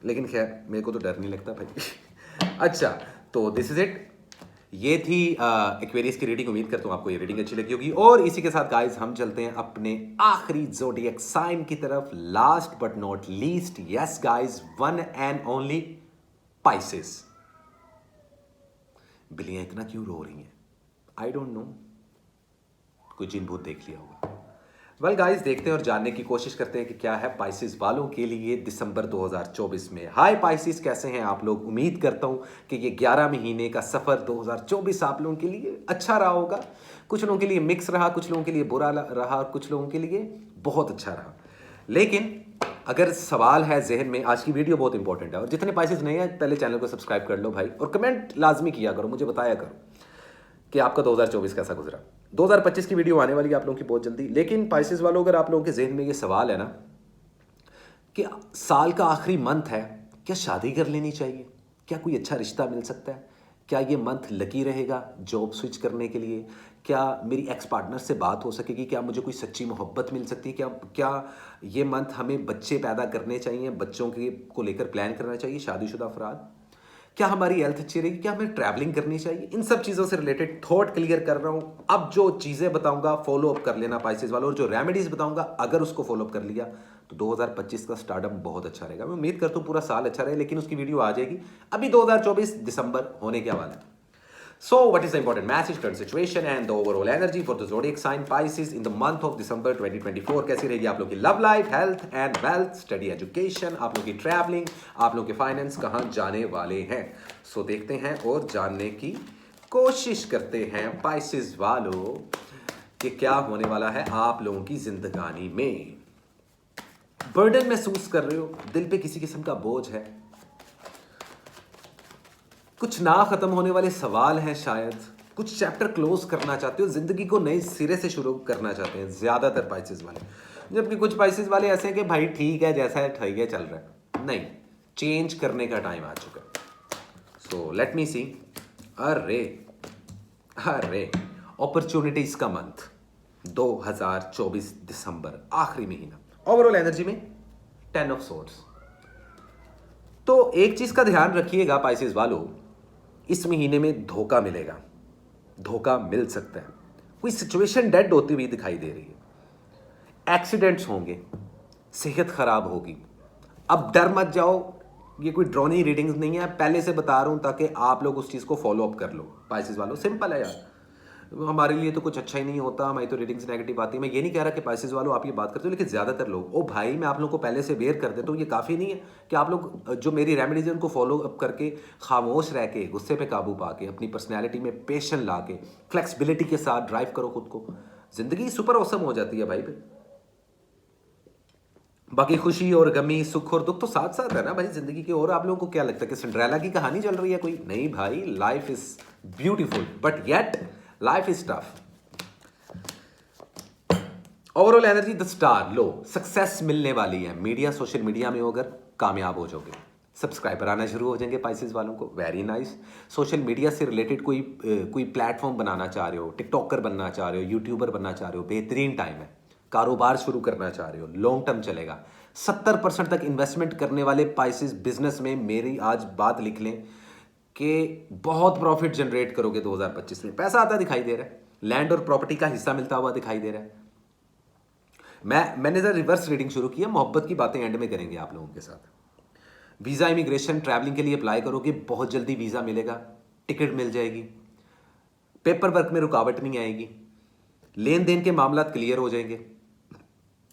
लेकिन खैर मेरे को तो डर नहीं लगता भाई। अच्छा, तो दिस इज इट। ये थी एक्वेरियस की रीडिंग। उम्मीद करता हूँ आपको ये रीडिंग अच्छी लगी होगी। और इसी के साथ गाइज हम चलते हैं अपने आखिरी ज़ोडिएक साइन की तरफ, last but not least. Yes guys, one and only Pisces. बिल्लियां इतना क्यों रो रही हैं? आई डोंट नो, कोई जिन भूत देख लिया होगा। वेल गाइस, देखते हैं और जानने की कोशिश करते हैं कि क्या है पाइसेस वालों के लिए दिसंबर 2024 में। हाय पाइसेस, कैसे हैं आप लोग? उम्मीद करता हूं कि ये 11 महीने का सफर 2024 आप लोगों के लिए अच्छा रहा होगा। कुछ लोगों के लिए मिक्स रहा, कुछ लोगों के लिए बुरा रहा, कुछ लोगों के लिए बहुत अच्छा रहा। लेकिन अगर सवाल है जहन में, आज की वीडियो बहुत इंपॉर्टेंट है और जितने पाइसेस नहीं है पहले चैनल को सब्सक्राइब कर लो भाई, और कमेंट लाजमी किया करो, मुझे बताया करो कि आपका 2024 कैसा गुजरा। 2025 की वीडियो आने वाली है आप लोगों की बहुत जल्दी। लेकिन पाइसेस वालों, अगर आप लोगों के जहन में ये सवाल है ना कि साल का आखिरी मंथ है, क्या शादी कर लेनी चाहिए? क्या कोई अच्छा रिश्ता मिल सकता है? क्या ये मंथ लकी रहेगा जॉब स्विच करने के लिए? क्या मेरी एक्स पार्टनर से बात हो सकेगी, क्या मुझे कोई सच्ची मोहब्बत मिल सकती है, क्या क्या ये मंथ हमें बच्चे पैदा करने चाहिए, बच्चों के को लेकर प्लान करना चाहिए, शादीशुदा अफराद, क्या हमारी हेल्थ अच्छी रहेगी, क्या हमें ट्रैवलिंग करनी चाहिए, इन सब चीज़ों से रिलेटेड थॉट क्लियर कर रहा हूँ। अब जो चीज़ें बताऊंगा फॉलो अप कर लेना पाइसेस वालों, और जो रेमेडीज बताऊंगा अगर उसको फॉलो अप कर लिया तो 2025 का स्टार्टअप बहुत अच्छा रहेगा। मैं उम्मीद करता हूँ पूरा साल अच्छा रहे, लेकिन उसकी वीडियो आ जाएगी। अभी 2024 दिसंबर होने के वाला है। So, what is the important message, current situation and the overall energy for the zodiac sign Pisces in the month of December 2024? कैसी रहेगी आप लोग की love life, health and wealth, study education, आप लोग की ट्रैवलिंग, आप लोग के फाइनेंस कहाँ जाने वाले हैं? सो देखते हैं और जानने की कोशिश करते हैं Pisces वालों कि क्या होने वाला है आप लोगों की जिंदगानी में। बर्डन महसूस कर रहे हो, दिल पे किसी किस्म का बोझ है, कुछ ना खत्म होने वाले सवाल हैं, शायद कुछ चैप्टर क्लोज करना चाहते हो, जिंदगी को नए सिरे से शुरू करना चाहते हैं ज्यादातर पाइसेस वाले। जबकि कुछ पाइसेस वाले ऐसे हैं कि भाई ठीक है, जैसा है ठीक है, चल रहा है। नहीं, चेंज करने का टाइम आ चुका है। सो लेट मी सी। अरे अरे अपॉर्चुनिटीज का मंथ 2024 दिसंबर, आखिरी महीना। ओवरऑल एनर्जी में 10 ऑफ सोर्ड्स। तो एक चीज का ध्यान रखिएगा पाइसेस वालों, इस महीने में धोखा मिलेगा, धोखा मिल सकता है। कोई सिचुएशन डेड होती हुई दिखाई दे रही है, एक्सीडेंट्स होंगे, सेहत खराब होगी। अब डर मत जाओ, ये कोई ड्रोनी रीडिंग्स नहीं है, पहले से बता रहा हूं ताकि आप लोग उस चीज को फॉलो अप कर लो। पाइसेस वालों सिंपल है यार, हमारे लिए तो कुछ अच्छा ही नहीं होता, हमारी तो रीडिंग्स नेगेटिव आती है। मैं ये नहीं कह रहा कि पाइसेस वालों आप ये बात करते हो, लेकिन ज्यादातर लोग, ओ भाई मैं आप लोगों को पहले से वेयर कर देता हूँ, ये काफ़ी नहीं है कि आप लोग जो मेरी रेमेडीज है उनको फॉलो अप करके, खामोश रह के, गुस्से पे काबू पा के, अपनी पर्सनैलिटी में पेशन ला के, फ्लेक्सिबिलिटी के साथ ड्राइव करो खुद को, जिंदगी सुपर औसम हो जाती है भाई पे। बाकी खुशी और गमी, सुख और दुख तो साथ साथ है ना भाई जिंदगी के। और आप लोगों को क्या लगता है कि सिंड्रेला की कहानी चल रही है कोई? नहीं भाई, life is beautiful but yet life is tough. Overall energy the star low, success मिलने वाली है। मीडिया, सोशल मीडिया में अगर कामयाब हो जाओगे, सब्सक्राइबर आना शुरू हो जाएंगे पाइसेस वालों को, वेरी नाइस। सोशल मीडिया से रिलेटेड कोई प्लेटफॉर्म बनाना चाह रहे हो, टिकटॉकर बनना चाह रहे हो, यूट्यूबर बनना चाह रहे हो, बेहतरीन टाइम है। कारोबार शुरू करना चाह रहे हो, लॉन्ग टर्म चलेगा। 70% तक इन्वेस्टमेंट करने वाले पाइसेस बिजनेस में मेरी आज बात लिख लें कि बहुत प्रॉफिट जनरेट करोगे 2025 में। पैसा आता दिखाई दे रहा है, लैंड और प्रॉपर्टी का हिस्सा मिलता हुआ दिखाई दे रहा है। मैंने जरा रिवर्स रीडिंग शुरू की है, मोहब्बत की बातें एंड में करेंगे आप लोगों के साथ। वीज़ा, इमिग्रेशन, ट्रैवलिंग के लिए अप्लाई करोगे, बहुत जल्दी वीज़ा मिलेगा, टिकट मिल जाएगी, पेपर वर्क में रुकावट नहीं आएगी, लेन देन के मामला क्लियर हो जाएंगे,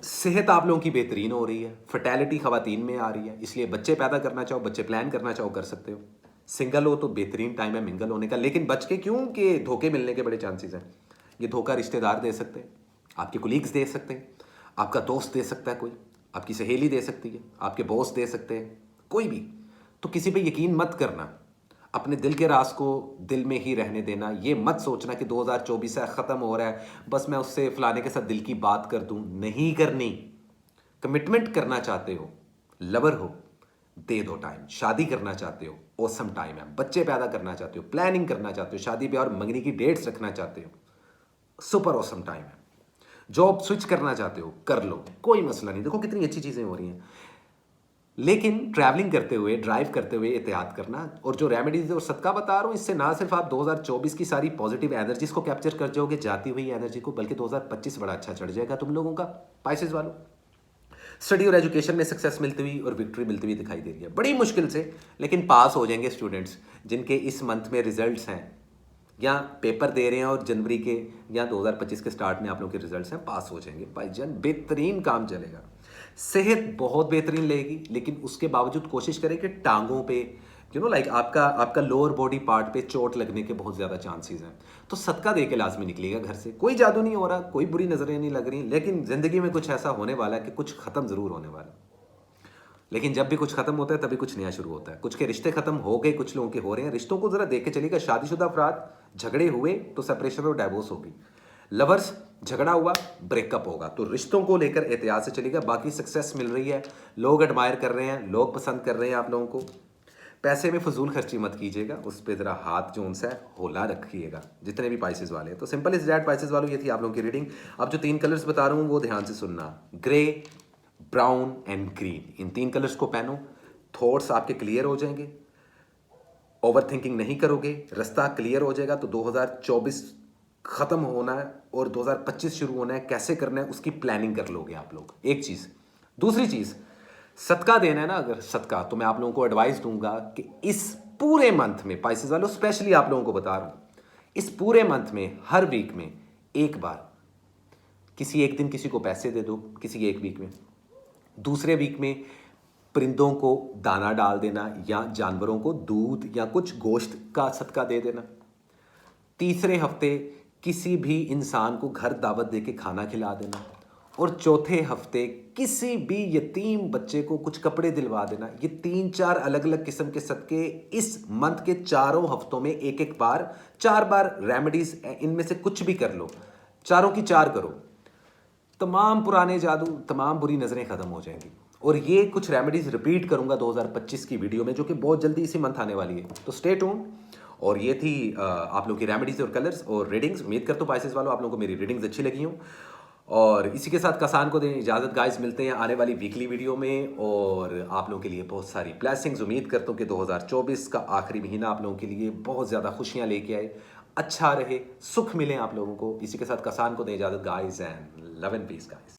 सेहत आप लोगों की बेहतरीन हो रही है, फर्टेलिटी खवातीन में आ रही है, इसलिए बच्चे पैदा करना चाहो, बच्चे प्लान करना चाहो कर सकते हो। सिंगल हो तो बेहतरीन टाइम है मिंगल होने का, लेकिन बच के क्यों कि धोखे मिलने के बड़े चांसेस हैं। ये धोखा रिश्तेदार दे सकते हैं, आपके कोलीग्स दे सकते हैं, आपका दोस्त दे सकता है, कोई आपकी सहेली दे सकती है, आपके बॉस दे सकते हैं, कोई भी। तो किसी पे यकीन मत करना, अपने दिल के राज को दिल में ही रहने देना। ये मत सोचना कि 2024 है, ख़त्म हो रहा है, बस मैं उससे फलाने के साथ दिल की बात कर दूं। नहीं करनी। कमिटमेंट करना चाहते हो, लवर हो, दे दो टाइम। शादी करना चाहते हो, ऑसम टाइम है। बच्चे पैदा करना चाहते हो, प्लानिंग करना चाहते हो, शादी ब्याह और मंगनी की डेट्स रखना चाहते हो, सुपर ऑसम टाइम है। जॉब स्विच करना चाहते हो, कर लो, कोई मसला नहीं। देखो कितनी अच्छी चीज़ें हो रही हैं, लेकिन ट्रैवलिंग करते हुए, ड्राइव करते हुए एहतियात करना। और जो रेमेडीज और सदका बता रहा हूँ, इससे ना सिर्फ आप 2024 की सारी पॉजिटिव एनर्जीज को कैप्चर कर जाओगे, जाती हुई एनर्जी को, बल्कि 2025 बड़ा अच्छा चढ़ जाएगा तुम लोगों का पाइसेस वालों। स्टडी और एजुकेशन में सक्सेस मिलती हुई और विक्ट्री मिलती हुई दिखाई दे रही है, बड़ी मुश्किल से, लेकिन पास हो जाएंगे स्टूडेंट्स जिनके इस मंथ में रिजल्ट्स हैं या पेपर दे रहे हैं और जनवरी के या 2025 के स्टार्ट में आप लोगों के रिजल्ट्स हैं, पास हो जाएंगे भाईजान, बेहतरीन काम चलेगा। सेहत बहुत बेहतरीन लेगी, लेकिन उसके बावजूद कोशिश करें कि टांगों पे लाइक आपका लोअर बॉडी पार्ट पे चोट लगने के बहुत ज़्यादा चांसेस हैं। तो सदका दे के लाजमी निकलिएगा घर से। कोई जादू नहीं हो रहा, कोई बुरी नज़रें नहीं लग रही, लेकिन ज़िंदगी में कुछ ऐसा होने वाला है कि कुछ ख़त्म ज़रूर होने वाला है। लेकिन जब भी कुछ खत्म होता है तभी कुछ नया शुरू होता है। कुछ के रिश्ते खत्म हो गए, कुछ लोगों के हो रहे हैं। रिश्तों को जरा देख के चलिएगा। शादीशुदा अफराद, झगड़े हुए तो सेपरेशन और डाइवोर्स होगी। लवर्स, झगड़ा हुआ, ब्रेकअप होगा। तो रिश्तों को लेकर एहतियात से चलिएगा। बाकी सक्सेस मिल रही है, लोग एडमायर कर रहे हैं, लोग पसंद कर रहे हैं आप लोगों को। पैसे में फजूल खर्ची मत कीजिएगा, उस पर ज़रा हाथ जो उनसे होला रखिएगा जितने भी पाइसेस वाले हैं। तो सिंपल इज दैट पाइसेस वालों, ये थी आप लोगों की रीडिंग। अब जो 3 कलर्स बता रहा हूँ वो ध्यान से सुनना, grey, brown and green. In 3 colours को पहनो, थॉट्स आपके क्लियर हो जाएंगे, ओवर थिंकिंग नहीं करोगे, रास्ता क्लियर हो जाएगा। तो 2024 ख़त्म होना है और 2025 शुरू होना है, कैसे करना है उसकी प्लानिंग कर लोगे आप लोग, एक चीज़। दूसरी चीज़, सदका देना है ना अगर सदका, तो मैं आप लोगों को एडवाइस दूंगा कि इस पूरे मंथ में, पाइसेस वालों स्पेशली आप लोगों को बता रहा हूं, इस पूरे मंथ में हर वीक में एक बार किसी एक दिन किसी को पैसे दे दो, किसी एक वीक में। दूसरे वीक में परिंदों को दाना डाल देना या जानवरों को दूध या कुछ गोश्त का सदका दे देना। तीसरे हफ्ते किसी भी इंसान को घर दावत दे के खाना खिला देना। और चौथे हफ्ते किसी भी यतीम बच्चे को कुछ कपड़े दिलवा देना। ये 3-4 अलग अलग किस्म के सदके इस मंथ के चारों हफ्तों में एक एक बार, 4 बार रेमेडीज, इनमें से कुछ भी कर लो, चारों की 4 करो, तमाम पुराने जादू, तमाम बुरी नज़रें ख़त्म हो जाएंगी। और ये कुछ रेमेडीज रिपीट करूंगा 2025 की वीडियो में, जो कि बहुत जल्दी इसी मंथ आने वाली है, तो स्टे ट्यून। और ये थी आप लोग की रेमेडीज और कलर्स और रीडिंग्स। उम्मीद करता हूँ पाइसेस वालों आप लोगों को मेरी रीडिंग्स अच्छी लगी हों। और इसी के साथ कसान को दें इजाज़त गाइस, मिलते हैं आने वाली वीकली वीडियो में। और आप लोगों के लिए बहुत सारी ब्लेसिंग्स। उम्मीद करता हूँ कि 2024 का आखिरी महीना आप लोगों के लिए बहुत ज़्यादा खुशियाँ लेके आए, अच्छा रहे, सुख मिले आप लोगों को। इसी के साथ कसान को दें इजाज़त guys, and love and peace guys.